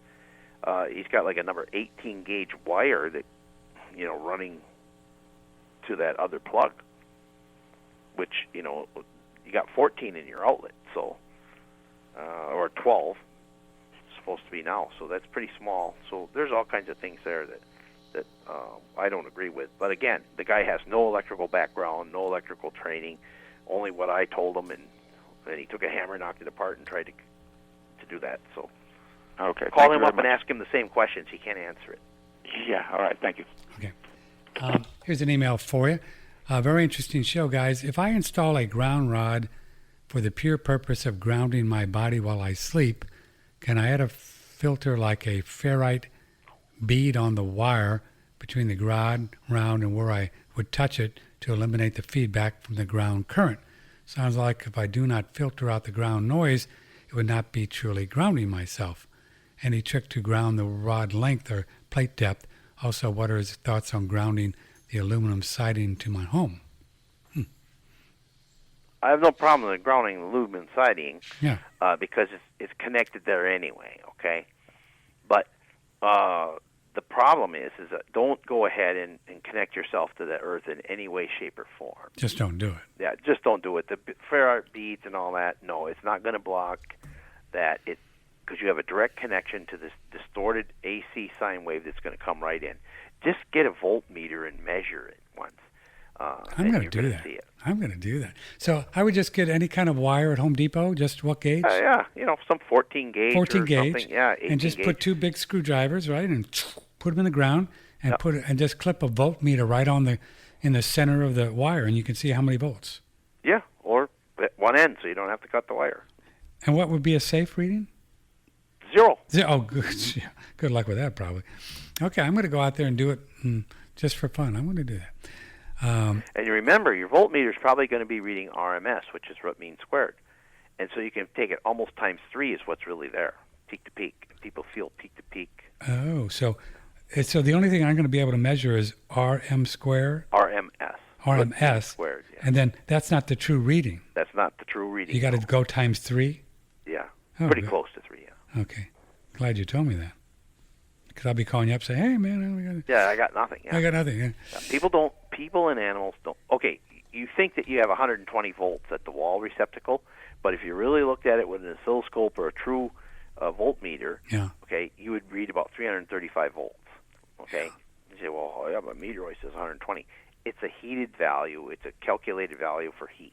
Speaker 3: he's got like a number 18 gauge wire that, running to that other plug, which, you got 14 in your outlet, so, or 12, supposed to be now, so that's pretty small. So there's all kinds of things there that I don't agree with. But again, the guy has no electrical background, no electrical training, only what I told him, and he took a hammer, knocked it apart, and tried to do that. So call him up and ask him the same questions. He can't answer it.
Speaker 10: Yeah, all right, thank you.
Speaker 2: Okay. Here's an email for you. Very interesting show, guys. If I install a ground rod for the pure purpose of grounding my body while I sleep, can I add a filter like a ferrite bead on the wire between the ground and where I would touch it to eliminate the feedback from the ground current? Sounds like if I do not filter out the ground noise, it would not be truly grounding myself. Any trick to ground the rod length or plate depth? Also, what are his thoughts on grounding the aluminum siding to my home?
Speaker 3: I have no problem with grounding the aluminum siding,
Speaker 2: Yeah.
Speaker 3: Because it's connected there anyway, okay? But the problem is that don't go ahead and connect yourself to the earth in any way, shape, or form.
Speaker 2: Just don't do it.
Speaker 3: Yeah, just don't do it. The ferrite beads and all that, no, it's not going to block that, because you have a direct connection to this distorted AC sine wave that's going to come right in. Just get a voltmeter and measure it once.
Speaker 2: I'm going to do that. I'm going to do that. So I would just get any kind of wire at Home Depot, just what gauge?
Speaker 3: Yeah, some 14 gauge
Speaker 2: 14
Speaker 3: or
Speaker 2: gauge.
Speaker 3: something. Yeah, 18
Speaker 2: and just
Speaker 3: gauge.
Speaker 2: put two big screwdrivers, right, and put them in the ground and and just clip a voltmeter right in the center of the wire, and you can see how many volts.
Speaker 3: Yeah, or at one end, so you don't have to cut the wire.
Speaker 2: And what would be a safe reading?
Speaker 3: Zero.
Speaker 2: Oh, good. Good luck with that, probably. Okay, I'm going to go out there and do it just for fun. I'm going to do that.
Speaker 3: And you remember, your voltmeter is probably going to be reading RMS, which is root mean squared. And so you can take it almost times 3 is what's really there, peak to peak. People feel peak to peak.
Speaker 2: Oh, so the only thing I'm going to be able to measure is RM squared?
Speaker 3: RMS.
Speaker 2: RMS.
Speaker 3: Squared, yeah.
Speaker 2: And then that's not the true reading.
Speaker 3: That's not the true reading.
Speaker 2: You got to go times 3?
Speaker 3: Yeah,
Speaker 2: pretty
Speaker 3: close to 3, yeah.
Speaker 2: Okay. Glad you told me that. Because I'll be calling you up saying, hey, man,
Speaker 3: I got nothing. Yeah.
Speaker 2: I got nothing. Yeah.
Speaker 3: People and animals don't. Okay, you think that you have 120 volts at the wall receptacle, but if you really looked at it with an oscilloscope or a true voltmeter, okay, you would read about 335 volts. Okay, you say, well, yeah, but meteoroid says 120. It's a heated value. It's a calculated value for heat.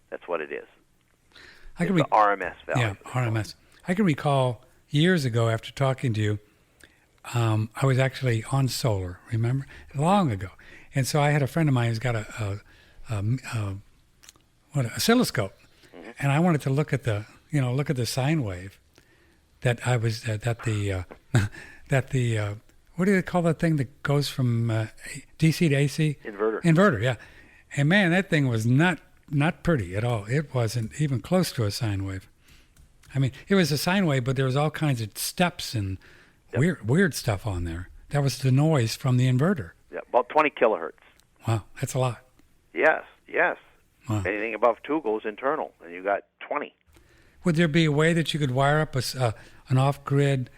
Speaker 3: That's what it is. It's the RMS value.
Speaker 2: Yeah, RMS. I can recall years ago after talking to you, I was actually on solar, remember? Long ago. And so I had a friend of mine who's got a oscilloscope. Mm-hmm. And I wanted to look at the sine wave that what do they call that thing that goes from DC to AC? Inverter, yeah. And man, that thing was not pretty at all. It wasn't even close to a sine wave. I mean, it was a sine wave, but there was all kinds of steps and weird stuff on there. That was the noise from the inverter.
Speaker 3: Yeah, about 20 kilohertz.
Speaker 2: Wow, that's a lot.
Speaker 3: Yes.
Speaker 2: Wow.
Speaker 3: Anything above 2 goes internal, and you got 20.
Speaker 2: Would there be a way that you could wire up an off-grid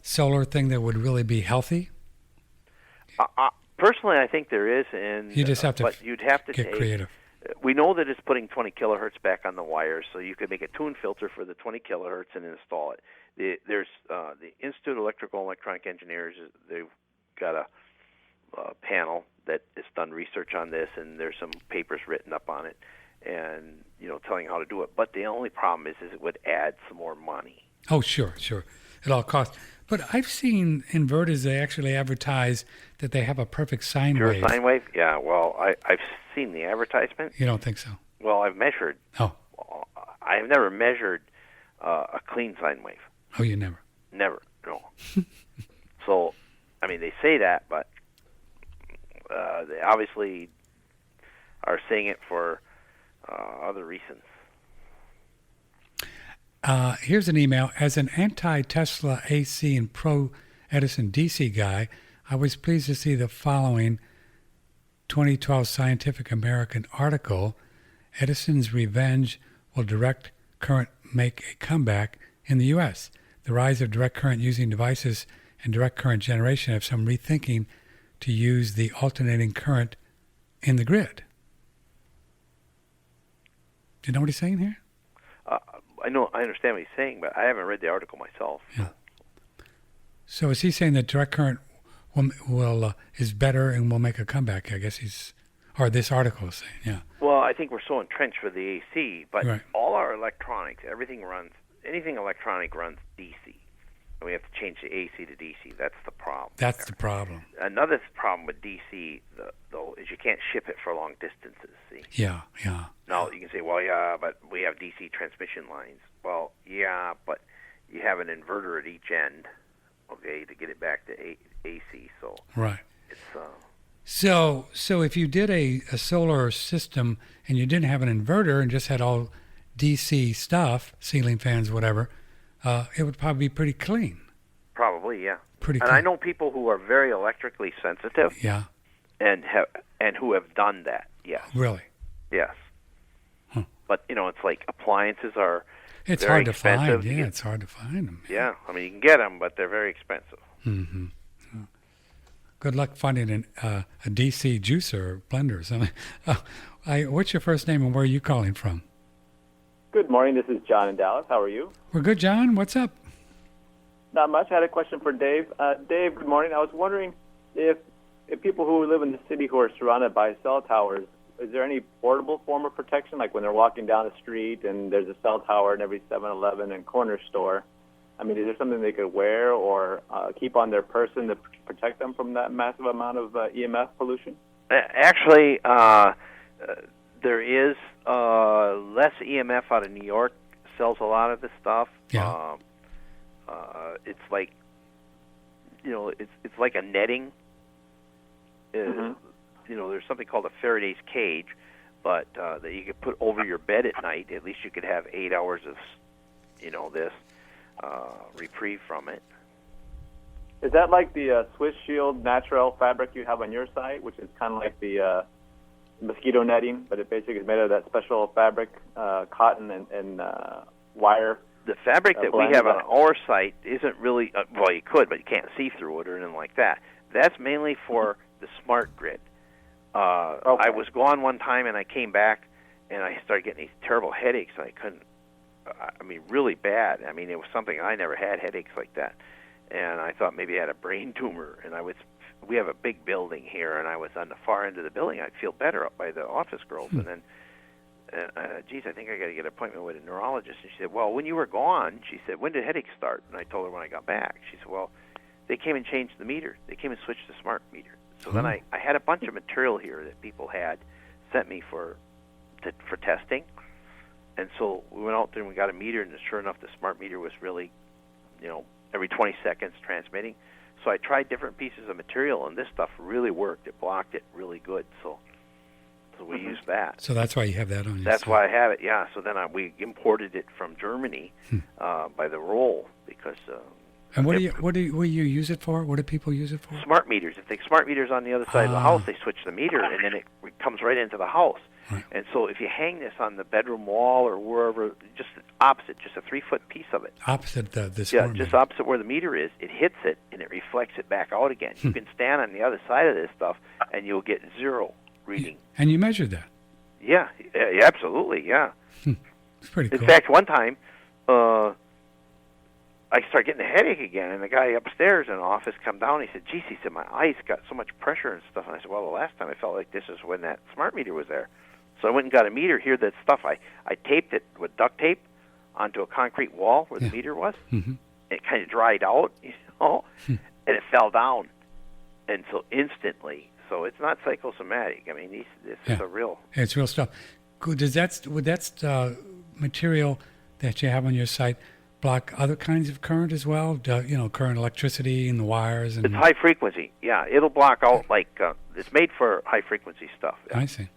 Speaker 2: solar thing that would really be healthy?
Speaker 3: Personally, I think there is, and
Speaker 2: you just have to.
Speaker 3: But you'd have to
Speaker 2: get creative.
Speaker 3: We know that it's putting 20 kilohertz back on the wires, so you could make a tune filter for the 20 kilohertz and install it. There's the Institute of Electrical and Electronic Engineers. They've got a panel that has done research on this, and there's some papers written up on it, and telling how to do it. But the only problem is it would add some more money.
Speaker 2: Oh, sure. It all costs. But I've seen inverters, they actually advertise that they have a perfect sine wave.
Speaker 3: Pure sine wave? Yeah, well, I've seen the advertisement.
Speaker 2: You don't think so?
Speaker 3: Well, I've measured.
Speaker 2: Oh.
Speaker 3: I've never measured a clean sine wave.
Speaker 2: Oh, you never?
Speaker 3: Never, no. So, I mean, they say that, but they obviously are saying it for other reasons.
Speaker 2: Here's an email. As an anti-Tesla AC and pro-Edison DC guy, I was pleased to see the following 2012 Scientific American article, Edison's Revenge Will Direct Current Make a Comeback in the U.S. The rise of direct current using devices and direct current generation have some rethinking to use the alternating current in the grid. Do you know what he's saying here?
Speaker 3: I understand what he's saying, but I haven't read the article myself.
Speaker 2: Yeah. So is he saying that direct current will is better and will make a comeback? I guess or this article is saying, yeah.
Speaker 3: Well, I think we're so entrenched with the AC, but
Speaker 2: right.
Speaker 3: all our electronics, anything electronic runs DC. And we have to change the AC to DC. That's the problem.
Speaker 2: That's the problem.
Speaker 3: Another problem with DC, though, is you can't ship it for long distances, see?
Speaker 2: Yeah.
Speaker 3: Now, you can say, well, yeah, but we have DC transmission lines. Well, yeah, but you have an inverter at each end, okay, to get it back to AC. So
Speaker 2: right.
Speaker 3: It's
Speaker 2: So if you did a solar system and you didn't have an inverter and just had all DC stuff, ceiling fans, whatever, it would probably be pretty clean.
Speaker 3: Probably, yeah.
Speaker 2: Pretty
Speaker 3: clean. And I know people who are very electrically sensitive.
Speaker 2: Yeah.
Speaker 3: And who have done that. Yes.
Speaker 2: Really?
Speaker 3: Yes.
Speaker 2: Huh.
Speaker 3: But it's like appliances are.
Speaker 2: It's
Speaker 3: very
Speaker 2: hard to
Speaker 3: expensive.
Speaker 2: find. Yeah, it's hard to find them.
Speaker 3: Yeah, I mean you can get them, but they're very expensive.
Speaker 2: Mm-hmm. Good luck finding a DC juicer or blender or something. What's your first name and where are you calling from?
Speaker 11: Good morning. This is John in Dallas. How are you?
Speaker 2: We're good, John. What's up?
Speaker 11: Not much. I had a question for Dave. Dave, good morning. I was wondering if people who live in the city who are surrounded by cell towers, is there any portable form of protection, like when they're walking down the street and there's a cell tower in every 7-Eleven and corner store? I mean, is there something they could wear or keep on their person to protect them from that massive amount of EMF pollution?
Speaker 3: Actually, there is less EMF out of New York. Sells a lot of this stuff.
Speaker 2: Yeah.
Speaker 3: It's like, it's like a netting. There's something called a Faraday's cage, but that you could put over your bed at night. At least you could have 8 hours of, this reprieve from it.
Speaker 11: Is that like the Swiss Shield natural fabric you have on your site, which is kind of like the mosquito netting, but it basically is made of that special fabric, cotton and wire?
Speaker 3: The fabric that we have on our site isn't really, well, you could, but you can't see through it or anything like that. That's mainly for the smart grid.
Speaker 11: Okay.
Speaker 3: I was gone one time and I came back and I started getting these terrible headaches. And I couldn't, really bad. It was something I never had, headaches like that. And I thought maybe I had a brain tumor. And we have a big building here, and I was on the far end of the building. I'd feel better up by the office girls. And then, I think I got to get an appointment with a neurologist. And she said, well, when you were gone, she said, when did headaches start? And I told her when I got back. She said, well, they came and changed the meter. They came and switched the smart meter. So then I had a bunch of material here that people had sent me for testing. And so we went out there and we got a meter, and sure enough, the smart meter was really, every 20 seconds transmitting. So I tried different pieces of material, and this stuff really worked. It blocked it really good. So we used that.
Speaker 2: So that's why you have that on your
Speaker 3: That's
Speaker 2: site.
Speaker 3: why I have it, yeah. So then we imported it from Germany by the roll because...
Speaker 2: and what do you use it for? What do people use it for?
Speaker 3: Smart meters. If the smart meter's on the other side of the house, they switch the meter, and then it comes right into the house.
Speaker 2: Right.
Speaker 3: And so if you hang this on the bedroom wall or wherever, just opposite, just a 3-foot piece of it.
Speaker 2: Opposite this
Speaker 3: Yeah,
Speaker 2: smart
Speaker 3: just
Speaker 2: meter.
Speaker 3: opposite where the meter is, it hits it, and it reflects it back out again. You can stand on the other side of this stuff, and you'll get 0 reading.
Speaker 2: And you measured that?
Speaker 3: Yeah, absolutely, yeah.
Speaker 2: It's pretty cool.
Speaker 3: In fact, one time, I started getting a headache again, and the guy upstairs in the office come down, and he said, geez, he said, my eyes got so much pressure and stuff. And I said, well, the last time I felt like this is when that smart meter was there. So I went and got a meter here, that stuff. I taped it with duct tape onto a concrete wall where the meter was.
Speaker 2: Mm-hmm.
Speaker 3: It kind of dried out, and it fell down. And so instantly, so it's not psychosomatic. This is a real...
Speaker 2: It's real stuff. Does would that material that you have on your site block other kinds of current as well? Current, electricity, and the wires. And
Speaker 3: It's high frequency. Yeah, it'll block out it's made for high frequency stuff. Yeah.
Speaker 2: I see.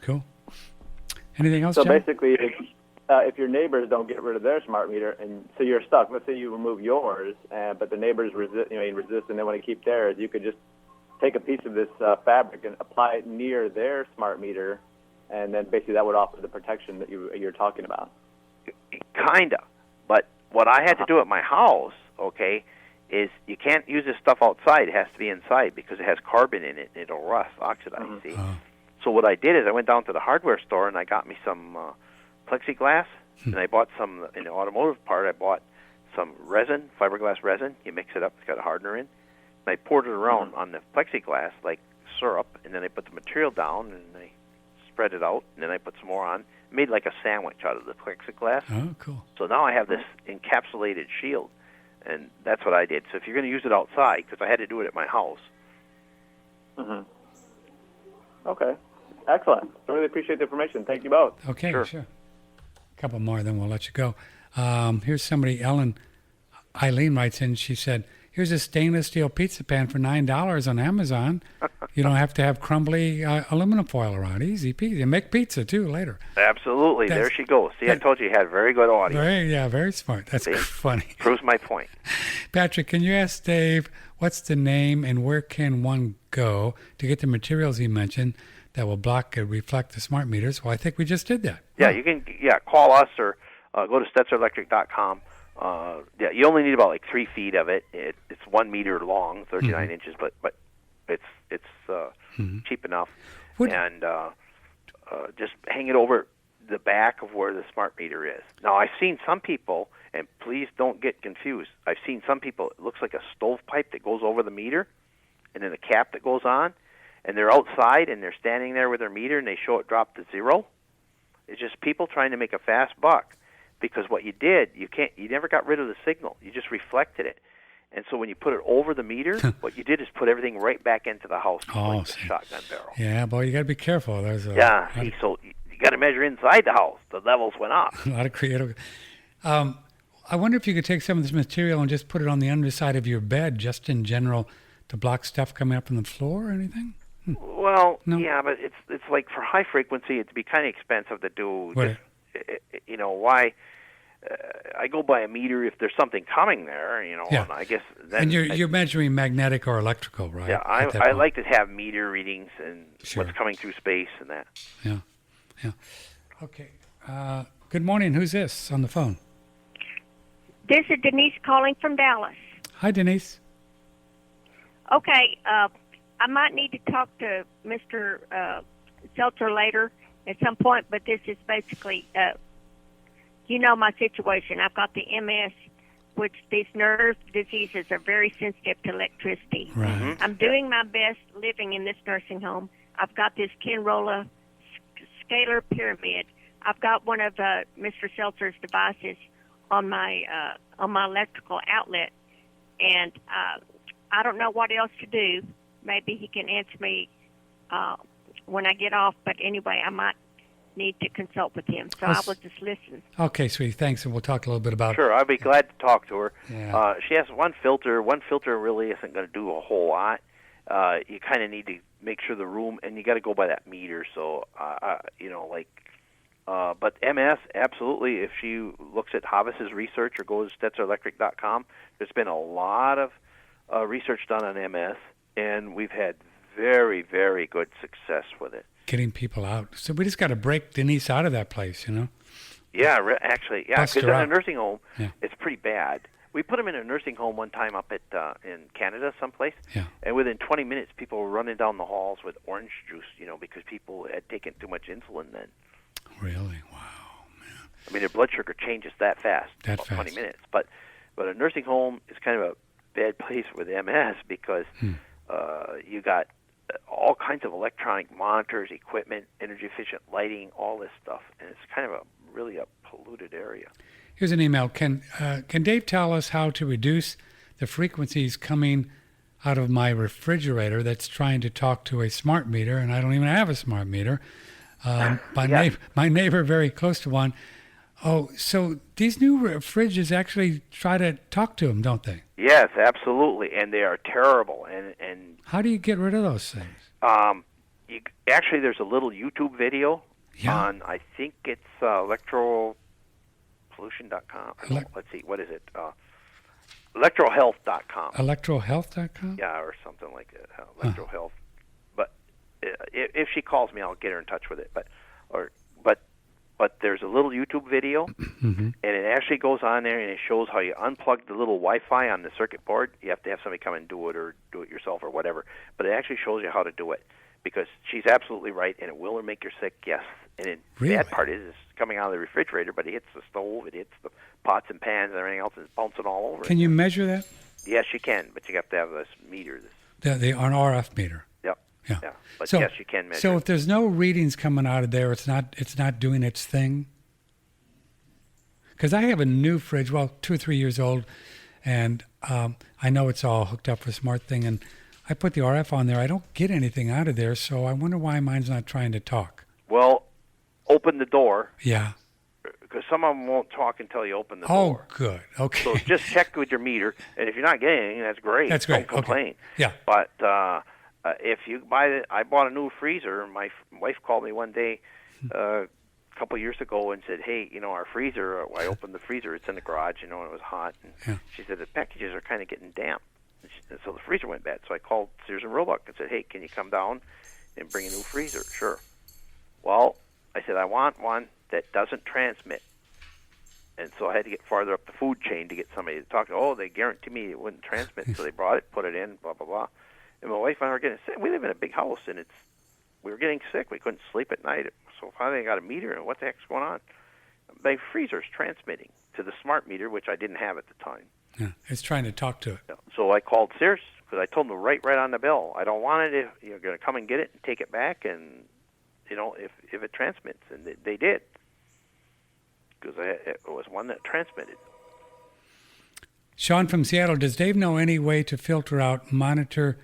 Speaker 2: Cool. Anything else,
Speaker 11: So
Speaker 2: John?
Speaker 11: basically, if your neighbors don't get rid of their smart meter, and so you're stuck. Let's say you remove yours, but the neighbors resist, and they want to keep theirs. You could just take a piece of this fabric and apply it near their smart meter, and then basically that would offer the protection that you're talking about.
Speaker 3: Kinda, but what I had to do at my house, okay, is you can't use this stuff outside. It has to be inside because it has carbon in it. It'll rust, oxidize. See. So what I did is I went down to the hardware store and I got me some plexiglass, and I bought some in the automotive part. I bought some resin, fiberglass resin. You mix it up; it's got a hardener in. And I poured it around on the plexiglass like syrup, and then I put the material down and I spread it out, and then I put some more on. Made like a sandwich out of the plexiglass.
Speaker 2: Oh, cool.
Speaker 3: So now I have this encapsulated shield, and that's what I did. So if you're going to use it outside, because I had to do it at my house.
Speaker 11: Okay. Excellent. I really appreciate the information. Thank you both.
Speaker 2: Okay, sure. A couple more, then we'll let you go. Here's somebody, Eileen writes in, she said, here's a stainless steel pizza pan for $9 on Amazon. You don't have to have crumbly aluminum foil around. Easy peasy. And make pizza, too, later.
Speaker 3: Absolutely. There she goes. See, I told you had very good audio.
Speaker 2: Very smart. That's funny.
Speaker 3: Proves my point.
Speaker 2: Patrick, can you ask Dave what's the name and where can one go to get the materials he mentioned that will block and reflect the smart meters? Well, I think we just did that.
Speaker 3: Yeah, you can call us or go to SteltzerElectric.com. You only need about 3 feet of it. It's 1 meter long, 39 inches, but it's cheap enough. And just hang it over the back of where the smart meter is. Now, I've seen some people, and please don't get confused, I've seen some people, it looks like a stovepipe that goes over the meter, and then a cap that goes on, and they're outside, and they're standing there with their meter, and they show it drop to 0. It's just people trying to make a fast buck. Because what you did, you never got rid of the signal. You just reflected it. And so when you put it over the meter, what you did is put everything right back into the house like the shotgun barrel.
Speaker 2: Yeah, boy, you got to be careful.
Speaker 3: So you got to measure inside the house. The levels went up.
Speaker 2: A lot of creative. I wonder if you could take some of this material and just put it on the underside of your bed, just in general, to block stuff coming up from the floor or anything?
Speaker 3: Well, yeah, but it's like for high frequency, it'd be kind of expensive to do. Why? I go by a meter if there's something coming there, and I guess then...
Speaker 2: And you're measuring magnetic or electrical, right?
Speaker 3: Yeah, I like to have meter readings and what's coming through space and that.
Speaker 2: Yeah. Okay. Good morning. Who's this on the phone?
Speaker 12: This is Denise calling from Dallas.
Speaker 2: Hi, Denise.
Speaker 12: Okay, I might need to talk to Mr. Steltzer later at some point, but this is basically, my situation. I've got the MS, which these nerve diseases are very sensitive to electricity.
Speaker 2: Right.
Speaker 12: I'm doing my best living in this nursing home. I've got this Kenrola scalar pyramid. I've got one of Mr. Seltzer's devices on my electrical outlet, and I don't know what else to do. Maybe he can answer me when I get off, but anyway, I might need to consult with him, so I will just listen.
Speaker 2: Okay, sweetie, thanks, and we'll talk a little bit about...
Speaker 3: Sure, I'll be glad to talk to her.
Speaker 2: Yeah.
Speaker 3: She has one filter. One filter really isn't going to do a whole lot. You kind of need to make sure the room, and you got to go by that meter, so, but MS, absolutely, if she looks at Havis's research or goes to SteltzerElectric.com, there's been a lot of research done on MS, and we've had very, very good success with it.
Speaker 2: Getting people out. So we just got to break Denise out of that place,
Speaker 3: Yeah, actually, because in a nursing home,
Speaker 2: Yeah.
Speaker 3: it's pretty bad. We put them in a nursing home one time up at in Canada someplace,
Speaker 2: Yeah.
Speaker 3: and within 20 minutes, people were running down the halls with orange juice, because people had taken too much insulin then.
Speaker 2: Really? Wow, man.
Speaker 3: I mean, their blood sugar changes that fast, about 20 minutes. But a nursing home is kind of a bad place with MS because you got all kinds of electronic monitors, equipment, energy-efficient lighting, all this stuff, and it's kind of really a polluted area.
Speaker 2: Here's an email. Can Dave tell us how to reduce the frequencies coming out of my refrigerator that's trying to talk to a smart meter, and I don't even have a smart meter? My neighbor, very close to one. Oh, so these new fridges actually try to talk to them, don't they?
Speaker 3: Yes, absolutely, and they are terrible. And
Speaker 2: how do you get rid of those things?
Speaker 3: Actually, there's a little YouTube video on, I think it's electropollution.com. Let's see, what is it? Electrohealth.com.
Speaker 2: Electrohealth.com?
Speaker 3: Yeah, or something like that. Electrohealth. But if she calls me, I'll get her in touch with it. But there's a little YouTube video, and it actually goes on there, and it shows how you unplug the little Wi-Fi on the circuit board. You have to have somebody come and do it, or do it yourself, or whatever. But it actually shows you how to do it, because she's absolutely right, and it will make you sick, yes. And the bad part is it's coming out of the refrigerator, but it hits the stove, it hits the pots and pans and everything else, and it's bouncing all over.
Speaker 2: Can you measure that?
Speaker 3: Yes, you can, but you have to have this meter.
Speaker 2: An RF meter.
Speaker 3: Yep.
Speaker 2: Yeah.
Speaker 3: But yes, you can measure.
Speaker 2: So if there's no readings coming out of there, it's not doing its thing. Because I have a new fridge, 2 or 3 years old, and I know it's all hooked up for Smart Thing, and I put the RF on there. I don't get anything out of there, so I wonder why mine's not trying to talk.
Speaker 3: Well, open the door.
Speaker 2: Yeah.
Speaker 3: Because some of them won't talk until you open the door.
Speaker 2: Oh, good. Okay.
Speaker 3: So just check with your meter, and if you're not getting anything, that's great.
Speaker 2: That's great.
Speaker 3: Don't complain.
Speaker 2: Okay. Yeah.
Speaker 3: But if you I bought a new freezer. My wife called me one day a couple of years ago and said, "Hey, our freezer." I opened the freezer. It's in the garage, and it was hot. And she said the packages are kind of getting damp, and so the freezer went bad. So I called Sears and Roebuck and said, "Hey, can you come down and bring a new freezer?" Sure. Well, I said I want one that doesn't transmit. And so I had to get farther up the food chain to get somebody to talk to. Oh, they guaranteed me it wouldn't transmit. So they brought it, put it in, blah, blah, blah. And my wife and I were getting sick. We live in a big house, and we were getting sick. We couldn't sleep at night. So finally I got a meter, and what the heck's going on? My freezer's transmitting to the smart meter, which I didn't have at the time.
Speaker 2: Yeah, it's trying to talk to it.
Speaker 3: So I called Sears, because I told them to write right on the bill. I don't want it if you're going to come and get it and take it back, and, if it transmits. And they did. Because it was one that transmitted.
Speaker 2: Sean from Seattle, does Dave know any way to filter out your monitor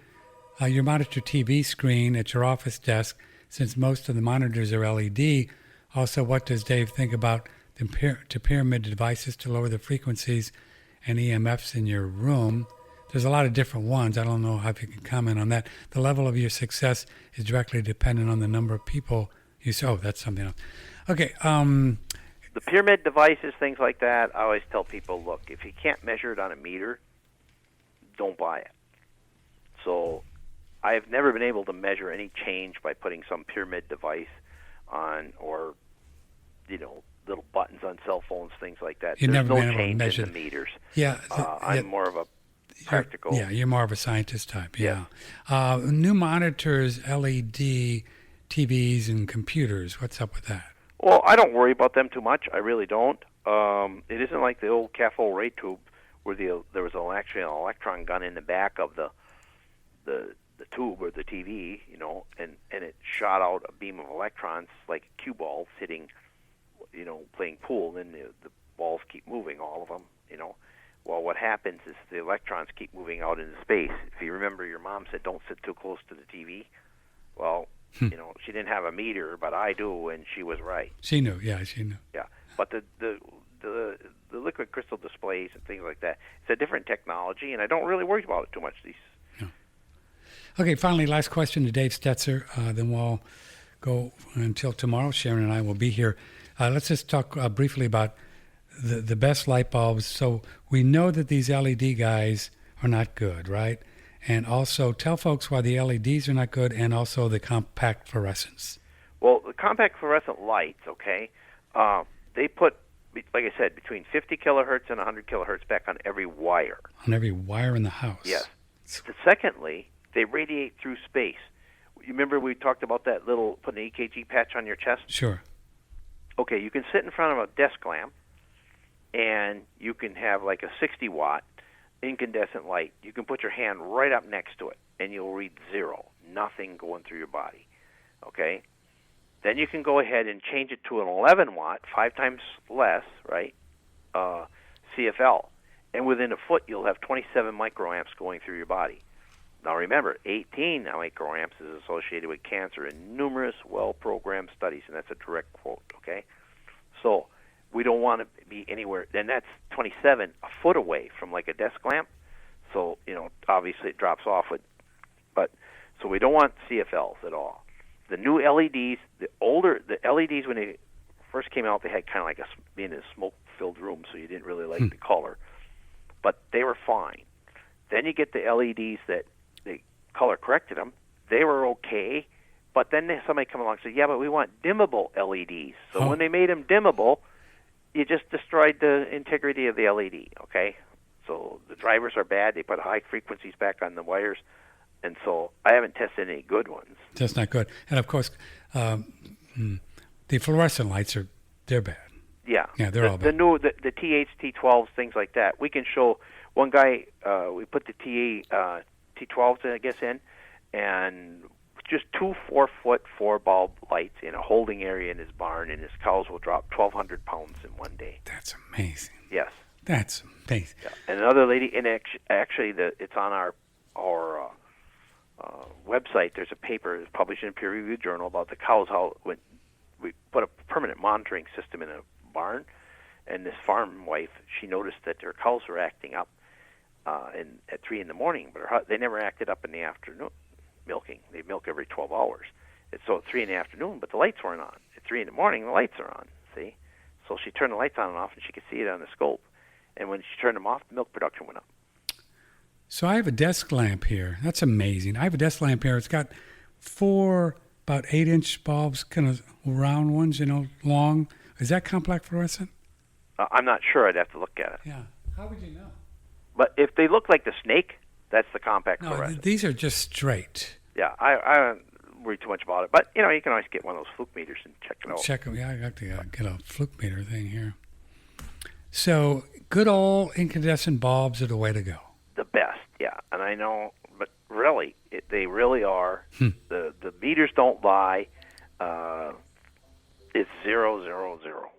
Speaker 2: TV screen at your office desk, since most of the monitors are LED? Also, what does Dave think about the pyramid devices to lower the frequencies and EMFs in your room? There's a lot of different ones. I don't know if you can comment on that. The level of your success is directly dependent on the number of people you see. Oh, that's something else. Okay.
Speaker 3: The pyramid devices, things like that, I always tell people, look, if you can't measure it on a meter, don't buy it. So I've never been able to measure any change by putting some pyramid device on, or, little buttons on cell phones, things like that.
Speaker 2: You've
Speaker 3: There's
Speaker 2: never
Speaker 3: no
Speaker 2: been able to
Speaker 3: change
Speaker 2: measure
Speaker 3: in the meters.
Speaker 2: Yeah.
Speaker 3: I'm more of a practical.
Speaker 2: You're more of a scientist type, yeah. New monitors, LED, TVs, and computers, what's up with that?
Speaker 3: Well, I don't worry about them too much. I really don't. It isn't like the old cathode ray tube where there was actually an electron gun in the back of the tube or the TV, and it shot out a beam of electrons like cue balls hitting, playing pool, and then the balls keep moving, all of them, Well, what happens is the electrons keep moving out into space. If you remember, your mom said don't sit too close to the TV. Well, she didn't have a meter, but I do, and she was right.
Speaker 2: She knew, yeah, she knew.
Speaker 3: Yeah, but the liquid crystal displays and things like that, it's a different technology, and I don't really worry about it too much.
Speaker 2: Okay, finally, last question to Dave Steltzer. Then we'll go until tomorrow. Sharon and I will be here. Let's just talk briefly about the best light bulbs. So we know that these LED guys are not good, right? And also tell folks why the LEDs are not good, and also the compact fluorescents.
Speaker 3: Well, the compact fluorescent lights, okay, they put, like I said, between 50 kilohertz and 100 kilohertz back on every wire.
Speaker 2: On every wire in the house.
Speaker 3: Yes. Secondly, they radiate through space. You remember we talked about that little, putting an EKG patch on your chest?
Speaker 2: Sure.
Speaker 3: Okay, you can sit in front of a desk lamp, and you can have like a 60-watt incandescent light. You can put your hand right up next to it, and you'll read 0, nothing going through your body. Okay? Then you can go ahead and change it to an 11-watt, 5 times less, right, CFL. And within a foot, you'll have 27 microamps going through your body. Now remember, 18 microamps is associated with cancer in numerous well-programmed studies, and that's a direct quote, okay? So we don't want to be anywhere, and that's 27, a foot away from like a desk lamp. So, obviously it drops off so we don't want CFLs at all. The new LEDs, the LEDs when they first came out, they had kind of like being in a smoke-filled room, so you didn't really like the color. But they were fine. Then you get the LEDs that they color corrected them. They were okay, but then somebody come along and said, yeah, but we want dimmable LEDs. So when they made them dimmable, you just destroyed the integrity of the LED, okay? So the drivers are bad. They put high frequencies back on the wires. And so I haven't tested any good ones.
Speaker 2: That's not good. And, of course, the fluorescent lights, they're bad.
Speaker 3: Yeah.
Speaker 2: Yeah, they're all bad.
Speaker 3: The TH, T12s, things like that. We can show one guy, we put the T12s, I guess, in, and just 2 4-foot 4-bulb lights in a holding area in his barn, and his cows will drop 1,200 pounds in one day.
Speaker 2: That's amazing.
Speaker 3: Yes.
Speaker 2: That's amazing.
Speaker 3: Yeah. And another lady, and actually, it's on our website. There's a paper that's published in a peer-reviewed journal about the cows, how when we put a permanent monitoring system in a barn, and this farm wife, she noticed that her cows were acting up at 3 in the morning, but they never acted up in the afternoon milking. They milk every 12 hours. It's so at 3 in the afternoon, but the lights weren't on. At 3 in the morning, the lights are on, see? So she turned the lights on and off, and she could see it on the scope. And when she turned them off, the milk production went up.
Speaker 2: So I have a desk lamp here. That's amazing. I have a desk lamp here. It's got 4 about 8-inch bulbs, kind of round ones, long. Is that compact fluorescent?
Speaker 3: I'm not sure. I'd have to look at it.
Speaker 2: Yeah. How would you know?
Speaker 3: But if they look like the snake, that's the compact
Speaker 2: No,
Speaker 3: fluorescent.
Speaker 2: these are just straight.
Speaker 3: Yeah, I don't worry too much about it. But, you can always get one of those fluke meters and check it out.
Speaker 2: Check them. Yeah, I got to get a fluke meter thing here. So good old incandescent bulbs are the way to go.
Speaker 3: The best, yeah. And I know, but really, they really are. The meters don't lie. It's 0, 0, 0.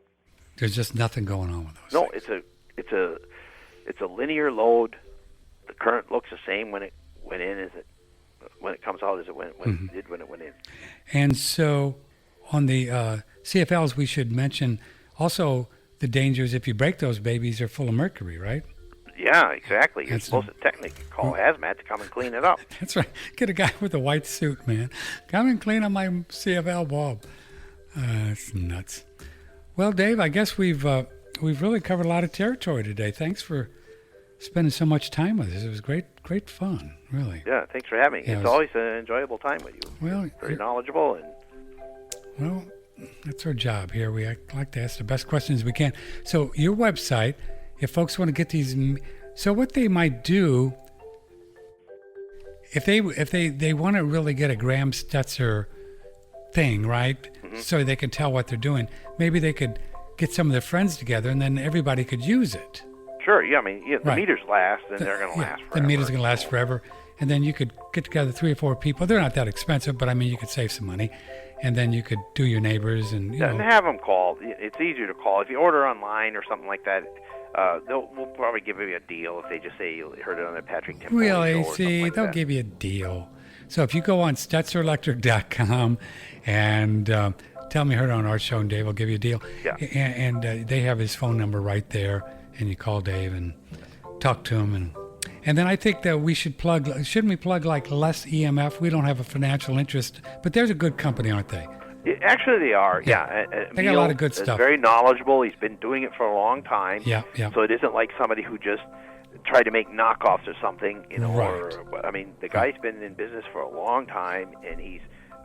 Speaker 2: There's just nothing going on with those.
Speaker 3: No,
Speaker 2: things.
Speaker 3: it's a linear load. The current looks the same when it went in as it when it comes out as it went when it did when it went in.
Speaker 2: And so, on the CFLs, we should mention also the dangers if you break those babies. They're full of mercury, right?
Speaker 3: Yeah, exactly. You're supposed to technically call hazmat to come and clean it up.
Speaker 2: That's right. Get a guy with a white suit, man. Come and clean up my CFL bulb. It's nuts. Well, Dave, I guess we've really covered a lot of territory today. Thanks for spending so much time with us. It was great fun, really.
Speaker 3: Yeah, thanks for having me.
Speaker 2: Yeah,
Speaker 3: it's always an enjoyable time with you.
Speaker 2: Well,
Speaker 3: very knowledgeable and.
Speaker 2: Well, that's our job here. We like to ask the best questions we can. So your website, if folks want to get these, so what they might do, if they want to really get a Graham Steltzer thing, right? Mm-hmm. So they can tell what they're doing. Maybe they could get some of their friends together, and then everybody could use it.
Speaker 3: Sure. Yeah. I mean, the meters last, and they're going to last forever.
Speaker 2: The meters are going to last forever, and then you could get together 3 or 4 people. They're not that expensive, but I mean, you could save some money, and then you could do your neighbors and
Speaker 3: and have them call. It's easier to call if you order online or something like that. We'll probably give you a deal if they just say you heard it on the Patrick Timpone
Speaker 2: Really?
Speaker 3: show or
Speaker 2: See,
Speaker 3: like
Speaker 2: they'll
Speaker 3: that.
Speaker 2: give you a deal. So if you go on SteltzerElectric.com and tell me you heard it on our show, and Dave will give you a deal.
Speaker 3: Yeah.
Speaker 2: And they have his phone number right there, and you call Dave and talk to him. And then I think that we should shouldn't we plug like less EMF? We don't have a financial interest, but there's a good company, aren't they?
Speaker 3: Actually, they are. Yeah.
Speaker 2: They got a lot of good stuff.
Speaker 3: Very knowledgeable. He's been doing it for a long time.
Speaker 2: Yeah.
Speaker 3: So it isn't like somebody who just tried to make knockoffs or something,
Speaker 2: Right.
Speaker 3: I mean, the guy's been in business for a long time, and he's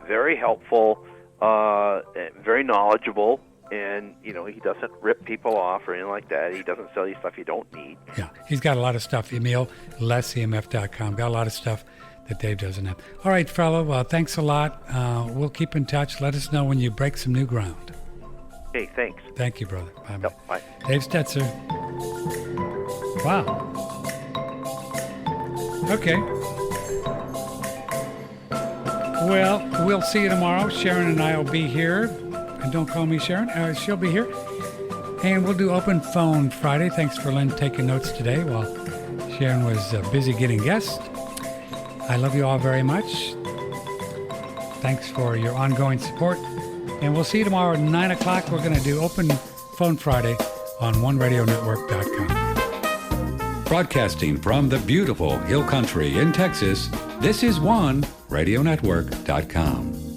Speaker 3: very helpful, very knowledgeable, and he doesn't rip people off or anything like that. He doesn't sell you stuff you don't need.
Speaker 2: Yeah, he's got a lot of stuff. Emil, lessemf.com. Got a lot of stuff that Dave doesn't have. All right, fellow, thanks a lot. We'll keep in touch. Let us know when you break some new ground.
Speaker 3: Hey, thanks.
Speaker 2: Thank you, brother. Bye.
Speaker 3: Yep, bye.
Speaker 2: Dave Steltzer. Wow. Okay. Well, we'll see you tomorrow. Sharon and I will be here. And don't call me Sharon. She'll be here. And we'll do open phone Friday. Thanks for Lynn taking notes today while Sharon was busy getting guests. I love you all very much. Thanks for your ongoing support. And we'll see you tomorrow at 9 o'clock. We're going to do Open Phone Friday on OneRadioNetwork.com.
Speaker 1: Broadcasting from the beautiful Hill Country in Texas, this is OneRadioNetwork.com.